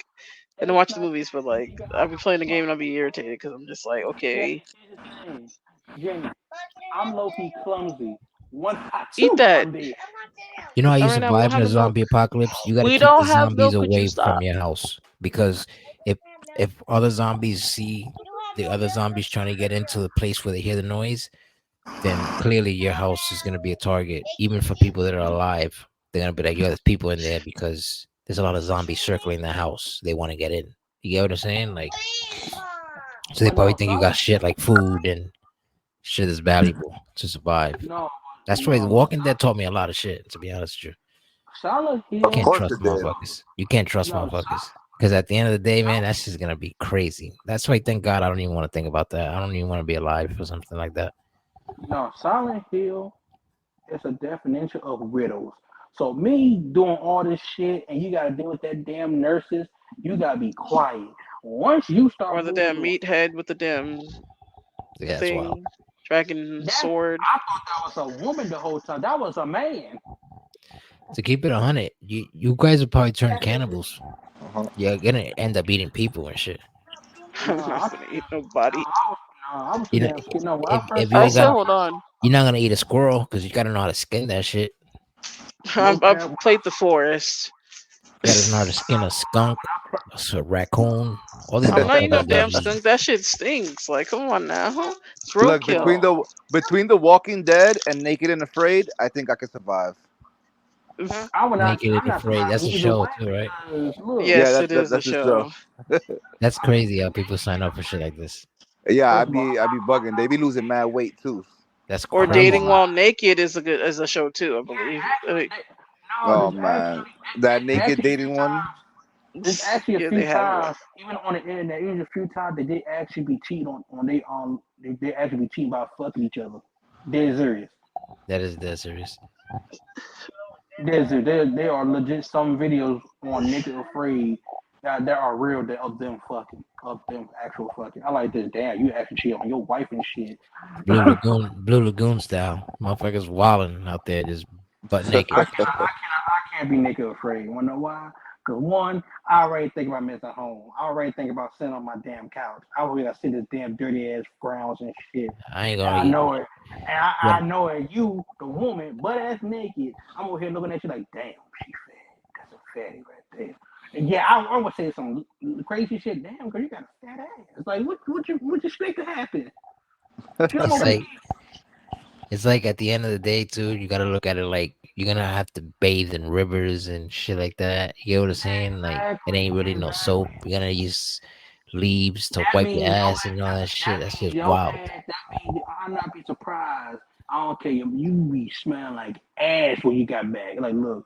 and It's watch the like movies, but like, I'll be playing the game and I'll be irritated because I'm just like, here's okay, the thing. Jenny, I'm low key clumsy. One hot Eat two, that. I'm dead. You know how you All right, now we don't survive in have a the milk. zombie apocalypse? You got to We keep the don't have zombies milk. Could you away from stop? your house because if other zombies see the other zombies trying to get into the place where they hear the noise, then clearly your house is going to be a target, even for people that are alive. They're going to be like, yo, there's people in there because there's a lot of zombies circling the house. They want to get in. You get what I'm saying? Like, so they But probably no, think you got shit like food and shit is valuable to survive. no, That's why The no, but Walking Dead taught me a lot of shit, to be honest with you. Silent You Of Hill, can't course trust it did. motherfuckers. You can't trust no, motherfuckers. Because at the end of the day, man, that's just gonna be crazy. That's why thank God I don't even want to think about that. I don't even want to be alive for something like that. no, Silent Hill is a definition of riddles. So me doing all this shit, and you gotta deal with that damn nurses. You gotta be quiet. Once you Or start the moving damn around, meathead with the damn Yeah, that's wild. thing, dragon that sword. I thought that was a woman the whole time. That was a man. To keep it 100, you guys will probably turn cannibals. Uh-huh. You're gonna end up eating people and shit. I'm No, not I, gonna eat no, nobody. I was too You know, damn scared. No, when I if first you I saw ain't when said, got, I hold on. you're not gonna eat a squirrel because you gotta know how to skin that shit. no I've cap, played the forest. You gotta know how to skin a skunk, a raccoon. All these I'm not eating no motherfuckers gotta damn be. skunk. That shit stinks. Like, come on now. It's Look, roadkill. between the Walking Dead and Naked and Afraid, I think I could survive. I would not. Naked I'm and not Afraid. That's surviving a either show way too, right? because look. Yeah, Yes, it is a that's the show. show. That's crazy how people sign up for shit like this. Yeah, First of all, I'd be bugging. They be losing mad weight too. That's Or first of dating all, crazy. while naked is a show too. I believe. Like, no, Oh man, that there's naked actually a few dating one. times. There's actually a yeah, few they have one. times, even on the internet, even a few times they did actually be cheating on they they actually be cheating by fucking each other. Dead serious. That is dead serious. Dead serious. There are legit some videos on Naked Afraid that are real that of them fucking. Of them actual fucking. I like this. Damn, you actually cheat on your wife and shit. Blue Lagoon style. Motherfuckers wilding out there just butt naked. I can't be naked afraid. You wanna know why? Cause one, I already think about missing home. I already think about sitting on my damn couch. I already gotta see this damn dirty ass grounds and shit. I ain't And gonna I eat know it. And I when know it. You, the woman, butt ass naked. I'm over here looking at you like, damn, she fat. That's a fatty right there. And yeah, I would say some crazy shit. Damn, girl, you got a fat ass. It's like, what you expect to happen? Shit, I'm it's over here. like it's like at the end of the day too, you gotta look at it like you're gonna have to bathe in rivers and shit like that. You know what I'm saying? Like it ain't really no soap. Exactly. You're gonna use leaves to That wipe your means your ass and all ass. that shit. That's just Your wild. ass. That means I'm not be surprised. I don't care. You be smelling like ass when you got back. Like look,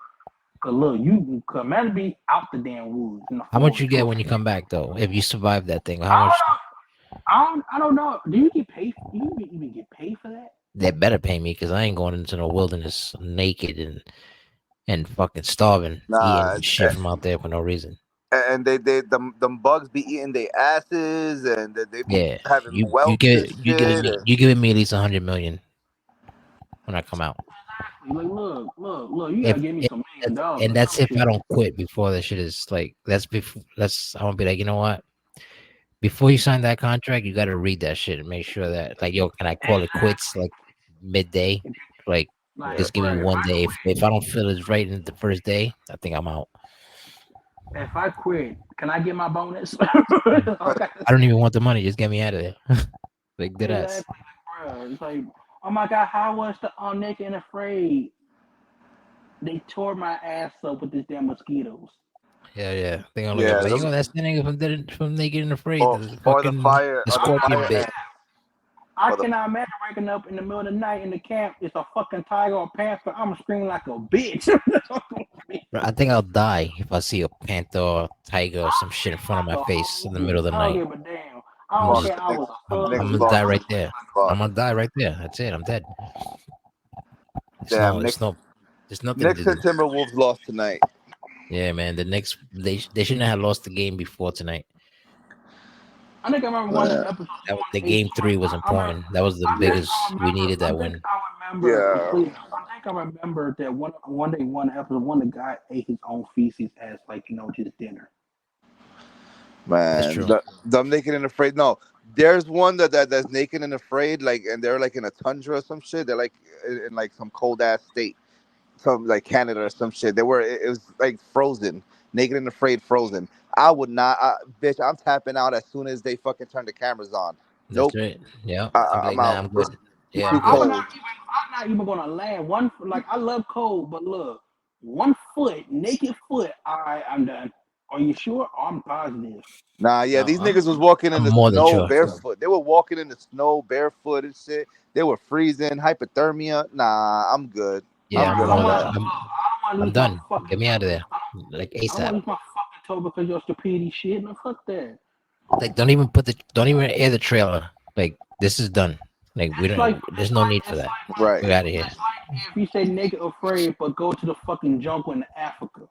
cause look, you could imagine be out the damn woods in the How much forest you for. get when you come back though? If you survive that thing, how I much don't know. I don't know. Do you get paid? Do you even get paid for that? they better pay me because I ain't going into no wilderness naked and fucking starving, Nah, eating shit from out there for no reason. and they them bugs be eating their asses, and they be Yeah, having welts and shit. And you giving me at least 100 million when I come out. Like look. You gotta give me If some that's, $1 million and or that's some if I shit. don't quit before the shit is like that's before that's I want to be like, you know what? Before you sign that contract, you got to read that shit and make sure that like, yo, can I call it quits like midday? Like, yeah, Like, just give me bro, one day. If I don't feel it's right in the first day, I think I'm out. if I quit, can I get my bonus? Okay. I don't even want the money. Just get me out of there. Like dead ass. Exactly, bro. It's like, oh my god, how was the Naked and Afraid? They tore my ass up with this damn mosquitoes. Yeah, yeah. They gonna look at me yeah. like, Them, yo, that's the nigga from Naked and Afraid, the fucking the or the scorpion fire bit. ant, I or the cannot imagine waking up in the middle of the night in the camp. It's a fucking tiger or panther. I'm screaming like a bitch. Bro, I think I'll die if I see a panther or tiger or some shit in front of my like a face in the whole middle of the bitch. I don't night. give a damn. I I'm don't oh, just care. I was a thug. I'm Nick's gonna die lost right his there. I'm spot. gonna die right there. That's it. I'm dead. Damn, There's nothing to Knicks and do. Timberwolves lost tonight. Yeah, man. The Knicks they shouldn't have lost the game before tonight. I think I remember one of Uh, the episodes. That was, the One game three was important. That was the biggest. We needed I that think win. I remember. yeah, I think I remember that one day one episode one of the guy ate his own feces as like just dinner. That's man. true. Them Naked and Afraid. No, There's one that's naked and afraid, like, and they're like in a tundra or some shit. They're like in like some cold ass state, some like Canada or some shit. They were it was like frozen, naked and afraid, frozen. I would not, bitch. I'm tapping out as soon as they fucking turn the cameras on. That's Nope, right. Yeah. I'll be I'm like, nah, out. I'm good. Bro, Yeah, I'm Too good. cold. I'm not even gonna lie. One like I love cold, but look, 1 foot, naked foot. All right, I'm done. Are you sure? I'm positive. Nah, yeah, these I'm niggas was walking in I'm the more than snow sure. barefoot. They were walking in the snow barefoot and shit. They were freezing, hypothermia. Nah, I'm good. Yeah, I'm I'm good I don't on more than want. that. Look, I'm I don't want to I'm lose my done. fucking Get me out of there. toe. Like I don't want ASAP. to lose my fucking toe because of your stupidity shit. No, fuck that. Like don't even air the trailer. Like this is done. Like we don't there's no need for that. Right. We're out of here. It's like if you say naked afraid, but go to the fucking jungle in Africa.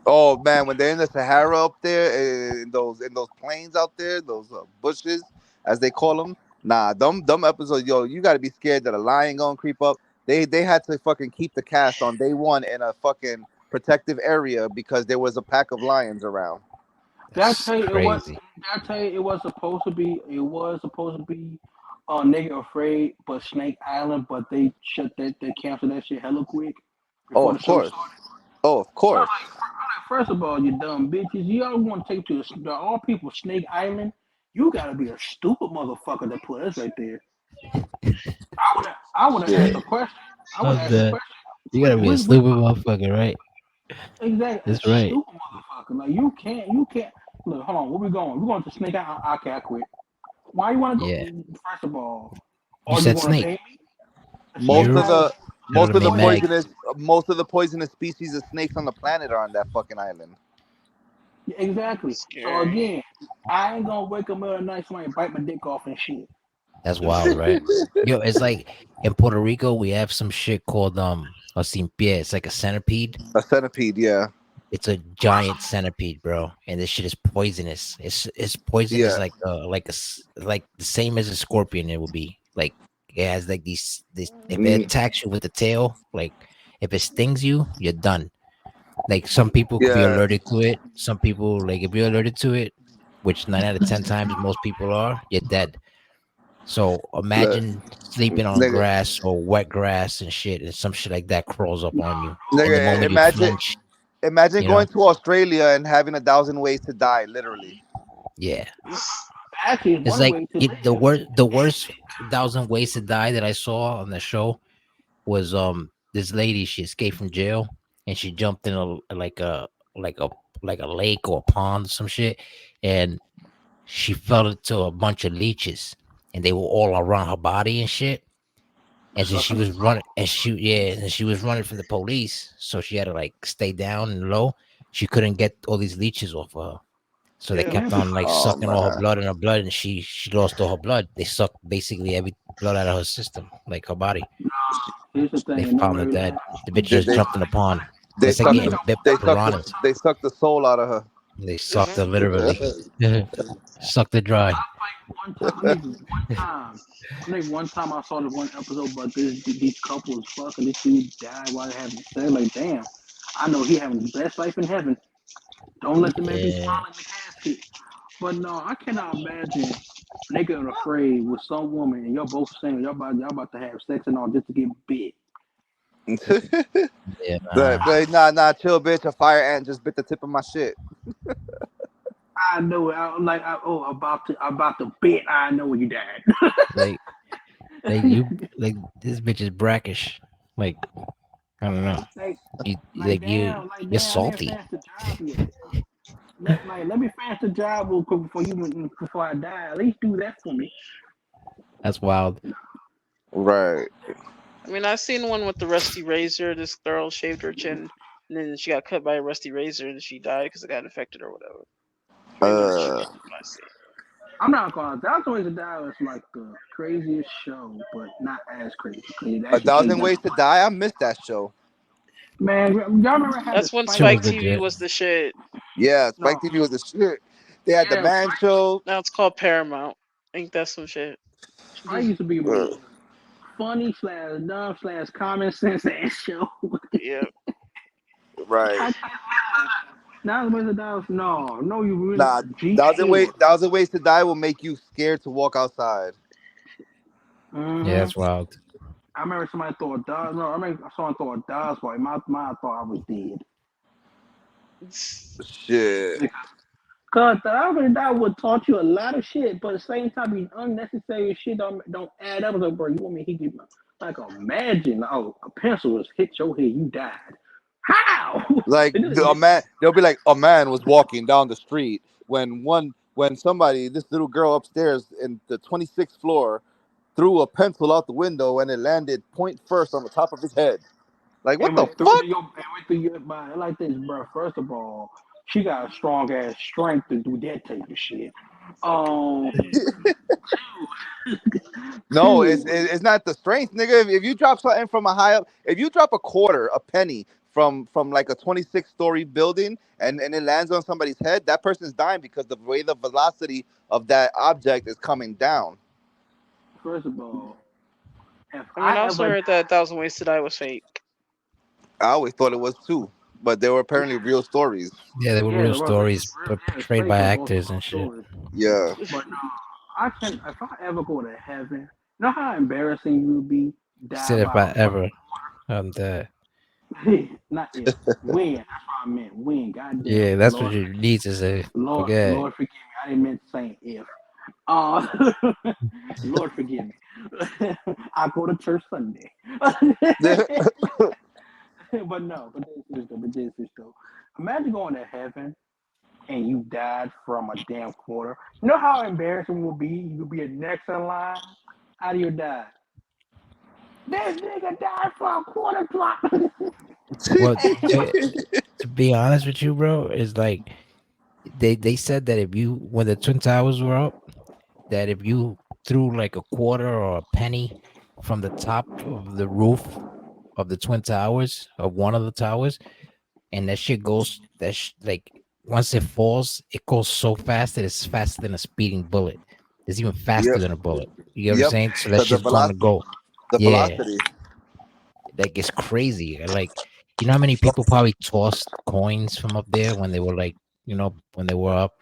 Oh man, when they're in the Sahara up there, in those plains out there, those bushes as they call them. Nah, them episodes, yo, you got to be scared that a lion gonna creep up. They had to fucking keep the cast on day one in a fucking protective area because there was a pack of lions around. Did I That's tell you it was? crazy. Did I tell you it was supposed to be? It was supposed to be naked afraid, but Snake Island, but they canceled that shit hella quick Oh, before the of show course. started. Oh, of I'm course. like, first of all, you dumb bitches. Y'all want to take to all people Snake Island? You gotta be a stupid motherfucker to put us right there. I would have asked Shit. a question. I would I'm have asked a done. question. You gotta be a What stupid motherfucker, right? exactly a That's right. stupid motherfucker? Like you can't look. Hold on, where we going? We going to Snake Island? Okay, I quit. Why you want to Yeah. go? First of all, You are you said going to snake. pay me? Snake Most of You Island. the that would most have of the made Are you? Mag. poisonous species of snakes on the planet are on that fucking island. Exactly. So Scary. again, I ain't gonna wake up middle of the night somebody bite my dick off and shit. That's wild, right? Yo, it's like in Puerto Rico we have some shit called a sin pie. It's like a centipede. A centipede, yeah, It's a giant centipede, bro, and this shit is poisonous. It's poisonous yeah. like the same as a scorpion. It would be like it has like these. If it Mm, attacks you with the tail, like if it stings you, you're done. Like some people could be yeah. allergic to it. Some people like if you're allergic to it, which 9 out of 10 times most people are, you're dead. So Look, imagine sleeping on nigga, grass or wet grass and shit, and some shit like that crawls up on you. And the nigga, moment you imagine flinch, imagine you know, going to Australia and having 1,000 ways to die, literally. yeah. Actually, it's It's one like way to the live. worst 1,000 ways to die that I saw on the show was this lady. She escaped from jail and she jumped in like a like a lake or a pond or some shit, and she fell into a bunch of leeches, and they were all around her body and shit. And then she Sucking the was soul. running, and she was running from the police, so she had to like stay down and low. She couldn't get all these leeches off of her. So they Ew. kept Here's the on like Oh sucking all her man. blood and her blood, and she lost all her blood. They sucked basically every blood out of her system, like her body. here's the They thing. And found her nobody dead. The bitch They just they jumped in the pond. they It's like sucked getting the bit by they sucked the piranhas. they sucked the soul out of her. They sucked her Mhm. literally. Sucked her dry. one time. I think one time. I think one time I saw the one episode about these couples fucking. This dude died while they having sex. Like damn, I know he having the best life in heaven. Don't let the man be Yeah, smiling in the casket. But no, I cannot imagine naked afraid with some woman and y'all both single. Y'all about to have sex and all just to get bit. yeah, But nah, chill, bitch. A fire ant just bit the tip of my shit. I know it. I'm like, about to bit. I know when you died. like you like this bitch is brackish. Like I don't know. like, You like like you're damn, I didn't salty. finish the job yet. Let me finish the job real quick before I die. At least do that for me. That's wild. Right. I mean, I seen one with the rusty razor. This girl shaved her chin, and then she got cut by a rusty razor, and she died because it got infected or whatever. Pretty much Uh, what I see. I'm not gonna. That's always a die was like the craziest show, but not as crazy because it a actually takes thousand down. ways to die. I missed that show. Man, y'all remember how the That's when Shit Spike? was Spike TV legit. was the shit. Yeah, No, Spike TV was a shit. They had the yeah, man show. Now it's called Paramount. Ain't that some shit? Spike used to be the Uh, most funny slash dumb slash common sense ass show. right. I can't lie. Thousand ways to die. No, no, you really Nah, G4. thousand ways to die will make you scared to walk outside. Yeah, Mm-hmm. that's wild. I remember somebody thought a dog. No, I remember someone thought a dog's body. My mind thought I was dead. Shit. Cause the algorithm that would taught you a lot of shit, but at the same time, the unnecessary shit don't add up. Like, bro, you want me to hit you? Like, imagine, oh, a pencil was hit your head, you died. How? Like It doesn't a make man, they'll be like a man was walking down the street when somebody, this little girl upstairs in the 26th floor, threw a pencil out the window and it landed point first on the top of his head. Like what and the went through fuck? your and went through your body like this, bro. First of all, she got a strong ass strength to do that type of shit. Um, No, two, it's not the strength, nigga. If you drop something from a high up, if you drop a quarter, a penny from like a 26-story building and it lands on somebody's head, that person's dying because the way the velocity of that object is coming down. first of all, if I mean, I I also ever heard that Thousand Ways to Die was fake. I always thought it was too, but they were apparently real stories. Yeah, they were yeah, real the world is stories, real, but yeah, it's portrayed fake, by but it's also actors real and shit. stories. Yeah. But no, I can if I ever go to heaven, you know how embarrassing you would be You die said if by a I ever, that. fucking not if when that's what I meant when goddamn Yeah, that's what Lord you need to say. Forget. Lord forgive me I didn't mean to say if uh Lord forgive me I go to church Sunday but no but this is though imagine going to heaven and you died from a damn quarter. You know how embarrassing it will be? You could be a next in line. How do you die? This nigga died for a quarter drop. Well, to be honest with you, bro, is like they said that if you when the twin towers were up, that if you threw like a quarter or a penny from the top of the roof of the twin towers of one of the towers, and that shit goes like once it falls, it goes so fast that it's faster than a speeding bullet. It's even faster Yep. than a bullet. You get what I'm Yep. saying? So that Because shit's gonna go. the Yeah, velocity. like it's crazy. Like you know how many people probably tossed coins from up there when they were like, when they were up.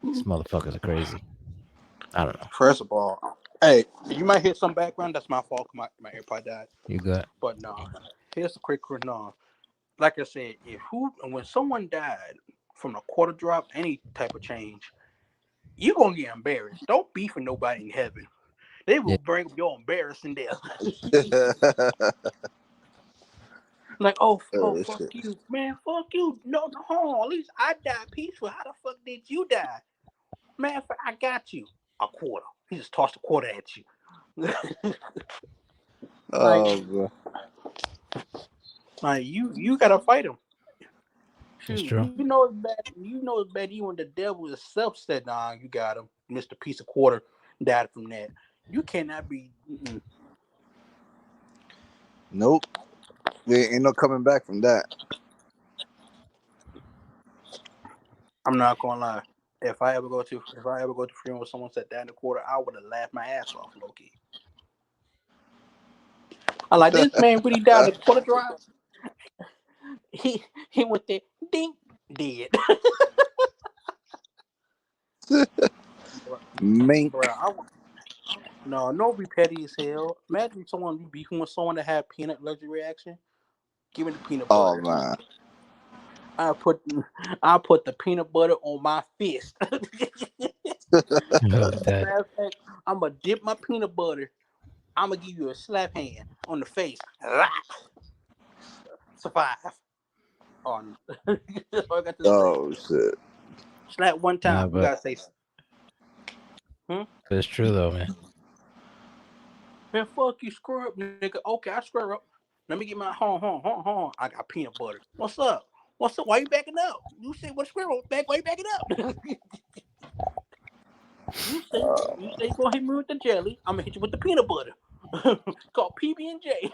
These motherfuckers are crazy. I don't know. First of all, hey, you might hear some background. That's my fault. My AirPod died. You got But no, here's a quick no. Like I said, if who when someone died from a quarter drop, any type of change, you gonna get embarrassed. Don't beef with nobody in heaven. They yeah. will bring up your embarrassing death. Like, oh, fuck Shit. you, man, fuck you. No, no, at least I died peaceful. How the fuck did you die, man? I got you a quarter. He just tossed a quarter at you. like, Oh, bro. like you gotta fight him. It's Shoot, true. you know it's bad. You know it's bad. Even the devil itself said, "Nah, you got him." Mr. Piece of Quarter died from that. You cannot be. Nope. There ain't no coming back from that. I'm not gonna lie. If I ever go to funeral with someone said died in the quarter, I would have laughed my ass off, low key. I like this man when he died in the quarter drop. He went there, ding, dead. Mink. Bro, no, be petty as hell. Imagine someone you beefing with someone that had peanut allergic reaction. Give me the peanut Oh butter. man. I put I put the peanut butter on my fist. Oh, that. Matter of fact, I'm gonna dip my peanut butter. I'm gonna give you a slap hand on the face. Survive. On that's all I got to say. Oh shit. Slap one Nah, time. You but gotta say, it's true though, man. man, fuck you, screw up, nigga. Okay, I screw up. Let me get my horn. I got peanut butter. What's up? What's up? Why you backing up? You say what's squirrel back? Why you backing up? you say go hit me with the jelly. I'm gonna hit you with the peanut butter. Called PB and J.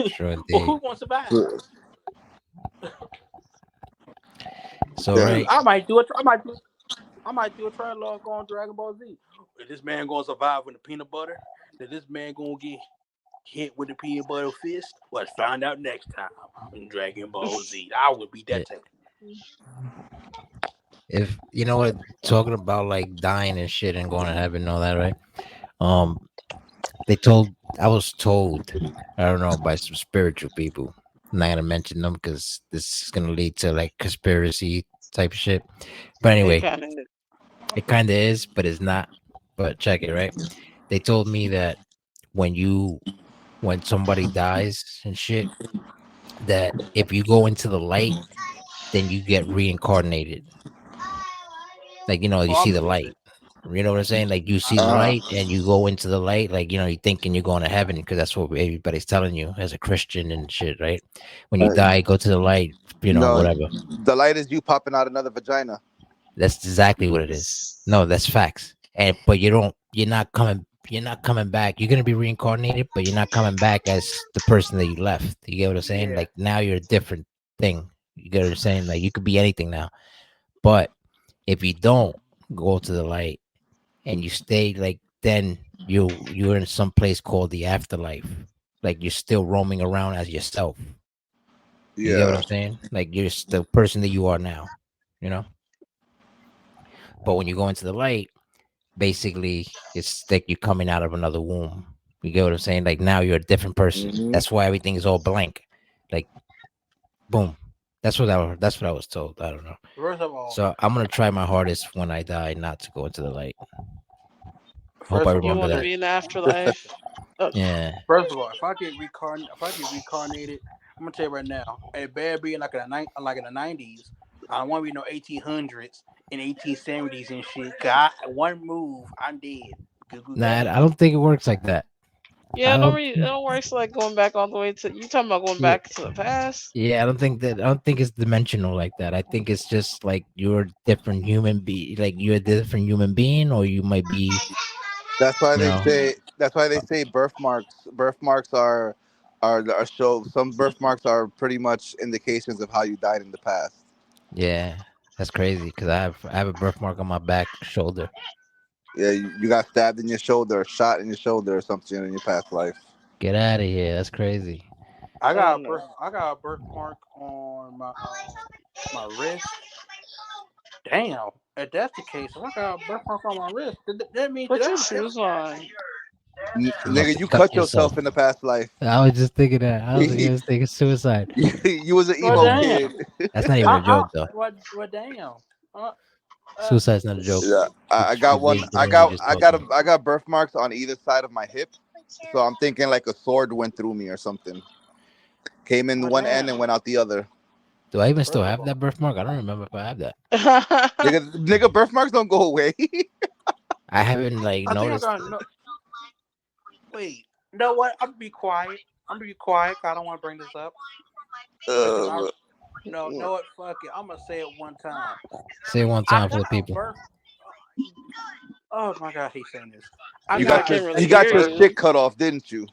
Sure Or who indeed. wants to survive? So Damn. Shoot, right, I might do a trilogue on Dragon Ball Z. Is this man gonna survive with the peanut butter? Is this man gonna get hit with the peanut butter fist. Let's find out next time in Dragon Ball Z. I would beat that Yeah. tank. If you know what, talking about like dying and shit and going to heaven and all that, right? Um, they told I was told, I don't know, by some spiritual people. I'm not gonna mention them because this is gonna lead to like conspiracy type shit. But It anyway, kind of. it kind of is, but it's not. But check it, right? They told me that when you when somebody dies and shit, that if you go into the light, then you get reincarnated. Like you Oh, I see the believe light. it. You know what I'm saying? Like you see the Uh, light and you go into the light. Like you're thinking you're going to heaven because that's what everybody's telling you as a Christian and shit, right? When you uh, die, go to the light. no, Whatever. the light is you popping out another vagina. That's exactly what it is. No, that's facts. And but you don't. You're not coming. You're not coming back. You're gonna be reincarnated, but you're not coming back as the person that you left. You get what I'm saying? Yeah. Like now you're a different thing. You get what I'm saying? Like you could be anything now. But if you don't go to the light and you stay like then you're in some place called the afterlife. Like you're still roaming around as yourself. You get what Yeah. I'm saying? Like you're the person that you are now, you know? But when you go into the light, basically it's like you're coming out of another womb. You get what I'm saying? Like now you're a different person. Hmm. That's why everything is all blank. Like boom. That's what I was told. I don't know. First of all, So I'm gonna try my hardest when I die not to go into the light. Hope I first of You all, remember want to that. be in the afterlife? Oh, Yeah. first of all, if I get reincarnated, I'm gonna tell you right now, it better be like in the '90s. I don't want to be no 1800s and 1870s and shit. One move, I'm dead. Google Nah, that. I don't think it works like that. yeah. I Don't don't. really. It don't work. So like going back all the way to. You talking about going Yeah, back to the past? yeah. I don't think it's dimensional like that. I think it's just like you're a different human being. Like you're a different human being, or you might be. That's why You they know. say. That's why they uh, say birthmarks. Birthmarks are show. Some birthmarks are pretty much indications of how you died in the past. Yeah, that's crazy. Cause I have a birthmark on my back shoulder. Yeah, you got stabbed in your shoulder, or shot in your shoulder, or something in your past life. Get out of here. That's crazy. Oh no. I got a birthmark on my wrist. Damn. If that's the case, if I got a birthmark on my wrist, that means Put your shoes on. You must Nigga, have you cut cut yourself. yourself in the past life. I was just thinking that. I was you, against thinking suicide. you was an Well, emo kid. damn. That's not even a joke though. What damn. Uh, uh, Suicide's not a joke. Yeah, I It's got one. based on what we just talked about. I got birthmarks on either side of my hip. So I'm thinking like a sword went through me or something. Came in well, one end damn. and went out the other. Do I even still First of have all, that birthmark? I don't remember if I have that. Nigga, birthmarks don't go away. I haven't like I think I noticed. got no. Wait. You know what? I'm gonna be quiet. I'm gonna be quiet. 'Cause I don't want to bring this up because I Uh, no know what. Fuck it. I'm gonna say it one time. Say it one I time for got the a people. birth. Oh my god, I hate saying this. I you no, I got got a your can't really you second hear got your birth. you. shit cut off, didn't you?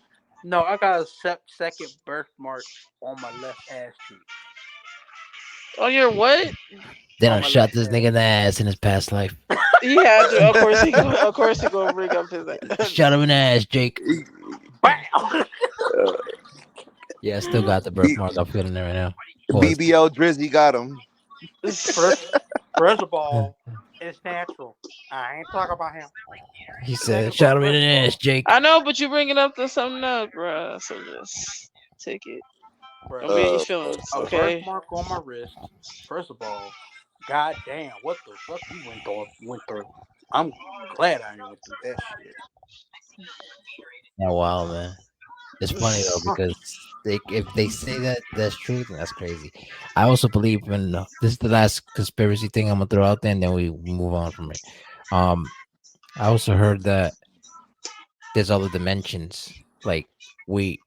No, I got a second birthmark on my left ass cheek. On your what? They On done my shot left this nigga in the ass in his past life. He had to. Of course he go. Of course he gonna bring up his. Shot him in the ass, Jake. Bam! Yeah, I still got the birthmark. I'm feeling it right now. Pause. BBL Drizzy got him. First, first of all, it's natural. I ain't talking about him. He said, Second of all, shot him in first the of ass, all, Jake. I know, but you bringing up the something else, bruh. So just take it. bro, Don't be in your Uh, feelings, a okay? birthmark on my wrist. First of all, god damn, what the fuck you went through? I'm glad I ain't went through that shit. Oh wow, man. It's funny though because if they say that that's true, then that's crazy. I also believe in this is the last conspiracy thing I'm gonna throw out there, and then we move on from it. Um, I also heard that there's other dimensions, like we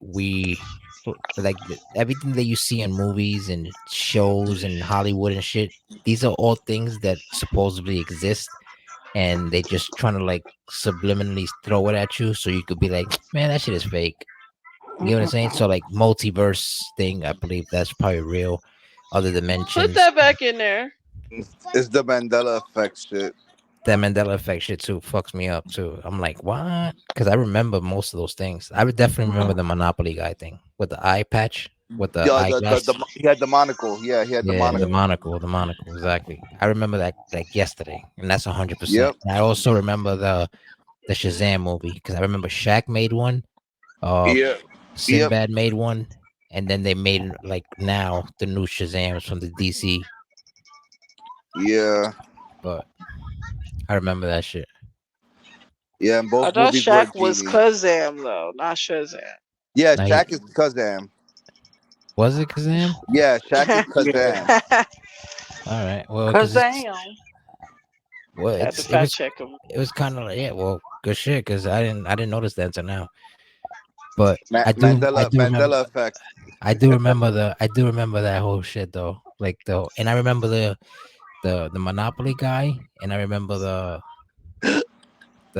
like everything that you see in movies and shows and Hollywood and shit. These are all things that supposedly exist, and they just trying to like subliminally throw it at you, so you could be like, man, that shit is fake. You know what I'm saying? So like multiverse thing, I believe that's probably real. Other Put dimensions. that back in there. it's the Mandela effect shit. that Mandela effect shit too fucks me up too. I'm like, what? Because I remember most of those things. I would definitely remember the Monopoly guy thing with the eye patch, with the Yeah, eyeglass. he had the monocle. Yeah, he had the Yeah, monocle. the monocle, exactly. I remember that like yesterday, and that's 100%. Yep. I also remember the Shazam movie because I remember Shaq made one, uh, Yeah. Yep. Sinbad made one, and then they made like now the new Shazams from the DC. Yeah. But I remember that shit. Yeah. And I both thought movies were Shaq was genie. Kazam though, not Shazam. Yeah, Now Shaq is Kazam. was it Kazam? Yeah, Shaq is Yeah. Kazam. All right, well, because it's Kazam. well, Had to it fact was check him. it was kind of like yeah, well, good shit because I didn't notice that until now. But I do remember Mandela effect. I do remember that whole shit though. Like the and I remember the Monopoly guy, and I remember the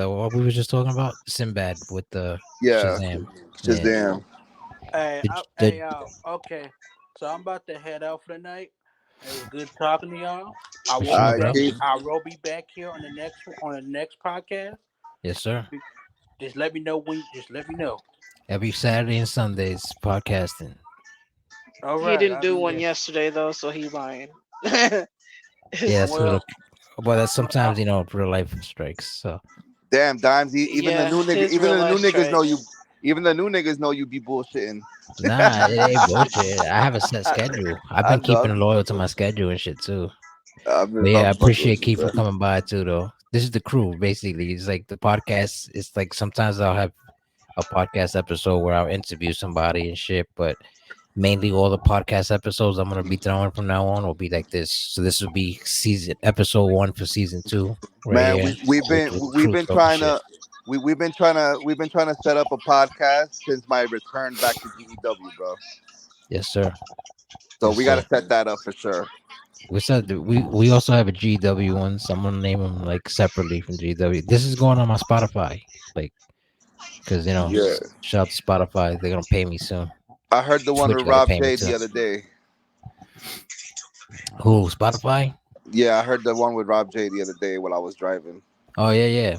what we were just talking about, Sinbad with the Yeah. Shazam. Yeah, Shazam. the Okay. So I'm about to head out for the night. It was good talking to y'all. I for will be sure, All right, back. bro. Keith. I will be back here on the next podcast. Yes, sir. Just let me know when. Just let me know. Every Saturday and Sundays podcasting. All He right, didn't I'll do be one there. yesterday though, so he lying. Yeah, that's a Well, little. Well, that's I, sometimes real life strikes. So Damn, dimes. Yeah, his Even real the new life niggas know you. strikes. Even the new niggas know you be bullshitting. nah, it ain't bullshit. I have a set schedule. I've I been know. keeping loyal to my schedule and shit too. But yeah, I'm I fucking with appreciate you, Keith for bro. coming by too, though. This is the crew, basically. It's like the podcast. It's like sometimes I'll have a podcast episode where I'll interview somebody and shit, but mainly all the podcast episodes I'm gonna be throwing from now on will be like this. So this will be season episode 1 for season 2, right Man, here with the we've crew been talking trying shit. to we've been trying to set up a podcast since my return back to GEW, bro. Yes, sir. So Yes, we got sir. to set that up for sure. We said that we also have a GW one. So I'm gonna name them like separately from GW. This is going on my Spotify, like because Yeah, shout out to Spotify. They're gonna pay me soon. I heard the one Twitch with got to Rob pay me J too. the other day. Who Spotify? Yeah, I heard the one with Rob J the other day while I was driving. Oh yeah, yeah.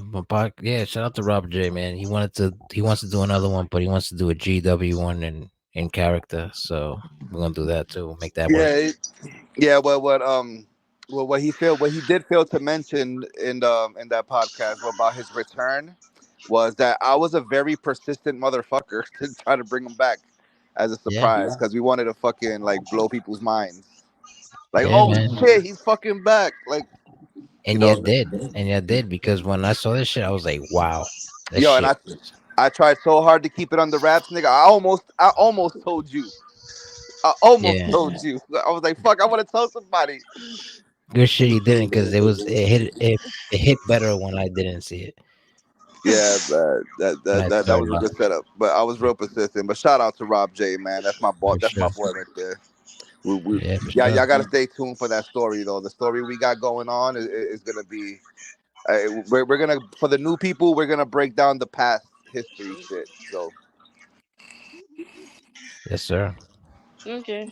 Yeah, shout out to Robert J, man. He wants to do another one, but he wants to do a GW one in character. So we're gonna do that too. Make that Yeah, work. yeah. What he did fail to mention in that podcast about his return was that I was a very persistent motherfucker to try to bring him back as a Yeah, surprise because we wanted to fucking like blow people's minds. Like, yeah, oh man. shit, he's fucking back. Like, you know, And you did because when I saw this shit, I was like, wow, that yo, and shit was I tried so hard to keep it on the wraps, nigga. I almost told you. I yeah. almost told you. I was like, fuck, I want to tell somebody. Good shit you didn't because it hit better when I didn't see it Yeah, but when I that saw was a you good setup. But I was real persistent. But shout out to Rob J, man. That's my boy. for That's my sure. boy right there. Yeah, for Yeah, sure. y'all gotta stay tuned for that story though. The story we got going on is gonna be. We're gonna for the new people. We're gonna break down the past history shit. So Yes, sir. Okay.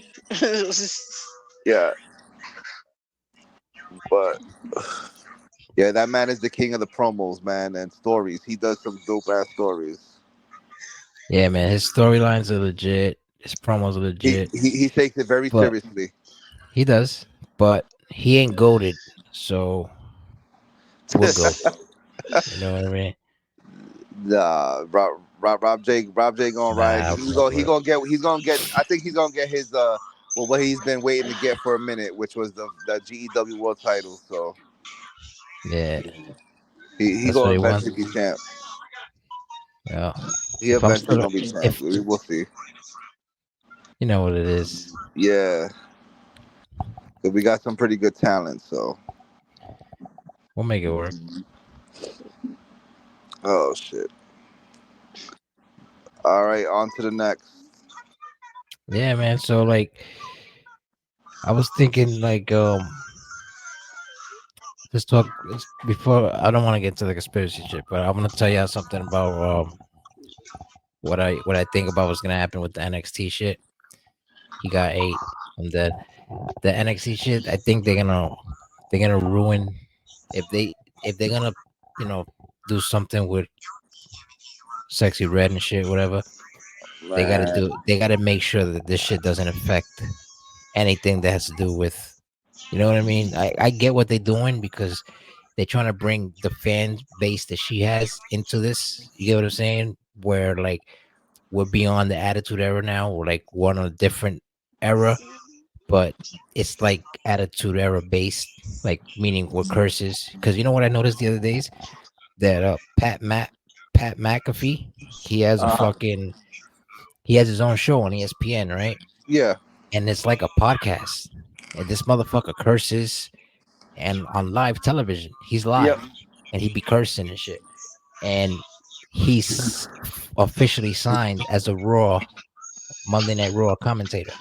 yeah, but yeah, that man is the king of the promos, man, and stories. He does some dope ass stories. Yeah, man. His storylines are legit. His promos are legit. He takes it very But seriously. he does. But he ain't goaded. So we'll go. You know what I mean? Nah, Rob J gonna ride. Nah, I fuck with it. He's gonna get. I think he's gonna get his well, what he's been waiting to get for a minute, which was the GEW World Title. So Yeah, he that's what gonna he wants. eventually be champ. Yeah. He If I'm eventually still gonna be champ. if We'll see. you know what it is. Yeah, 'cause we got some pretty good talent. So We'll make it work. oh shit. All right, on to the next. Yeah, man. So like I was thinking like let's talk before I don't want to get to the conspiracy shit, but I want to tell y'all something about what I think about what's gonna happen with the NXT shit. He got 8. I'm dead. The NXT shit, I think they're gonna ruin if they if they're gonna, you know, do something with sexy red and shit, whatever, Man. they gotta make sure that this shit doesn't affect anything that has to do with, you know what I mean? I get what they're doing because they're trying to bring the fan base that she has into this. You get what I'm saying? Where like we're beyond the attitude era now. We're like we're on a different era, but it's like attitude era based, like meaning with curses. Because you know what I noticed the other days that Pat McAfee, he has a Uh-huh. fucking he has his own show on ESPN, right? Yeah. And it's like a podcast. And this motherfucker curses and on live television. He's Yep. live and he be cursing and shit. And he's officially signed as a Raw Monday Night Raw commentator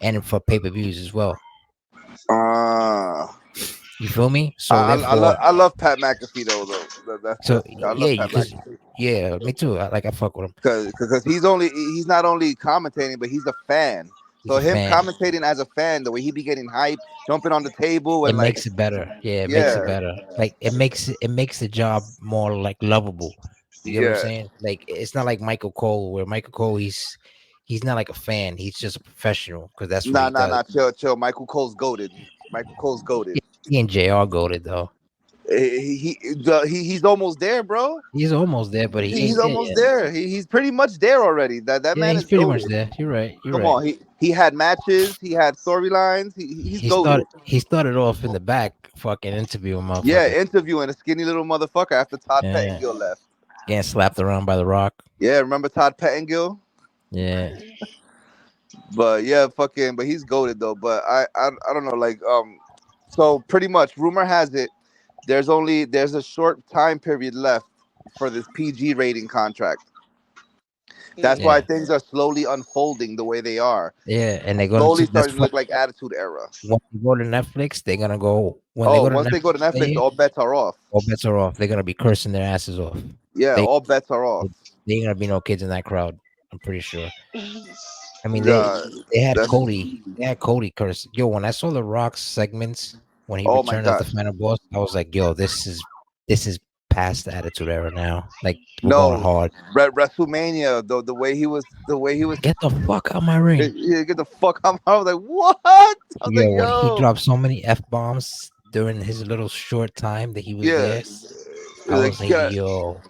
and for pay per views as well. Uh, You feel me? So therefore, I love Pat McAfee though. so I yeah, love Pat because McAfee yeah, me too. I fuck with him. because he's not only commentating but he's a fan. He's So a him fan. commentating as a fan, the way he be getting hype, jumping on the table It and like makes it better. Yeah, it makes it yeah, better. Like it makes the job more like lovable. You get what I'm yeah. saying? Like it's not like Michael Cole, where Michael Cole he's not like a fan. He's just a professional because that's what Nah, he nah, does. nah. Chill, chill. Michael Cole's goaded. Michael Cole's goaded. Yeah, he and Jr. goaded though. He's almost there, bro. He's almost there, but he He's ain't there almost yet. there. He's pretty much there already. That Yeah, man he's is pretty much goaded. there. You're right. You're Come right. on, he had matches. He had storylines. He's goaded. He started off in the back, fucking interviewing Yeah, motherfuckers. interviewing a skinny little motherfucker after Todd Yeah, Pettengill left. getting slapped around by the Rock. Yeah, remember Todd Pettengill? Yeah, But yeah, fucking. But he's goaded though. But I don't know. Like so pretty much, rumor has it there's a short time period left for this PG rating contract. That's Mm. why yeah, things are slowly unfolding the way they are. yeah. And they're going to. Slowly That's starting to what look like Attitude Era. when they go to Netflix, they're gonna go. When they Oh, go to once they go to Netflix, Netflix, all bets are off. all bets are off. They're gonna be cursing their asses off. Yeah, They all bets are off. they ain't gonna be no kids in that crowd. I'm pretty sure. I mean, God, they had that's Cody. They had Cody curse. Yo, when I saw the Rock segments when he oh my returned as the god. final boss, I was like, yo, this is past the Attitude Era now. Like we're going No, hard. WrestleMania, the way he was, Get the fuck out my ring. get the fuck out. I was like, what? I was like, Yo, when he yo, dropped so many f bombs during his little short time that he was yeah, there, I like was like, yo,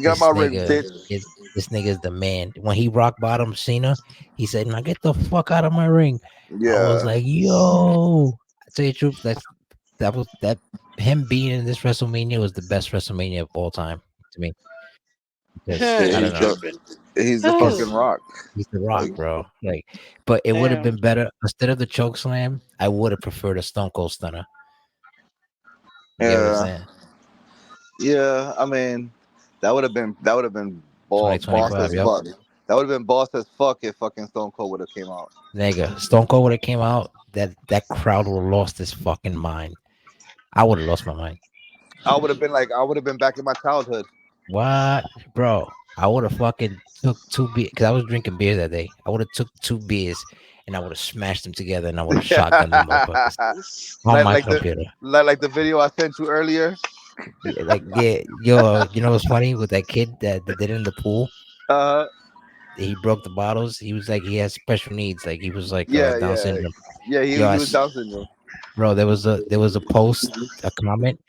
get out this my ring, nigga bitch. this nigga is the man. When he rock bottom Cena, he said, "Now get the fuck out of my ring." I was Yeah, like, "Yo," I tell you the truth, that him being in this WrestleMania was the best WrestleMania of all time to me because I It don't he's know should the have been. he's the because fucking Rock. he's the Rock, Like, bro. Like, but it would have Damn. been better instead of the choke slam. I would have preferred a Stone Cold Stunner. You get what I'm yeah, saying? yeah. I mean, that would have been boss 2025, as yep. fuck. That would have been boss as fuck if fucking Stone Cold would have came out. Nigga, Stone Cold would have came out. That crowd would have lost his fucking mind. I would have lost my mind. I would have been back in my childhood. What, bro? I would have fucking took two beers because I was drinking beers that day. I would have took two beers and I would have smashed them together and I would have shotgunned them motherfuckers on my like the computer. like the video I sent you earlier. Yeah, like yeah, yo, you know what's funny with that kid that did it in the pool? Uh, He broke the bottles. He was like he has special needs. Like he was like yeah, Down yeah, syndrome. yeah. Yo, He was Down syndrome. bro, there was a post, a comment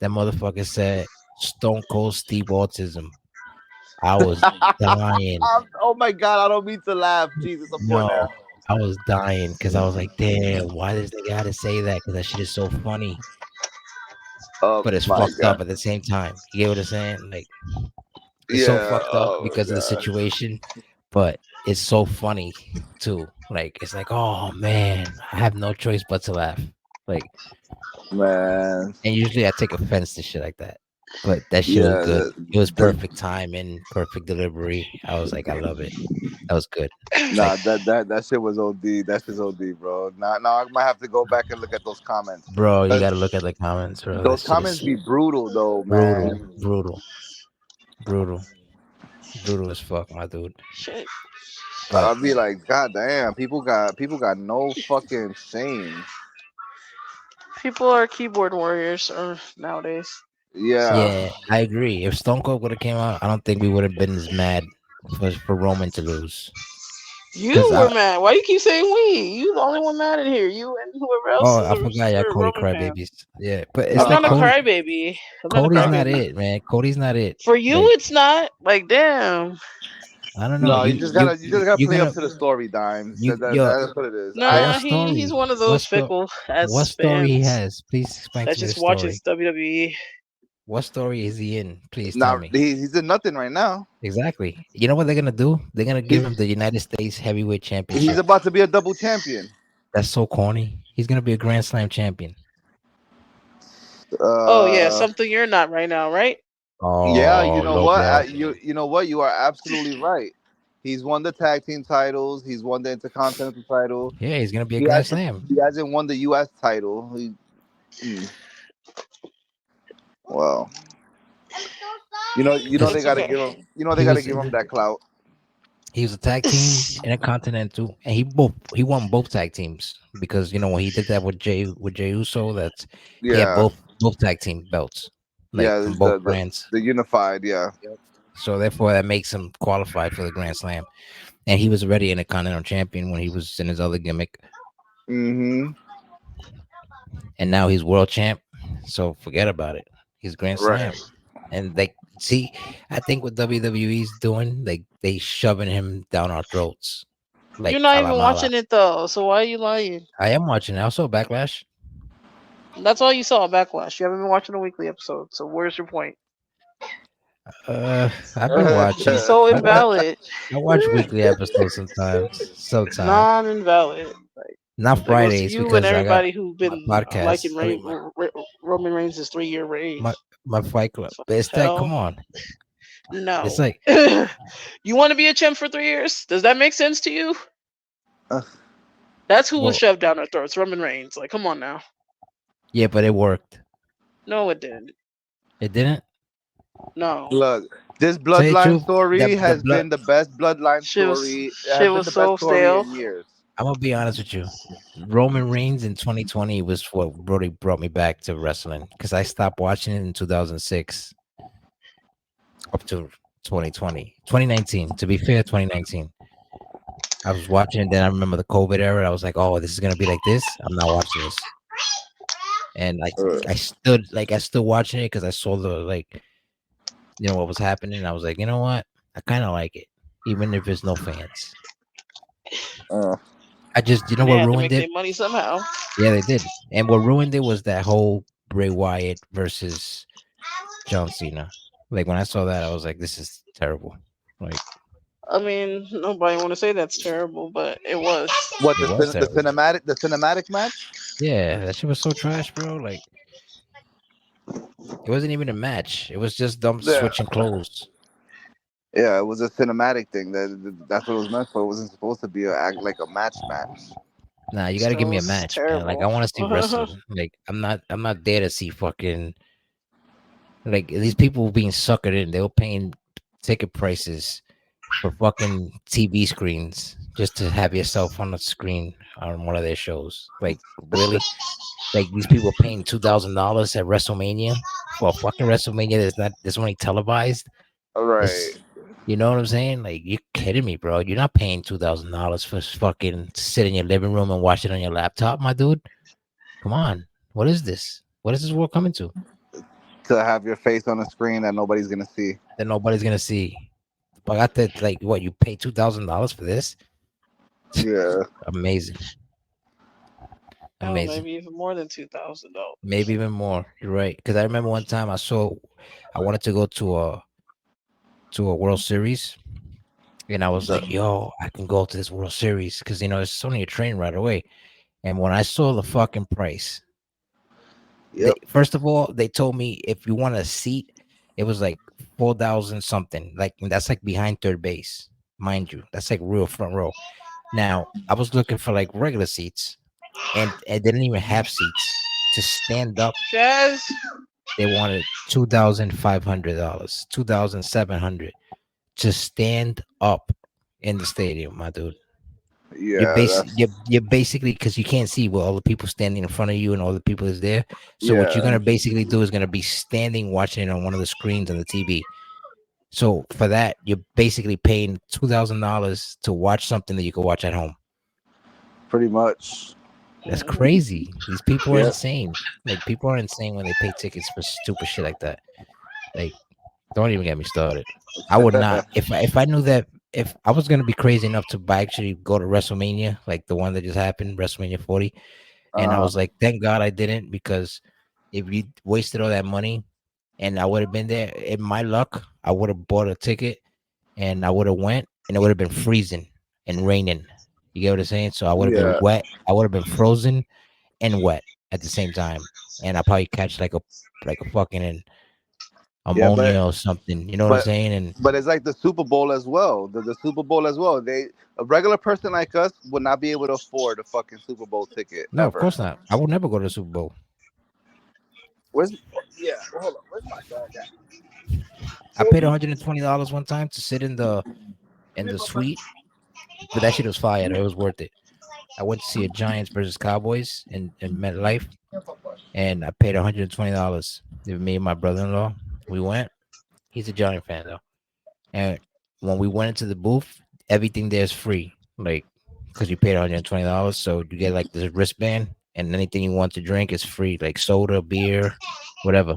that motherfucker said Stone Cold Steve Autism. I was dying. Oh my god, I don't mean to laugh. Jesus, I'm going there. No, I was dying because I was like, damn, why does the guy to say that? Because that shit is so funny, Oh but it's my fucked god. up at the same time. You get what I'm saying? Like, it's so Yeah. fucked up Oh because of my the god, situation, but it's so funny too. Like, it's like, oh man, I have no choice but to laugh. Like, man. and usually I take offense to shit like that, but that shit was Yeah. good. It was The, perfect time and perfect delivery. I was like, I love it. That was good. nah, Like, that shit was OD. That shit's OD, bro. Now I might have to go back and look at those comments. bro, you 'Cause got to look at the comments, bro. That those shit is comments be brutal though, brutal, man. brutal, brutal, brutal as fuck, my dude. Shit. But I'll be like, God damn, people got no fucking shame. People are keyboard warriors or nowadays. Yeah. Yeah, I agree. If Stone Cold would have came out, I don't think we would have been as mad for Roman to lose. Cause You were mad. Why you keep saying we? You the only one mad in here. You and whoever else oh, is I forgot y'all a Cody Roman fan. crybabies. Yeah, but it's I'm like not a Uh, crybaby. I'm not a Cody's not crybaby. it, man. Cody's not it. For you, Like it's not. Like, damn. I don't know. no, you just gotta You're play up gonna to the story, Dimes. you yo That's what it is. I Nah, what he's story? one of What those fickle what ass story he fans has? Please explain that to me the just story. watches WWE. What story is he in? Please tell Now me. he's in nothing right now. Exactly. You know what they're gonna do? They're gonna give He's him the United States Heavyweight he's Championship. about to be a double champion. That's so corny. He's gonna be a Grand Slam champion. Oh yeah, Uh, something you're not right now, right? yeah, Oh, you know low what? blow. You know what? You are absolutely right. He's won the tag team titles. He's won the intercontinental title. Yeah, he's gonna be a He Grand hasn't Slam. he hasn't won the U.S. title. Mm, well, you know they It's Because gotta okay. give him. You know they he gotta was give him that clout. he was a tag team and a continental, and he won both tag teams because when he did that with Jay Uso, that's he had Yeah, both tag team belts, like yeah. from both brands. The unified. Yeah. Yep. So therefore, that makes him qualified for the Grand Slam. And he was already an Intercontinental Champion when he was in his other gimmick, Mm-hmm. and now he's World Champ. So forget about it. He's Grand Right. Slam, and like, see, I think what WWE's doing, like they shoving him down our throats, You're like not a la even mala. watching it though, so why are you lying? I am watching it. I saw Backlash. That's all you saw at Backlash. You haven't been watching the weekly episode. So where's your point? I've been She's watching. so I watch. invalid. I watch weekly episodes sometimes. Sometimes, Non-invalid. not That goes to Fridays you and because I got everybody who's my been liking podcast. I mean, Roman Reigns' 3-year reign. my my Fight Club. Fucking But it's that. Come hell, on, it's no. like You want to be a champ for 3 years? Does that make sense to you? Uh, That's who was well, shoved down our throats. Roman Reigns. Like, come on now. yeah, but it worked. No, it didn't. It didn't. No. Look, this Say the bloodline truth. story The has blood. been the best bloodline Shit was story. It has shit been was the best so story stale. in years. I'm gonna be honest with you. Roman Reigns in 2020 was what really brought me back to wrestling because I stopped watching it in 2006 up to 2020, 2019. To be fair, 2019. I was watching it. Then I remember the COVID era. I was like, "Oh, this is gonna be like this. I'm not watching this." And Uh, I stood watching it because I saw the what was happening. I was like, you know what? I kind of like it, even if there's no fans. uh, I just, They what had to ruined make their it? money somehow. Yeah, they did. And what ruined it was that whole Bray Wyatt versus John Cena. Like when I saw that, I was like, this is terrible. Like I mean, nobody want to say that's terrible, but it was. what it was terrible. the cinematic match? Yeah, that shit was so trash, bro. Like it wasn't even a match. It was just them Yeah, switching clothes. yeah. It was a cinematic thing. That's what it was meant for. It wasn't supposed to be a act like a match. Nah, you got to give Still me a was match, man. Like I terrible. want to see wrestling. Like I'm not there to see fucking like these people being suckered in. They were paying ticket prices for fucking TV screens just to have yourself on the screen on one of their shows. Like really, like these people paying $2,000 at WrestleMania for a fucking WrestleMania that's only televised. All right. It's you know what I'm saying? Like you're kidding me, bro. You're not paying $2,000 for fucking to sit in your living room and watch it on your laptop, my dude. Come on, what is this? What is this world coming to? To have your face on a screen that nobody's gonna see. That nobody's gonna see. But I got that like what you pay $2,000 for this? Yeah. Amazing. Hell, Amazing. maybe even more than $2,000. Maybe even more. You're right. Because I remember one time I wanted to go to a World Series, and I was like, "Yo, I can go to this World Series because it's only a train right away." And when I saw the fucking price, Yep. first of all, they told me if you want a seat, it was like 4,000 something. Like that's like behind third base, mind you. That's like real front row. Now I was looking for like regular seats, and they didn't even have seats to stand up. Jazz, They wanted $2,500, 2,700 to stand up in the stadium, my dude. Yeah, that's you're basically, because you can't see what all the people standing in front of you and all the people is there. So what you're yeah, gonna basically do is gonna be standing watching it on one of the screens on the TV. So for that, you're basically paying $2,000 to watch something that you can watch at home. pretty much. That's Mhm. crazy. These people are Yeah. insane. Like, people are insane when they pay tickets for stupid shit like that. Like, don't even get me started. I would not, if I knew that, if I was gonna be crazy enough to buy, actually go to WrestleMania, like the one that just happened, WrestleMania 40, and I Uh, was like, thank God I didn't, because if you wasted all that money and I would have been there, in my luck, I would have bought a ticket and I would have went, and it would have been freezing and raining. You get what I'm saying? So I would have been yeah, wet. I would have been frozen and wet at the same time, and I probably catch like a fucking yeah, ammonia or something. You know what I'm but saying? And but it's like the Super Bowl as well. The Super Bowl as well. A regular person like us would not be able to afford a fucking Super Bowl ticket no, of ever. course not. I would never go to the Super Bowl. Where's yeah? Hold on. Where's my bag at? I paid $120 one time to sit in the suite, but that shit was fire. It was worth it. I went to see a Giants versus Cowboys in MetLife, and I paid $120. Me and my brother-in-law, we went. He's a Giant fan though, and when we went into the booth, everything there is free, like, because you paid $120, so you get like this wristband, and anything you want to drink is free, like soda, beer, whatever,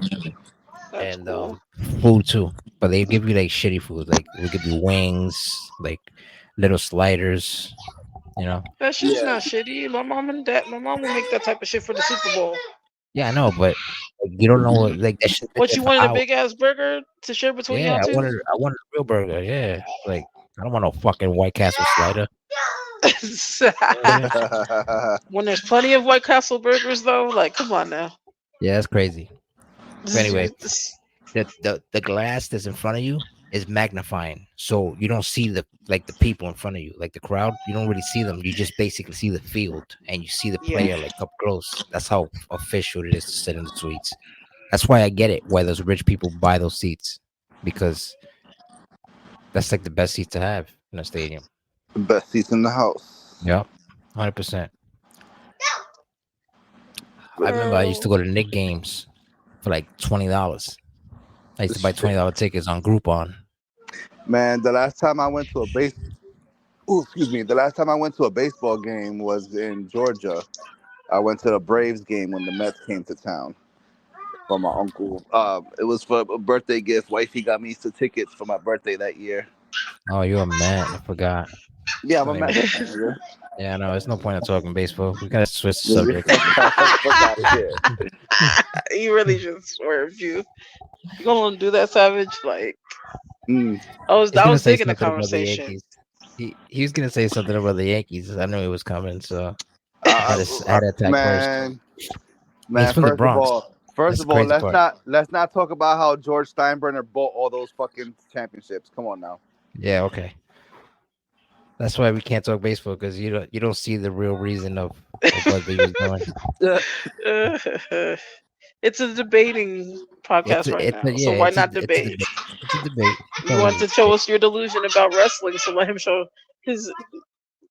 That's and cool. food too. But they give you like shitty food, like they give you wings, like little sliders, you know. That shit's Yeah, not shitty. My mom will make that type of shit for the Super Bowl. Yeah, I know, but like, you don't know what, like, that shit been What there you for wanted, a hours. big ass burger to share between Yeah, y'all two? I wanted a real burger. Yeah, like, I don't want no fucking White Castle slider. You know what I'm saying? When there's plenty of White Castle burgers, though, like, come on now. Yeah, that's crazy. But anyway, the glass that's in front of you is magnifying, so you don't see the people in front of you, like the crowd. You don't really see them. You just basically see the field, and you see the Yeah. player like up close. That's how official it is to sit in the suites. That's why I get it. Why those rich people buy those seats, because that's like the best seat to have in a stadium. best seats in the house. Yep, 100%. I remember I used to Girl. go to Nick games for like $20. I used to buy Shit. $20 tickets on Groupon. Man, the last time I went to a base, ooh, excuse me, the last time I went to a baseball game was in Georgia. I went to the Braves game when the Mets came to town for my uncle. It was for a birthday gift. Wifey got me some tickets for my birthday that year. Oh, you're a man. I forgot. Yeah, I'm But a anyway, Mets fan. yeah, no, it's no point in talking baseball. We gotta switch the Nigga. subject. Fuck out of here. You really just swerved you. You gonna do that, Savage? Like, Mm. He's I gonna was say digging the something about the conversation. Yankees. He was gonna say something about the Yankees. I knew it was coming, so I had to attack first. Man, He's man. from the Bronx. First That's the of all, crazy part. let's not talk about how George Steinbrenner bought all those fucking championships. Come on now. Yeah, okay. That's why we can't talk baseball, because you don't see the real reason of what they was doing. It's a debating podcast right now, so why not It's a debate? debate. It's a debate. You want to show us your delusion about wrestling, so let him show his.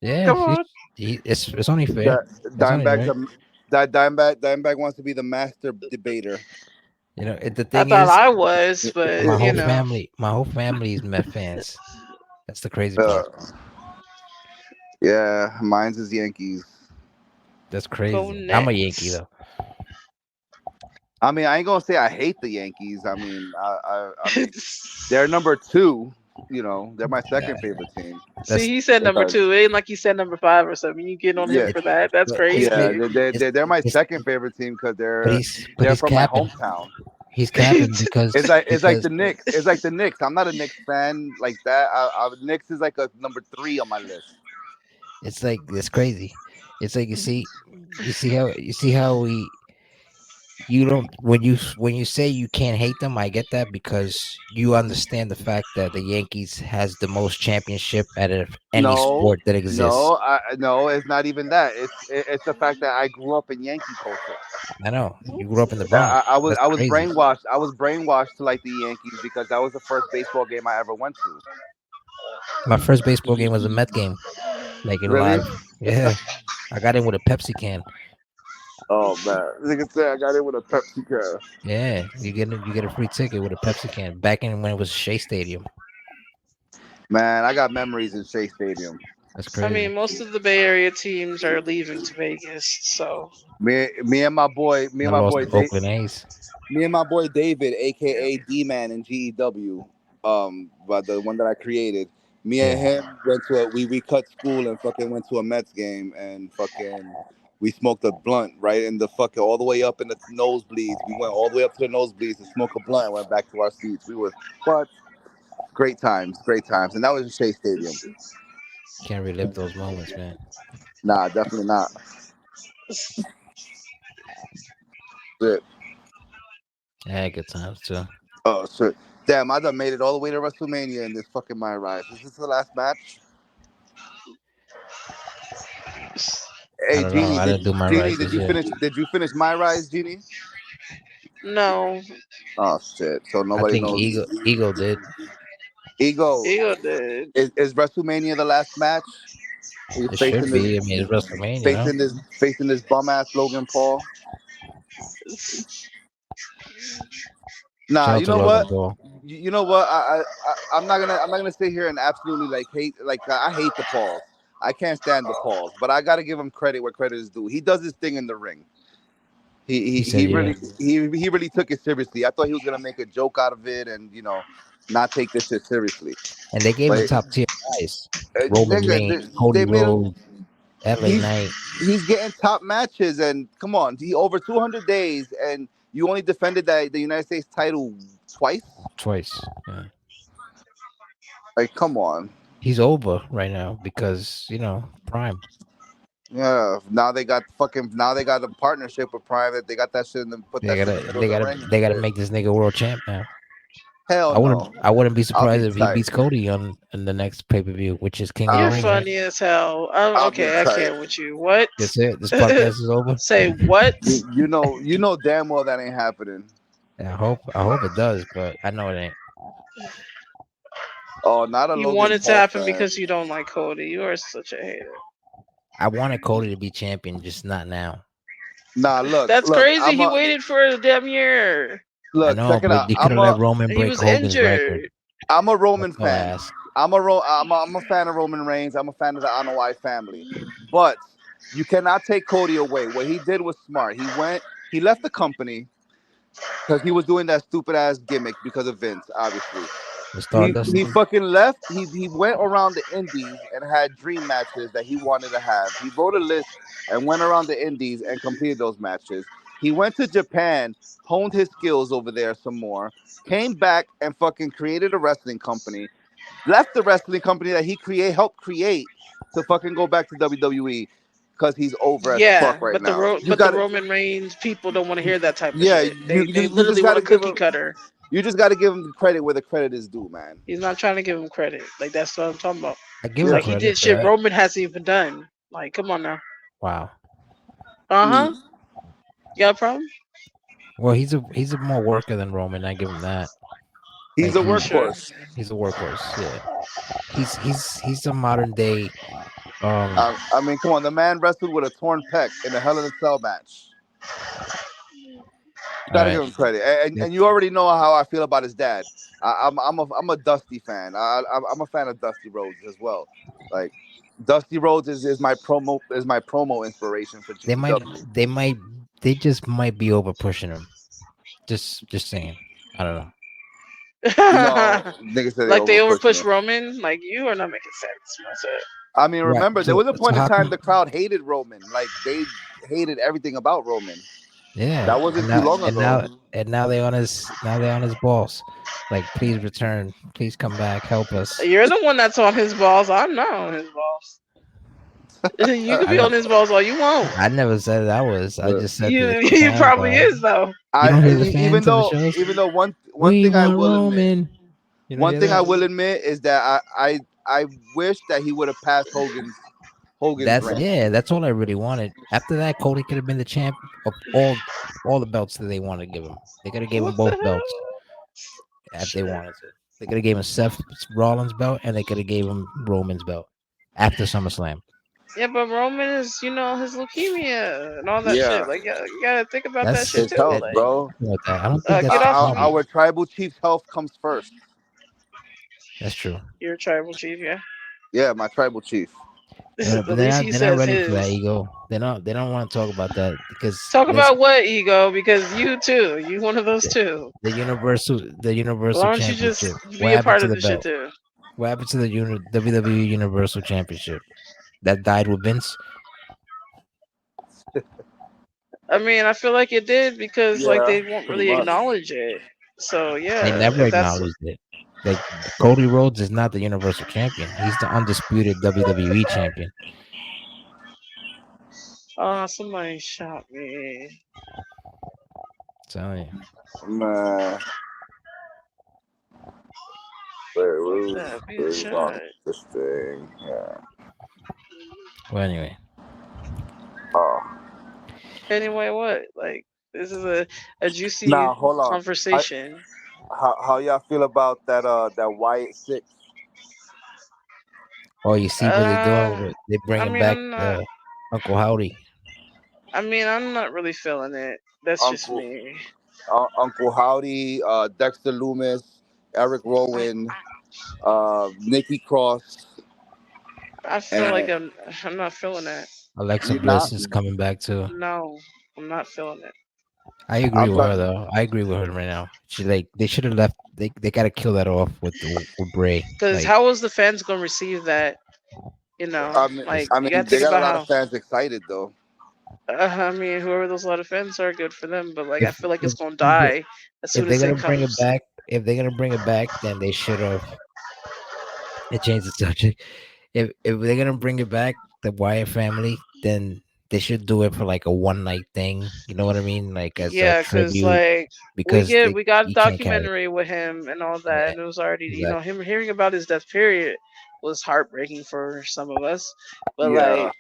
Yeah, Come on. it's only fair. That It's only Dimebag's right. Dimebag wants to be the master debater. The I thing thought is, I was, but you know, my whole family is Met fans. That's the crazy Uh, part. yeah, mine's is Yankees. That's go crazy. I'm a Yankee Nets. though. I mean, I ain't gonna say I hate the Yankees. I mean, I mean, they're number two. You know, they're my Yeah, second favorite team. See, that's he said number Because two. It ain't like he said number five or something. You get on him yeah, for that. That's but it's yeah, crazy. crazy. It's they're my second favorite team because but they're he's from my capping. hometown. He's capping It's like because the Knicks. It's like the Knicks. I'm not a Knicks fan like that. Knicks is like a number three on my list. it's crazy. It's like, you see how you don't, when you say you can't hate them. I get that, because you understand the fact that the Yankees has the most championship out of any No, sport that exists. no. It's not even that. It's the fact that I grew up in Yankee culture. I know you grew up in the Bronx. That's I was crazy. brainwashed. I was brainwashed to like the Yankees because that was the first baseball game I ever went to. My first baseball game was a Met game. like in Really? live. Yeah, I got in with a Pepsi can. Oh man, nigga said I got it with a Pepsi can. Yeah, you get a free ticket with a Pepsi can. Back in when it was Shea Stadium. Man, I got memories in Shea Stadium. That's I crazy. mean, most of the Bay Area teams are leaving to Vegas, so Me and my boy, I lost to Oakland A's. Me and my boy David, aka D Man in GEW, but the one that I created. Me and Yeah, him went to we cut school and fucking went to a Mets game and fucking we smoked a blunt right in the fucking all the way up in the nosebleeds. We went all the way up to the nosebleeds to smoke a blunt and went back to our seats. We was but great times, and that was in Shea Stadium. can't relive those moments, man. Nah, definitely not. Shit. I had good times too. Oh shit. Damn, I done made it all the way to WrestleMania in this fucking My Rise. Is this the last match? I Hey don't know. Jeannie, I didn't do my Jeannie, rice this year. did you finish My Rise, Jeannie? no, Oh shit. So I nobody think knows. Ego did. Ego, Eagle did. is WrestleMania the last match? He's It should facing this be. I mean, it's WrestleMania, no? facing this bum ass Logan Paul. Nah, Shout out you to know Logan what? Paul. You know what? I'm not gonna sit here and absolutely hate I hate the Pauls. I can't stand the Pauls, but I gotta give him credit where credit is due. He does his thing in the ring. He said, "Yeah." He really took it seriously. I thought he was gonna make a joke out of it and not take this shit seriously. And they gave him But top tier guys: Roman nigga, Reigns, Cody they made him. Rhodes, LA He's Knight he's getting top matches and come on, he over 200 days and you only defended the United States title twice. twice. Yeah. Like, come on. He's over right now because Prime. Yeah, now they got a partnership with Prime that they got that shit in the put They that shit in gotta, the middle of they the gotta, ring and they gotta shit. make this nigga world champ now. Hell no. I wouldn't be I'll be surprised if he tight. beats Cody on in the next pay per view, which is King of the You're I'll, Ring, right? funny as hell. I'll be Okay, I tight. can't with you. What? That's it. This podcast is over. Say what? You know damn well that ain't happening. I hope it does, but I know it ain't. Oh, not a You Logan want it to Paul happen fan. because you don't like Cody. You are such a hater. I wanted Cody to be champion, just not now. Nah, That's look, crazy. He waited for a damn year. I look, know, check it but out. you could have let Roman He break was Hogan's record. injured. I'm a That's Roman all I fan. ask. I'm a fan of Roman Reigns. I'm a fan of the Anoa'i family. But you cannot take Cody away. What he did was smart. He left the company because he was doing that stupid ass gimmick because of Vince, obviously. The Stardust. He fucking left. He went around the indies and had dream matches that he wanted to have. He wrote a list and went around the indies and completed those matches. He went to Japan, honed his skills over there some more, came back and fucking created a wrestling company. Left the wrestling company that he helped create to fucking go back to WWE because he's over as fuck Yeah, right but the now. You but the got it. Roman Reigns people don't want to hear that type of Yeah, shit. They you just literally got want to a give cookie him. cutter. You just got to give him the credit where the credit is due, man. He's not trying to give him credit. Like that's what I'm talking about. I give him Yeah. Like he credit did for shit that. Roman hasn't even done. Like come on now. Wow. Uh huh. Mm. You got a problem? Well, he's a more worker than Roman. I give him that. He's Like a Sure. workhorse. he's a workhorse. Yeah. He's a modern day. I mean, come on. The man wrestled with a torn pec in a Hell in a Cell match. You All got to right. give him credit, and you already know how I feel about his dad. I'm a Dusty fan. I'm a fan of Dusty Rhodes as well. Like Dusty Rhodes is my promo inspiration for They might GCW. they might they just might be over pushing him. Just saying. I don't know. No, niggas say they Like they over pushing overpush him. Roman. Like you are not making sense. That's it. I mean, Right. remember there So was a point in how time come? the crowd hated Roman. Like they hated everything about Roman. Yeah. That wasn't too long ago. And now they're on his balls. Like, please return. Please come back. Help us. You're the one that's on his balls. I'm not on his balls. You can I be on don't. his balls all you want. I never said I was. I But just said You that the you fans probably are. is though. You don't hear the Even fans on the though shows. one We thing I want will admit. Roman. You don't One hear thing I that? will admit is that I wish that he would have passed Hogan's reign. That's all I really wanted. After that, Cody could have been the champ of all the belts that they wanted to give him. They could have gave him What the both belts hell? if they Shit. wanted to. They could have gave him Seth Rollins belt and they could have gave him Roman's belt. after SummerSlam. Yeah, but Roman is, his leukemia and all that shit. Yeah, Like, you gotta think about that shit That's his too. health, that. Like, bro. I don't think that's get the off of problem. me. Our tribal chief's health comes first. That's true. You're a tribal chief, yeah. Yeah, my tribal chief. But At they're least not. he They're not says ready for that his. ego. They're not. They don't want to talk about that because Talk this about what ego? Because you too. You one of those the, too. the Why universal don't you just championship. What be a happened part to of the the shit belt? too? What happened to the WWE Universal Championship that died with Vince? I mean, I feel like it did because like Yeah, they won't pretty really much. acknowledge it. So They yeah, never if that's acknowledged it. Like Cody Rhodes is not the Universal Champion. He's the undisputed WWE Champion. somebody shot me. Telling you. Man, That being where we shot. on this thing? Yeah. Well, anyway, Oh. Anyway, what? Like this is a juicy Now hold on. conversation. How y'all feel about that Wyatt six? oh, you see what they're doing? Uh, They're I bringing mean, back I'm not. Uncle Howdy. I'm not really feeling it. That's just Uncle me. Uncle Howdy, Dexter Loomis, Eric I Rowan, Nikki Cross, I feel like and I'm not feeling that. Alexa you not. Bliss is coming back too. No, I'm not feeling it. I agree I'm with her talking. though. I agree with her right now. She like they should have left. They got to kill that off with Bray. Because Like how was the fans gonna receive that? it's Like you gotta They think got a about lot of how. fans excited though. I mean, whoever those lot of fans are, good for them. But like, I if feel like if it's gonna die as if soon they're as gonna it bring it comes. back, if they're gonna bring it back, then they should have. It changed the subject. If they're gonna bring it back, the Wyatt family, then they should do it for like a one night thing. You know what I mean? Like as a Yeah, cause tribute, like because they we got a you can't carry. documentary with him and all that, Yeah, and it was already exactly. him hearing about his death period was heartbreaking for some of us. But Yeah, like,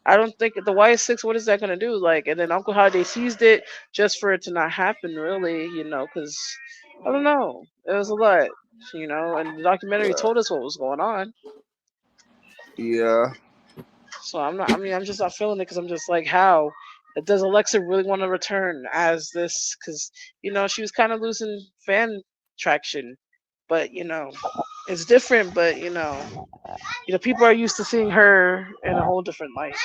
I don't think the Y6. What is that gonna do? Like, and then Uncle Holiday seized it just for it to not happen, really. Because I don't know, it was a lot. And the documentary yeah, told us what was going on. yeah, So I'm not. I mean, I'm just not feeling it because I'm just like, how does Alexa really want to return as this? Because she was kind of losing fan traction, but it's different. But people are used to seeing her in a whole different light.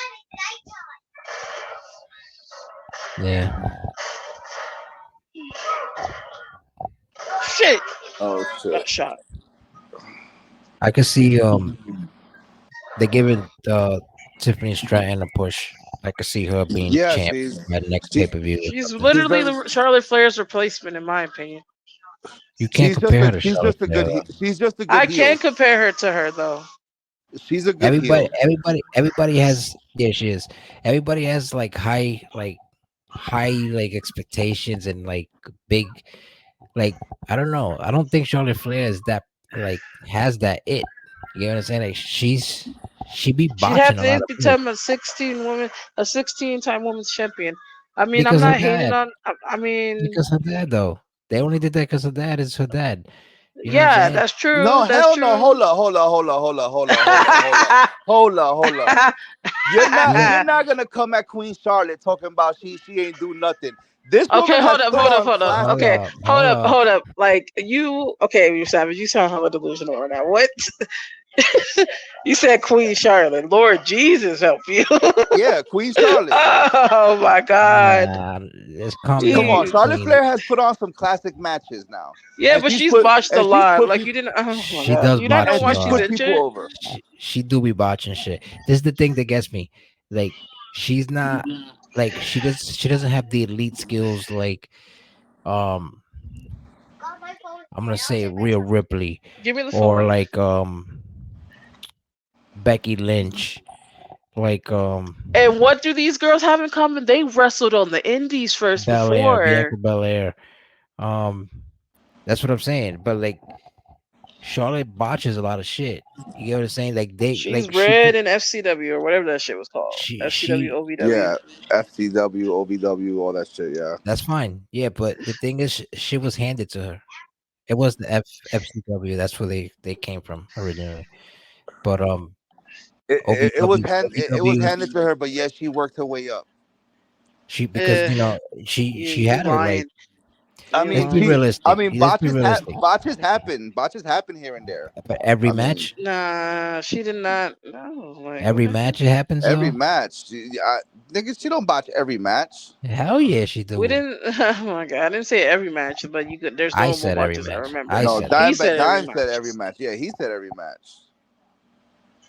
Yeah, Shit, oh shit. got shot. I could see they giving Tiffany Stratton a push. I could see her being Yeah, champ by the next pay she per view or She's something. she's literally very the Charlotte Flair's replacement, in my opinion. You can't compare her to Charlotte Flair though. she's just a good I heel. can't compare her to her though. She's a good Everybody, heel. everybody has. Yeah, she is. Everybody has high like expectations and like big like I don't know. I don't think Charlotte Flair is that like has that it. You know what I'm saying? Like she be She'd botching have a to lot of people become a 16-time women's champion. I mean, I'm because her not hating dad. on. I mean, Because her dad though. They only did that because her dad is her dad. You know what I'm yeah, saying? that's true. No, That's hell no. true. Hold up. Yeah. You're not gonna come at Queen Charlotte talking about she ain't do nothing. This Okay, woman has hold up, put hold up, on hold up. Hold classic. Okay, up. hold Hold up, up. hold up. Like you, okay, you savage. You sound hella delusional right now. What? You said Queen Charlotte. Lord Jesus help you. Yeah, Queen Charlotte. Oh my God. Nah, just calm Come down, on, Jeez. Charlotte Queen. Flair has put on some classic matches now, Yeah, but she's botched a and she's lot. put Like you people didn't. Oh my She God. does You not know botch and a why she's she's lot. put people injured? over. She do be botching shit. This is the thing that gets me. Like she's not like she doesn't have the elite skills like um I'm gonna say Rhea Ripley Give me the or phone. like Becky Lynch, like And what do these girls have in common? They wrestled on the indies first Belair, before. Bianca Belair. Um, that's what I'm saying. But like Charlotte botches a lot of shit. You get what I'm saying? Like they She's like she could red in FCW or whatever that shit was called. FCW, she OVW. Yeah, FCW, OVW, all that shit. Yeah. that's fine. Yeah, but the thing is, she was handed to her. It was the FCW. That's where they came from originally. But It was OVW. handed to her, but yes, she worked her way up. She because Uh, she you had her lying. like. I You Let's mean, be lying. I realistic. mean, Let's be realistic. botches happen here and there. But every I mean, match, Nah, she did not. No, like what every the heck? match it happens every though. match, nigga, she don't botch every match. Hell yeah, she We do. didn't. Oh my god, I didn't say every match, but you could. There's I notable said every matches I match. remember. I No, said every He match. said every Dime said match. every match. Yeah, he said every match.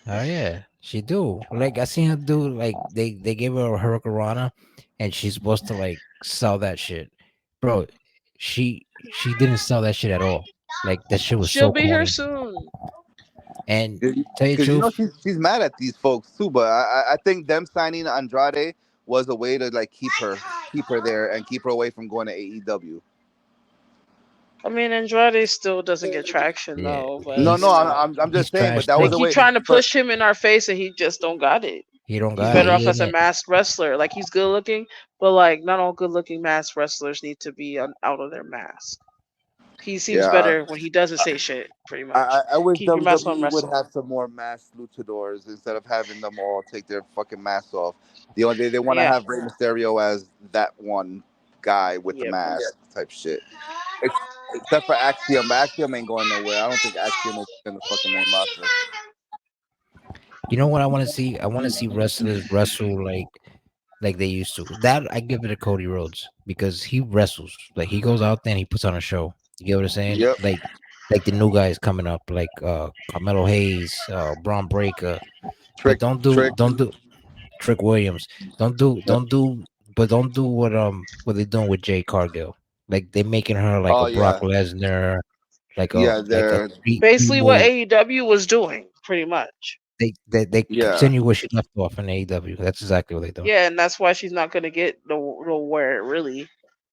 Oh yeah, she do. Like I seen her do. Like they gave her a hurricanrana, and she's supposed to like sell that shit, bro. She didn't sell that shit at all. Like that shit was She'll so be here corny. soon. And tell you the Because truth, she's mad at these folks too. But I think them signing Andrade was a way to like keep her there and keep her away from going to AEW. I mean, Andrade still doesn't get traction yeah, though, but No, he's no, you know, I'm he's just saying. But trash that they was a too. keep way. trying to But push him in our face, and he just don't got it. He don't He's got it. better yeah, off He as in a it. masked wrestler. Like he's good looking, but like not all good looking masked wrestlers need to be out of their mask. He seems yeah. better when he doesn't say shit. Pretty I, much, I wish keep your mask on, WWE would wrestle. have some more masked luchadors instead of having them all take their fucking masks off. The only they want to Yeah, have Rey Mysterio as that one guy with the yep. mask type shit. Except for Axiom, but Axiom ain't going nowhere. I don't think Axiom is in the fucking main roster. You know what I want to see? I want to see wrestlers wrestle like they used to. That I give it to Cody Rhodes because he wrestles. Like he goes out there and he puts on a show. You get what I'm saying? Yep. Like the new guys coming up, like Carmelo Hayes, Braun Breaker. But Trick, don't do Trick Williams. Yep. Don't do what they doing with Jay Cargill. Like they making her like Oh a Brock yeah, Lesnar, yeah. like a They're three Basically, what move. AEW was doing, pretty much. They yeah. continue where she left off in AEW. That's exactly what they do. Yeah, and that's why she's not gonna get nowhere really.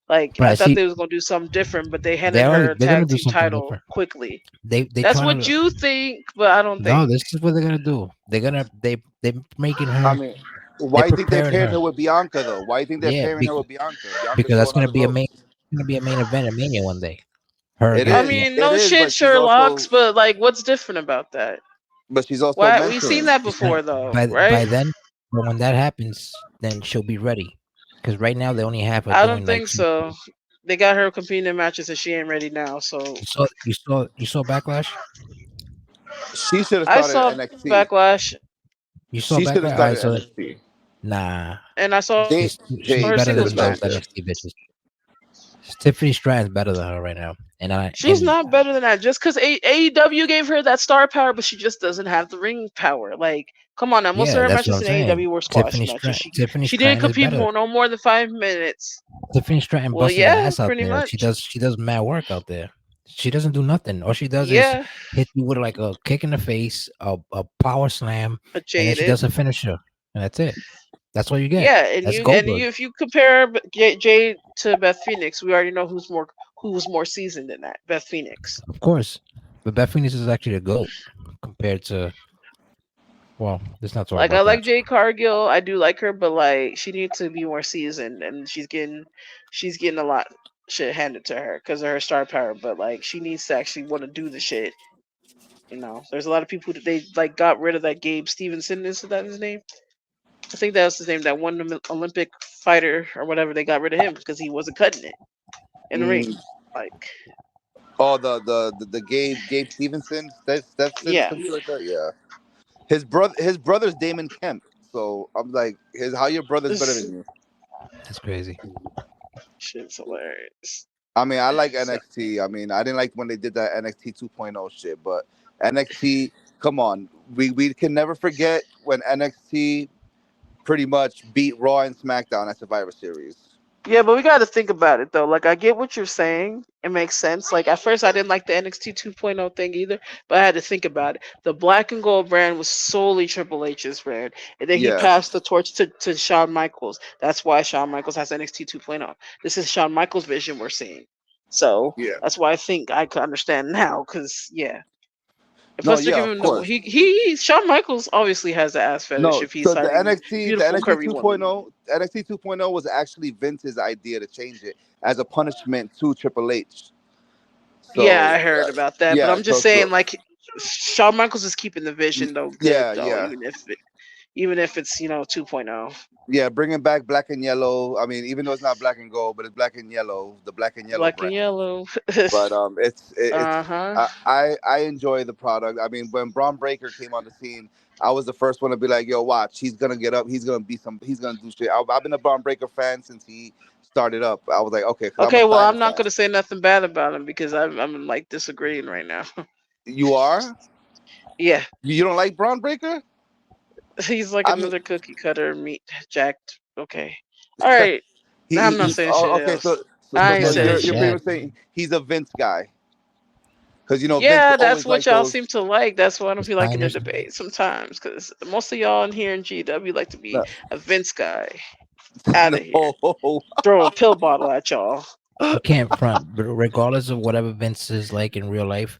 Like But I I thought see they was gonna do something different, but they handed her a they're gonna tag do team something title different. quickly. They That's trying what to you think, but I don't no. think. This is what they're gonna do. They're making I her. mean, They're why do you think they preparing paired her. her with Bianca though? Why do you think they're Yeah, pairing her with Bianca? Bianca's because that's going on gonna the be a main. ropes. Gonna be a main event at Mania one day. Her It I against is, Bianca. mean, it no is, shit, but she's Sherlock's, also, but like, what's different about that? Why we've seen mentoring. that She's not before though, by right? then. But when that happens, then she'll be ready. Because right now they only have her I don't doing like think so. They got her competing in matches and she ain't ready now. So you saw backlash. She should have I started saw NXT. Backlash You saw She should have backlash. All right, started so NXT. nah, and I saw her They she's her they better should singles have than those started match. there. NXT bitches. Tiffany Stratton's better than her right now, and I She's and not better than that. Just because AEW gave her that star power, but she just doesn't have the ring power. Like, come on now. Most of yeah, her that's what matches I'm in saying. AEW were squash matches. Tiffany She didn't Stratton is compete better. for no more than 5 minutes. Tiffany Stratton Well, busted her yeah, ass out pretty there. much. She does mad work out there. She doesn't do nothing. All she does is Yeah, hit you with like a kick in the face, a power slam, but and then she jaded. does a finisher, and that's it. That's what you get. Yeah, That's and Goldberg. you if you compare Jade to Beth Phoenix, we already know who's more seasoned than that. Beth Phoenix. Of course. But Beth Phoenix is actually the GOAT compared to, well, let's not talk Like I about like that. Jade Cargill, I do like her, but like she needs to be more seasoned, and she's getting a lot shit handed to her because of her star power. But like she needs to actually want to do the shit. There's a lot of people that they like got rid of that Gabe Stevenson. Is that his name? I think that was his name. That one Olympic fighter or whatever. They got rid of him because he wasn't cutting it in the ring. Mm. Like, Oh, the Gabe Stevenson, Stepson, yeah, something like that. Yeah, his brother's Damon Kemp. So I'm like, his how your brother's better this than you? That's crazy. shit's hilarious. I mean, I like So, NXT. I mean, I didn't like when they did that NXT 2.0 shit, but NXT, come on, we can never forget when NXT pretty much beat Raw and SmackDown at Survivor Series. yeah, but we got to think about it though. Like, I get what you're saying. It makes sense. Like, at first, I didn't like the NXT 2.0 thing either, but I had to think about it. The Black and Gold brand was solely Triple H's brand, and then he Yes. passed the torch to Shawn Michaels. That's why Shawn Michaels has NXT 2.0. This is Shawn Michaels' vision we're seeing. So Yeah. that's why I think I could understand now. Because yeah, and No. plus they're Yeah. giving Of him the course. Shawn Michaels obviously has the ass fetish No. if he's So the fighting NXT the beautiful NXT curvy women. 2.0 was actually Vince's idea to change it as a punishment to Triple H. Yeah, So I heard about that, but yeah. I'm just saying, like, Shawn Michaels is keeping the Y- vision though good Yeah, though, yeah, even if it's 2.0. yeah. Bringing back black and yellow. I mean, even though it's not black and gold, but it's black and yellow. The black and yellow Black and brand. yellow. But it's Uh-huh. I enjoy the product. I mean, when Braun Breaker came on the scene, I was the first one to be like, "Yo, watch, he's gonna get up. He's gonna do shit." I've been a Braun Breaker fan since he started up. I was like, okay, because I'm a Okay, well, I'm Steiner not fan. gonna say nothing bad about him because I'm like disagreeing right now. You are? Yeah, You don't like Braun Breaker? he's like I mean, another cookie cutter meat jacked. Okay, all right. I'm not saying oh, shit okay. else. So I ain't Because saying he's you're shit. pretty much bad. saying he's a Vince guy because Vince Yeah, that's always what like y'all those. seem to like. That's why I don't The feel like in the Steiners. debate sometimes because most of y'all in here in GW like to be No, a Vince guy. Out of here. no. Throw a pill bottle at y'all. You can't front, but regardless of whatever Vince is like in real life,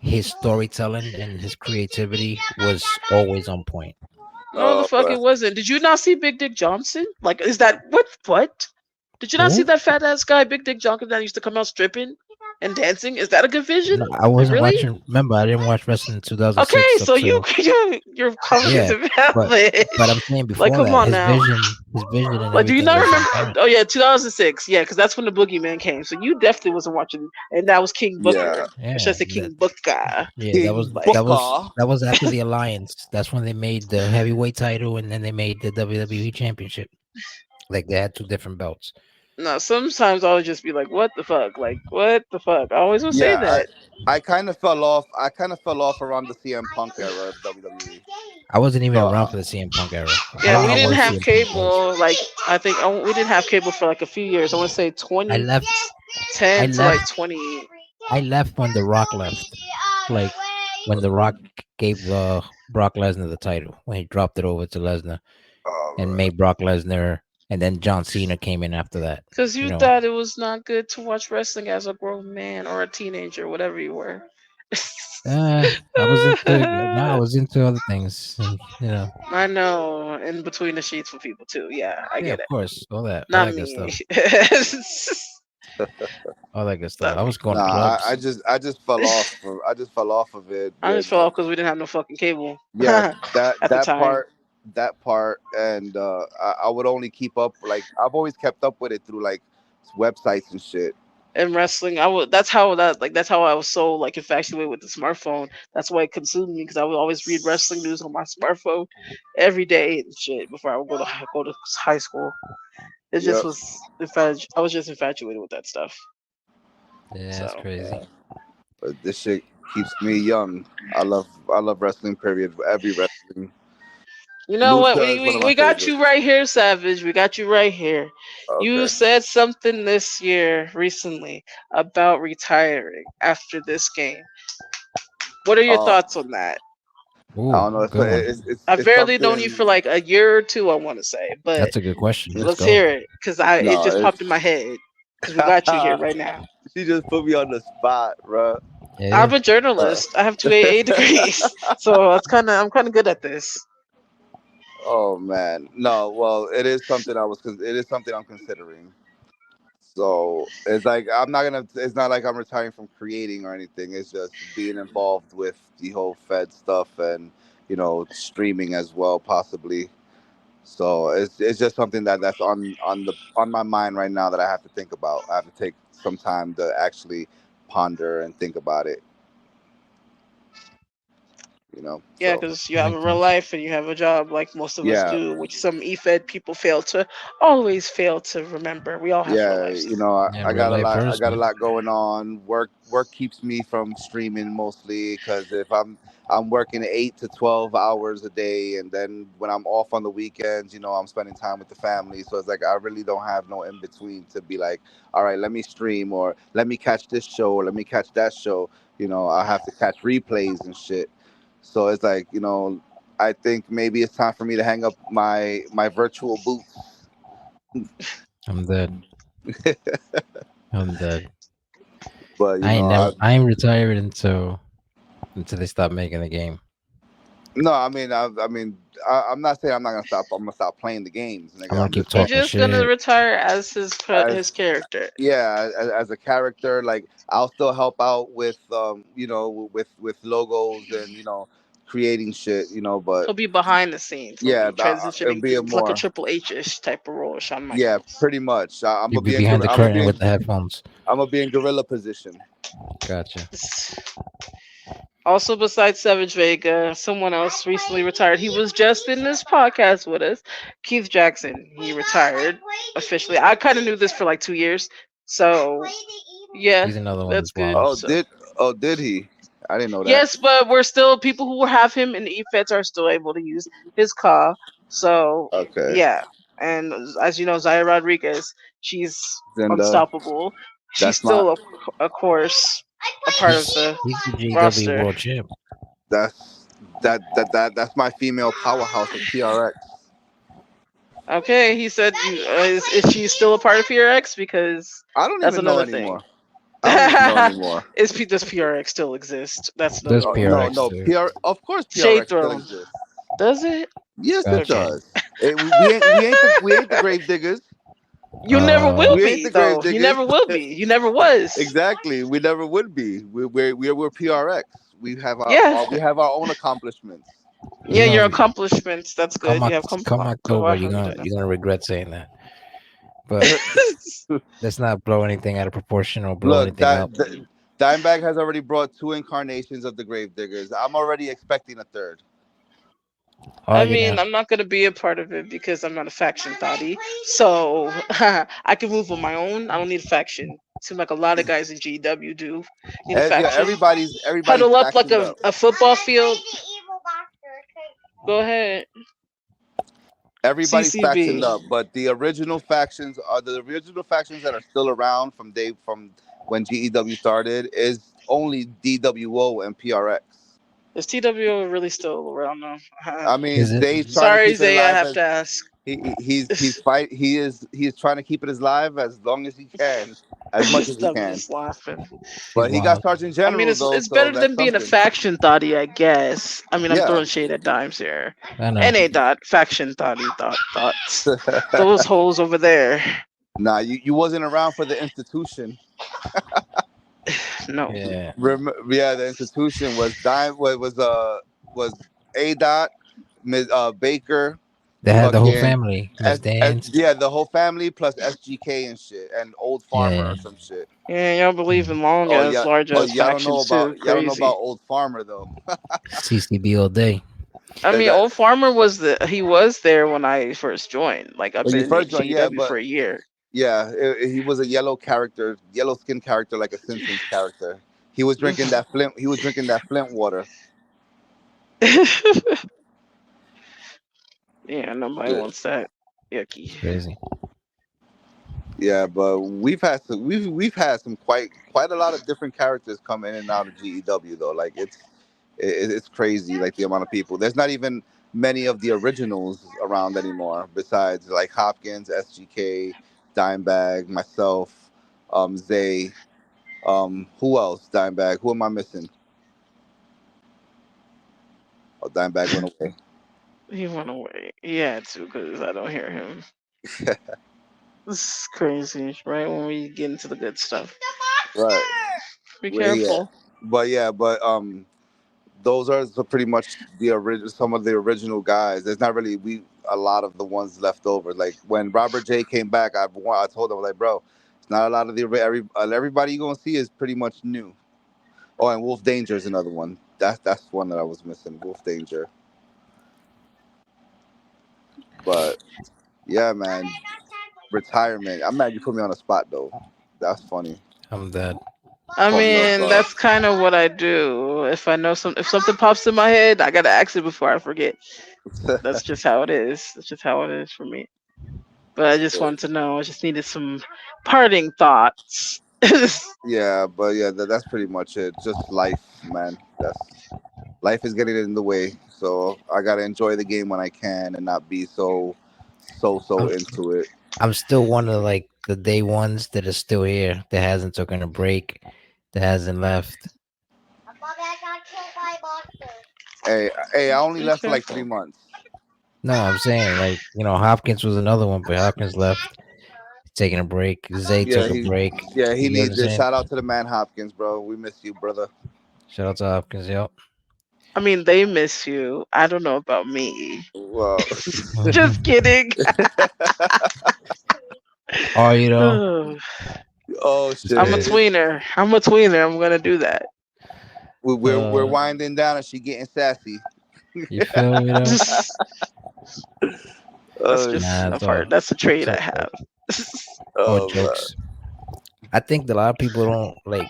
his storytelling and his creativity was always on point. No, the fuck But it wasn't. Did you not see Big Dick Johnson? Like, is that what? What? Did you not see Who? that fat ass guy, Big Dick Johnson, that used to come out stripping and dancing? Is that a good vision? No, I wasn't Really? watching. Remember, I didn't watch wrestling in Okay, 2006 up so till your comment is yeah. But invalid. I'm saying Like, before come that, on now. his vision and Like, do you everything not was on remember? point. Oh yeah, 2006. Yeah, because that's when the Boogeyman came. So you definitely wasn't watching, and that was King yeah, Booker. Or should I Yeah, say King Booker? yeah, King Like, Booker. that was after the alliance. That's when they made the heavyweight title, and then they made the WWE championship. Like they had two different belts. no, sometimes I would just be like, what the fuck? Like, what the fuck? I always would say Yeah, that. I kind of fell off. I kind of fell off around the CM Punk era of WWE. I wasn't even So around for the CM Punk era. I Yeah, don't we know I didn't where have wasn't. CM Punk was. cable. Like, I think we didn't have cable for like a few years. I want to say I left. I 2010 to like left. 20. I left when The Rock left. Like when The Rock gave Brock Lesnar the title when he dropped it over to Lesnar and Oh, made Brock Lesnar, and then John Cena came in after that. Because You you know, thought it was not good to watch wrestling as a grown man or a teenager, whatever you were. I was into no, I was into other things, and I know, in between the sheets for people too. Yeah, I yeah, get of it. course, all Not that good me. stuff, all that good stuff. Not I me. was going to nah, clubs. I just fell off. I just fell off of it. I just fell off because we didn't have no fucking cable Yeah, at that the time. that part, and I would only keep up. Like I've always kept up with it through like websites and shit. In wrestling, I would. That's how I was so like infatuated with the smartphone. That's why it consumed me because I would always read wrestling news on my smartphone every day and shit before I would go to high school. It just Yep. was I was just infatuated with that stuff. Yeah, that's So crazy. But this shit keeps me young. I love wrestling. Period. Every wrestling. you know what? Lucha We, is one of we my we got favorites. you right here, Savage. We got you right here. You Okay. said something this year recently about retiring after this game. What are your Uh, thoughts on that? I Ooh, don't know. good one. I've It's barely known you for something. like a year or two, I want to say, but That's a good question. Let's let's go. hear it because I it No, just it's. popped in my head because we got you here right now. She just put me on the spot, bro. Yeah, I'm a journalist. I have two AA degrees, so I'm kind of good at this. Oh man, no. Well, it is something It is something I'm considering. So it's like I'm not gonna. It's not like I'm retiring from creating or anything. It's just being involved with the whole Fed stuff and streaming as well, possibly. So it's just something that's on my mind right now that I have to think about. I have to take some time to actually ponder and think about it. Yeah, So because you have a makes real sense. life and you have a job like most of us yeah, do, which some EFED people always fail to remember. We all have real yeah. lives. Yeah, real life I first, got a man. lot going on. Work keeps me from streaming mostly because if I'm working 8 to 12 hours a day, and then when I'm off on the weekends, I'm spending time with the family. So it's like I really don't have no in between to be like, all right, let me stream or let me catch this show or let me catch that show. I have to catch replays and shit. So it's like I think maybe it's time for me to hang up my virtual boots. I'm dead. I'm dead. But I ain't never. I ain't retired until they stop making the game. no, I mean, I'm not saying I'm not gonna stop. I'm gonna stop playing the games, I'm nigga. gonna I'm keep just He's saying talking just gonna shit. retire as his as character. yeah, as a character, like I'll still help out with with logos and creating shit, but He'll be behind the scenes. He'll yeah, be it'll transitioning be a like a more Triple H-ish type of role, Shawn yeah, Michaels. pretty much. I'm You'll gonna be be in behind the curtain with the headphones. I'm gonna be in gorilla position. Gotcha. Also, besides Savage Vega, someone else recently retired. He was just in this podcast with us. Keith Jackson. He retired officially. I kind of knew this for like 2 years. So, yeah, He's another one that's that's good. wild. Oh, So, did he? I didn't know that. yes, but we're still people who have him in the EFETs are still able to use his car. So, Okay, yeah. And as you know, Zaya Rodriguez, she's then unstoppable. She's that's my still, of course, a part of He's the he's the GW roster. world champ. that's that's my female powerhouse of PRX. Okay, he said, is she still a part of PRX? Because I don't that's even know another thing. anymore. I don't even know anymore. Does PRX still exist? That's Does another No, PRX question. no, too? Of course Shade PRX still Throne. exists. Does it? Yes, it Okay. Gotcha. does. We ain't the grave diggers. You never will We ain't be, the grave though. You diggers. never will be. You never was. Exactly. We never would be. We're PRX. Yeah. We have our own accomplishments. You Yeah, your know, accomplishments. That's come good. You Oc- have come October, I didn't know. you're gonna regret saying that. But let's not blow anything out of proportion or blow Look, anything up. Dimebag has already brought two incarnations of the grave diggers. I'm already expecting a third. I Argue mean, now. I'm not gonna be a part of it because I'm not a faction thotty. So I can move on my own. I don't need a faction. Seems like a lot of guys in GW do need a Yeah, faction. everybody's Huddle up like factioned up. a football field. Go ahead. Everybody's factioned CCB. up, but the original factions are the original factions that are still around from when GEW started is only DWO and PRX. Is TWO really still around though? I Is mean, it? Zay's trying to Sorry, keep it Zay, I alive have as to ask. he's trying to keep it alive as long as he can, as much as he I'm can. just laughing. He's But he got wild. Sergeant I mean, General though, it's so better that's than being a something. faction thotty, I guess. I mean, I'm Yeah. throwing shade at dimes here. I know. NA dot faction thotty thoughts. Those holes over there. Nah, you wasn't around for the institution. No. Yeah. Yeah, the institution was was A dot, Ms. Baker, They had the whole fucking family. Miss Dance. yeah, the whole family plus SGK and shit, and Old Farmer Yeah. or some shit. Yeah, y'all believe Mm. in long Oh as yeah, large oh as factions too. y'all don't know about Crazy. Old Farmer though. CCB all day. I That, mean, that old farmer he was there when I first joined. Like I've when you been in first joined, yeah, GEW but for a year. yeah, he was a yellow skin character like a Simpsons character. He was drinking that Flint. He was drinking that Flint water. Yeah, nobody Yeah. wants that. Yucky. It's crazy. Yeah, but we've had some quite a lot of different characters come in and out of GEW though. Like it's crazy like the amount of people. There's not even many of the originals around anymore besides like Hopkins, SGK, Dimebag, myself, Zay, who else? Dimebag. Who am I missing? Oh, Dimebag went away. He went away. He had to because I don't hear him. This is crazy, right? When we get into the good stuff. Right. Be Where he at? careful. But yeah, those are pretty much some of the original guys. There's not really a lot of the ones left over. Like when Robert J came back, I told him like, bro, it's not a lot of everybody you're gonna see is pretty much new. Oh, and Wolf Danger is another one. That's one that I was missing. Wolf Danger. But yeah, man, retirement. I'm mad you put me on the spot though. That's funny. I'm dead. I Caught me off mean, guard. that's kind of what I do. If I know if something pops in my head, I gotta ask it before I forget. That's just how it is. That's just how it is for me. But I just wanted to know. I just needed some parting thoughts. Yeah, but yeah, that's pretty much it. Just life, man. That's life is getting in the way. So I gotta enjoy the game when I can and not be so I'm into it. I'm still one of like the day ones that is still here, that hasn't taken a break, that hasn't left. Hey, I only Be left for like careful. 3 months. No, I'm saying like Hopkins was another one, but Hopkins left, taking a break. Zay Yeah, took a he break. yeah he You get what I'm needs it. saying? Shout out to the man Hopkins, bro. We miss you, brother. Shout out to Hopkins, yep. I mean, they miss you. I don't know about me. Well, Just kidding. Oh, Ugh. oh it's I'm a shit, crazy. tweener. I'm a tweener. I'm gonna do that. we're Uh, winding down and she getting sassy. you feel me though? That's Oh just Nah, a it's part. all That's a trait it's I all good. have. All oh man. jokes. I think that a lot of people don't like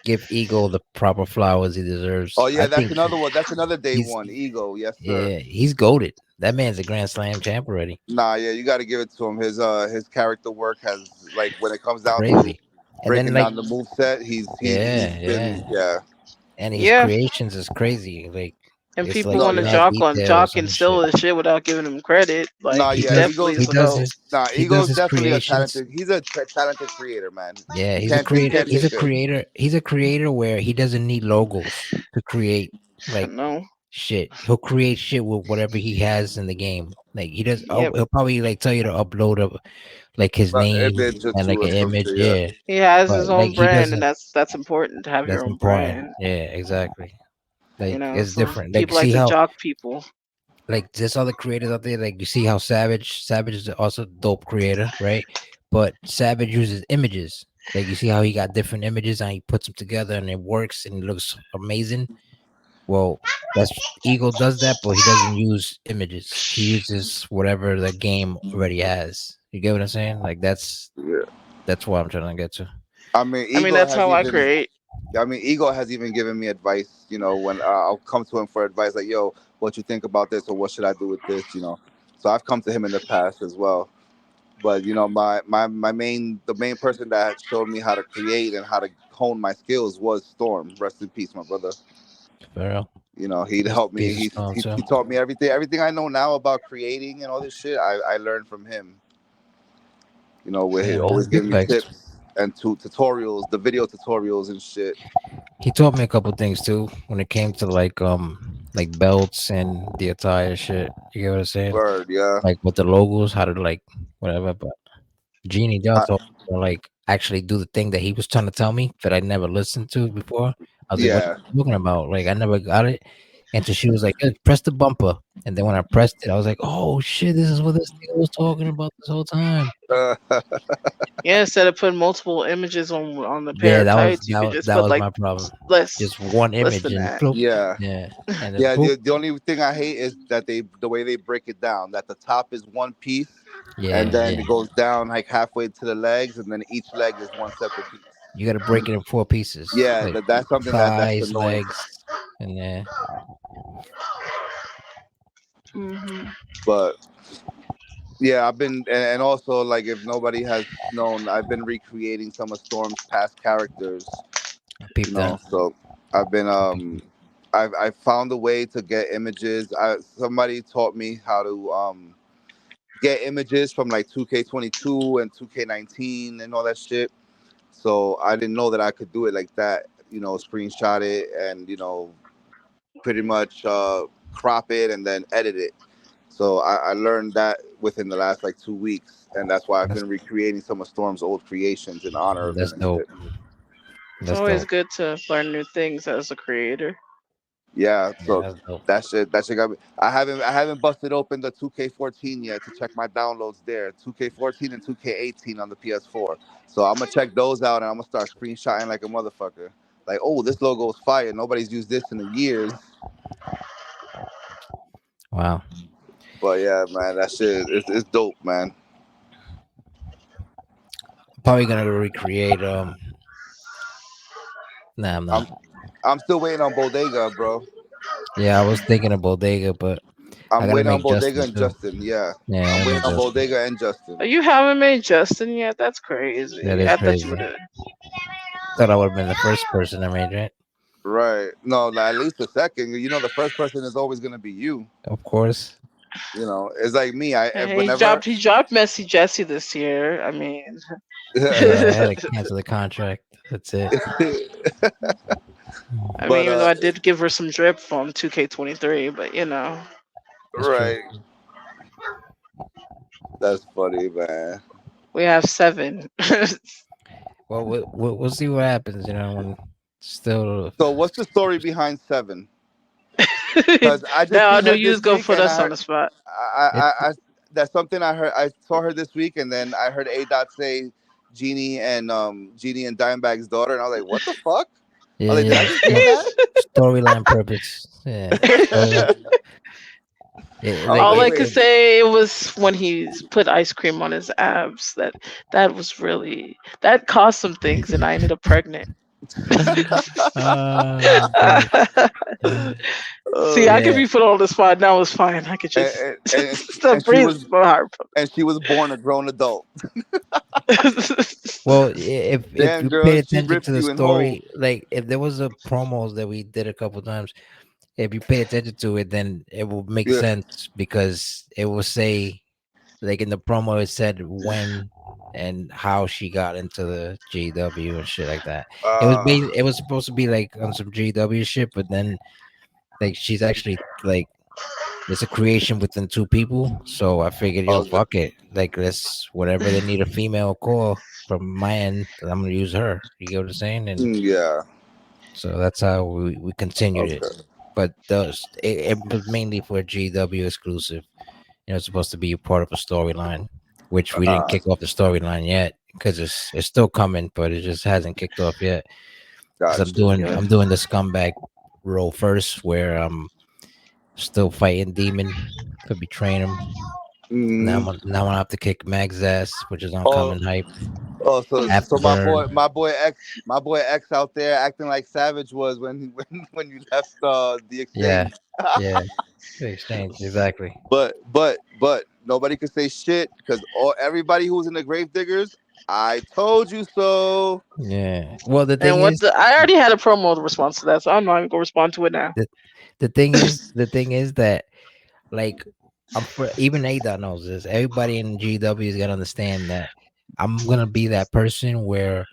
give Ego the proper flowers he Oh deserves. I yeah, that's think another one. That's another day he's one. Ego, yes sir. he's goaded. That man's a Grand Slam champ already. Nah, yeah, you got to give it to him. His character work has, like, when it comes down to Crazy. And then breaking like down the move set, he's yeah, been, yeah. yeah. And his Yeah, creations is crazy. Like and it's people like No, want to yeah. mad jock details and and steal shit. the shit without giving him credit. Like Nah, He he yeah. does definitely Ego's is the GOAT. he does Ego's his definitely a creations. talented. He's a talented creator, man. Yeah, You can't you can't he's a take it. creator. He's a creator where he doesn't need logos to create like No. shit. He'll create shit with whatever he has in the game. Like he does. Oh, Yep. he'll probably like tell you to upload like his name Image or and two like or an some image. shit. Yeah. Yeah, He has but his like own he brand, and doesn't. that's important to have That's your own important. brand. Yeah, exactly. You Like know, it's some different. Like people like see to how jock people. like there's other creators out there. Like you see how Savage is also a dope creator, right? But Savage uses images. Like you see how he got different images and he puts them together and it works and it looks amazing. Well, that's Eagle does that, but he doesn't use images. He Shh. uses whatever the game already has. You get what I'm saying? Like Yeah. that's what I'm trying to get to. I mean, I mean, Ego that's has how I even. create. I mean, Ego has even given me advice. When I'll come to him for advice, like, "Yo, what you think about this, or what should I do with this?" So I've come to him in the past as well. But the main person that showed me how to create and how to hone my skills was Storm. Rest in peace, my brother. For real. He'd Rest help in me. peace of Storm He too. taught me everything I know now about creating and all this shit. I learned from him. Where he Yeah, always man. Big gave me facts. tips and tutorials, the video tutorials and shit. He taught me a couple things too when it came to like belts and the attire shit. You get what I'm saying? Word, yeah. Like with the logos, how to like whatever. But Genie Del I, told me to like actually do the thing that he was trying to tell me that I never listened to before. I was like, "What yeah. are you talking about?" Like I never got it. And so she was like, "Press the bumper." And then when I pressed it, I was like, "Oh shit, this is what this nigga was talking about this whole time." Yeah, instead of putting multiple images on the pair Yeah, of tights, you could just that put was like my problem. less Just one less image than and that. boop. yeah. Yeah, and then Yeah, boop. the only thing I hate is that the way they break it down. That the top is one piece, and Yeah, then yeah. it goes down like halfway to the legs, and then each leg is one separate piece. You got to break it in four pieces, Yeah, like that's something that's thighs, annoying. legs, and yeah, Hmm. But yeah, I've been and also, like, if nobody has known, I've been recreating some of Storm's past characters. I peeped that. So I've been I peeped that. I found a way to get images. Somebody taught me how to get images from like 2K22 and 2K19 and all that shit. So I didn't know that I could do it like that. Screenshot it and pretty much crop it and then edit it. So I learned that within the last like 2 weeks, and that's why I've That's been recreating some of Storm's old creations in honor of that's him and dope. shit. It's That's always dope. good to learn new things as a creator. Yeah, Yeah, so that's dope. that shit got me. I haven't busted open the 2K14 yet to check my downloads there. 2K14 and 2K18 on the PS4. So I'm gonna check those out and I'm gonna start screenshotting like a motherfucker. Like, oh, this logo is fire. Nobody's used this in years. Wow. But yeah, man, that shit it's dope, man. Probably gonna recreate. Nah, I'm I'm not. I'm still waiting on Bodega, bro. Yeah, I was thinking of Bodega, but I I'm gotta waiting on make Bodega Justin and too. Justin. Yeah, Yeah, I I'm gotta waiting make on Justin. Bodega and Justin. Oh, you haven't made Justin yet? That's That crazy. is I thought you crazy. would have. Thought I would have been the first person I made, right? Right? No, like, at least the second. The first person is always gonna be you. Of course. It's like me. He Whenever. dropped Messy Jesse this year. I mean, Yeah, I had to cancel the contract. That's it. I But mean, even though I did give her some drip from 2K23, but That's true. right. That's funny, man. We have 7. Well, we'll see what happens. When still. So what's the story behind Seven? Because I just Now I seen knew her you was this gonna week, put and us on the spot. It, that's something I heard. I saw her this week, and then I heard A Dot say Genie and Dimebag's daughter, and I was like, what the fuck? I yeah, was like, did I yeah. just hear that? Storyline purpose. Yeah, storyline. I was All like, I wait. could say it was when he put ice cream on his abs. That was really that caused some things, and I ended up pregnant. God. See, I could Yeah. be put on the spot. Now it's fine. I could and, just and she breathe was my heart. born a grown adult. Well, if Damn, you girl, paid she attention to ripped the you in whole. story, like if there was a promos that we did a couple times, if you pay attention to it, then it will make Yeah. sense because it will say, like in the promo, it said when and how she got into the GW and shit like that. Uh, It was supposed to be like on some GW shit, but then like she's actually like it's a creation within two people. So I figured, okay. fuck it. Like let's whatever they need a female call from my end, I'm gonna use her. You get what I'm saying? And Yeah. so that's how we continued it. Okay. But it was mainly for GW exclusive. It's supposed to be a part of a storyline, which we didn't Uh, kick off the storyline yet because it's still coming, but it just hasn't kicked off yet. Because gotcha. I'm doing the scumbag role first, where I'm still fighting demon for betraying him. Hmm. Now I have to kick Mag's ass, which is Oh, oncoming hype. oh, so Afterburn, my boy X out there acting like Savage was when when you left the yeah, exchange. yeah, the exchange exactly. But nobody could say shit because all everybody who was in the Gravediggers, I told you so. Yeah. Well, the thing And what is, the I already had a promo response to that, so I'm not even gonna respond to it now. the, the thing is that like I'm for even Ada knows this. Everybody in GW is gonna understand that I'm gonna be that person where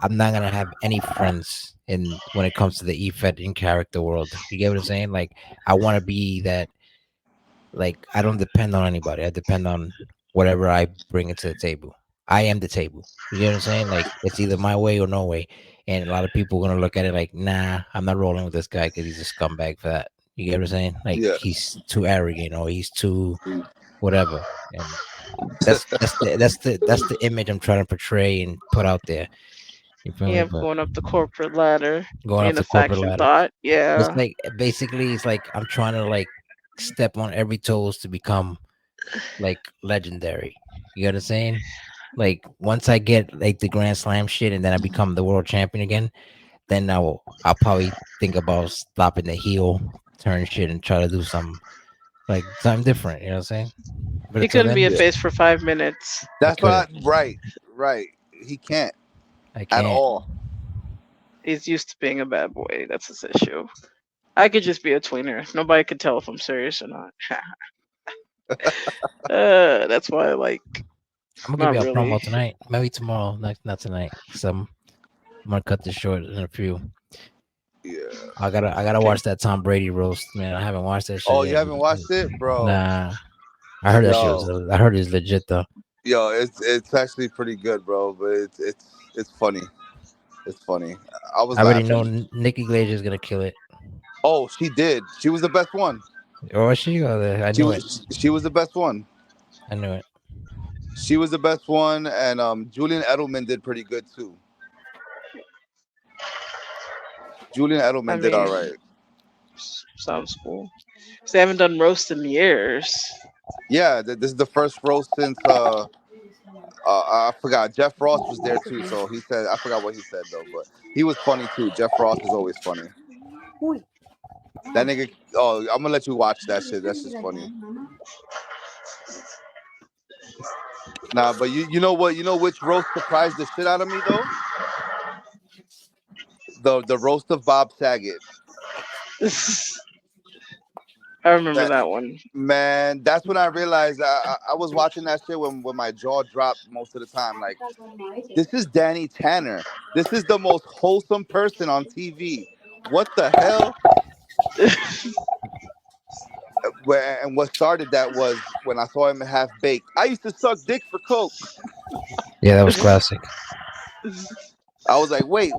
I'm not gonna have any friends in when it comes to the EFET in character world. You get what I'm saying? Like I want to be that. Like I don't depend on anybody. I depend on whatever I bring it to the table. I am the table. You get what I'm saying? Like it's either my way or no way. And a lot of people are gonna look at it like, nah, I'm not rolling with this guy because he's a scumbag for that. You get what I'm saying? Like Yeah. he's too arrogant or he's too whatever. And that's the image I'm trying to portray and put out there. You feel me? Yeah, But going up the corporate ladder going up in the a corporate faction ladder. thought. It's Yeah. like basically it's like I'm trying to like step on every toes to become like legendary. You know what I'm saying? Like once I get like the Grand Slam shit and then I become the world champion again, then I'll probably think about stopping the heel turn shit and try to do something different. You know what I'm saying? But He until couldn't be a then, Yeah. face for 5 minutes. I That's what I couldn't. right. He can't I at can't. all. He's used to being a bad boy. That's his issue. I could just be a tweener. Nobody could tell if I'm serious or not. That's why, like, I'm gonna give not you a really. promo tonight. Maybe tomorrow. Not tonight. I'm gonna cut this short in a few. Yeah. I gotta Okay. watch that Tom Brady roast, man. I haven't watched that shit Oh, you yet. haven't watched it, bro? Nah, I heard that shit was. Yo, I heard it's legit though. yo, it's actually pretty good, bro. But it's funny. It's funny. I was I already know laughing. Nikki Glazer is gonna kill it. Oh, she did. She was the best one. Oh, she go there. I She knew it. she was the best one. I knew it. She was the best one, and Julian Edelman did pretty good too. Julian I Edelman did all mean, right. sounds cool. 'Cause they haven't done roast in years. Yeah, this is the first roast since I forgot. Jeff Ross was there too, so he said I forgot what he said though, but he was funny too. Jeff Ross is always funny. That nigga. Oh, I'm gonna let you watch that shit. That's just funny. Nah, but you know what? You know which roast surprised the shit out of me though? The roast of Bob Saget. I remember That that one. man, that's when I realized I was watching that shit when my jaw dropped most of the time. Like, this is Danny Tanner. This is the most wholesome person on TV. What the hell? And what started that was when I saw him in Half Baked. I used to suck dick for coke. Yeah, that was classic. I was like, wait,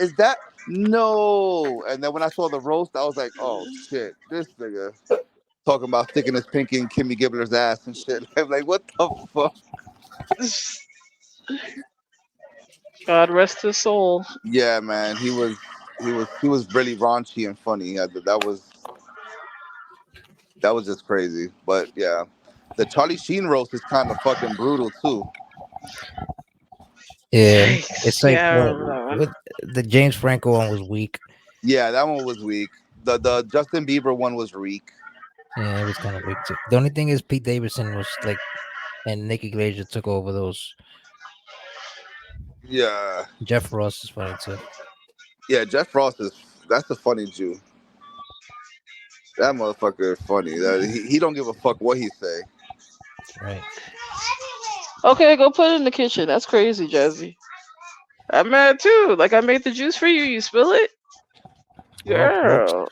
is that no? And then when I saw the roast, I was like, oh shit, this nigga talking about sticking his pinky in Kimmy Gibbler's ass and shit. I'm like, what the fuck? God rest his soul. Yeah, man, he was really raunchy and funny. Yeah, that was just crazy. But yeah, the Charlie Sheen roast is kind of fucking brutal too. Yeah, it's Yikes. like Yeah, I remember that one. what the James Franco one was weak. Yeah, that one was weak. The Justin Bieber one was weak. Yeah, it was kind of weak too. The only thing is Pete Davidson was like, and Nikki Glazer took over those. Yeah, Jeff Ross is funny too. yeah. Jeff Ross is that's a funny Jew. That motherfucker is funny. He don't give a fuck what he say. Right. Okay, go put it in the kitchen. That's crazy, Jazzy. I'm mad too. Like I made the juice for you. You spill it, Well, girl.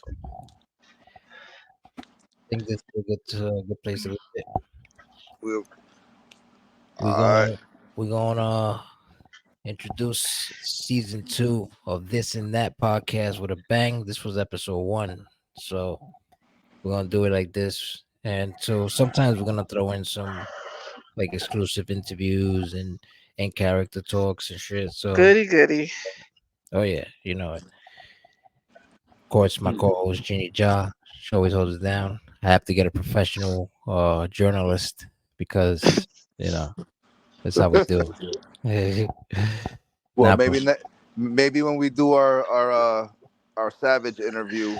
I think this is a good place to leave it. We, We're all right. gonna we're gonna introduce season 2 of This and That podcast with a bang. This was episode 1, so we're gonna do it like this. And so sometimes we're gonna throw in some like exclusive interviews and character talks and shit. So Goody goody. oh yeah, you know it. Of course, my co-host Jeannie Ja, she always holds it down. I have to get a professional journalist because you know that's how we do. Well, Now, maybe when we do our Savage interview,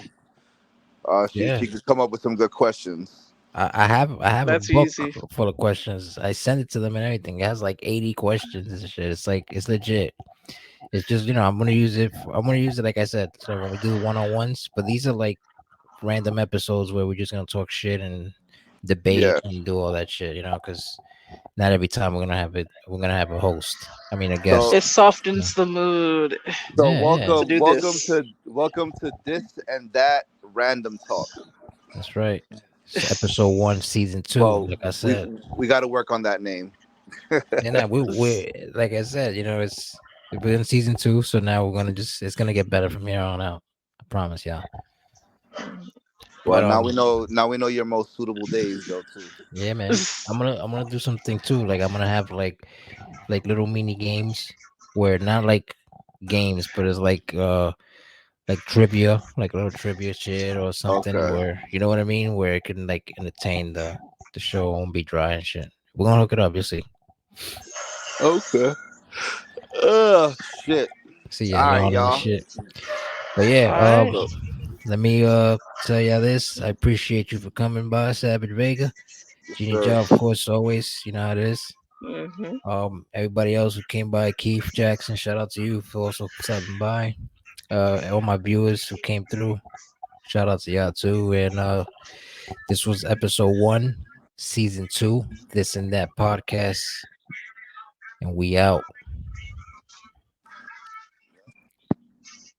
she yeah, could come up with some good questions. I have a That's book easy. full of questions. I send it to them and everything. It has like 80 questions and shit. It's like it's legit. It's just I'm gonna use it like I said. So when we do one-on-ones, but these are like random episodes where we're just gonna talk shit and debate Yeah. and do all that shit. Because not every time we're gonna have a host. I mean a So guest. It softens the mood so Yeah, yeah, to welcome do welcome this. to welcome to this and that random talk. that's right. It's episode 1, season 2. Well, Like I we said, we got to work on that name. and we like I said, it's we're in season 2, so now we're gonna just it's gonna get better from here on out. I promise y'all. Well, But now we know your most suitable days though too. yeah, man. I'm gonna do something too. Like I'm gonna have like little mini games where not like games, but it's like trivia, like a little trivia shit or something Okay. where you know what I mean, where it can like entertain the show, won't be dry and shit. We're gonna hook it up, you'll see. Okay. Oh shit. See ya, All right, yawn and y'all. shit. But yeah, Alright. So, let me tell y'all this. I appreciate you for coming by, Savage Vega. yes, Genie sir. Job, of course, always. You know how it is. Hmm. Everybody else who came by, Keith Jackson, shout out to you for also stopping by. All my viewers who came through, shout out to y'all too. And this was episode 1, season 2, This and That podcast, and we out.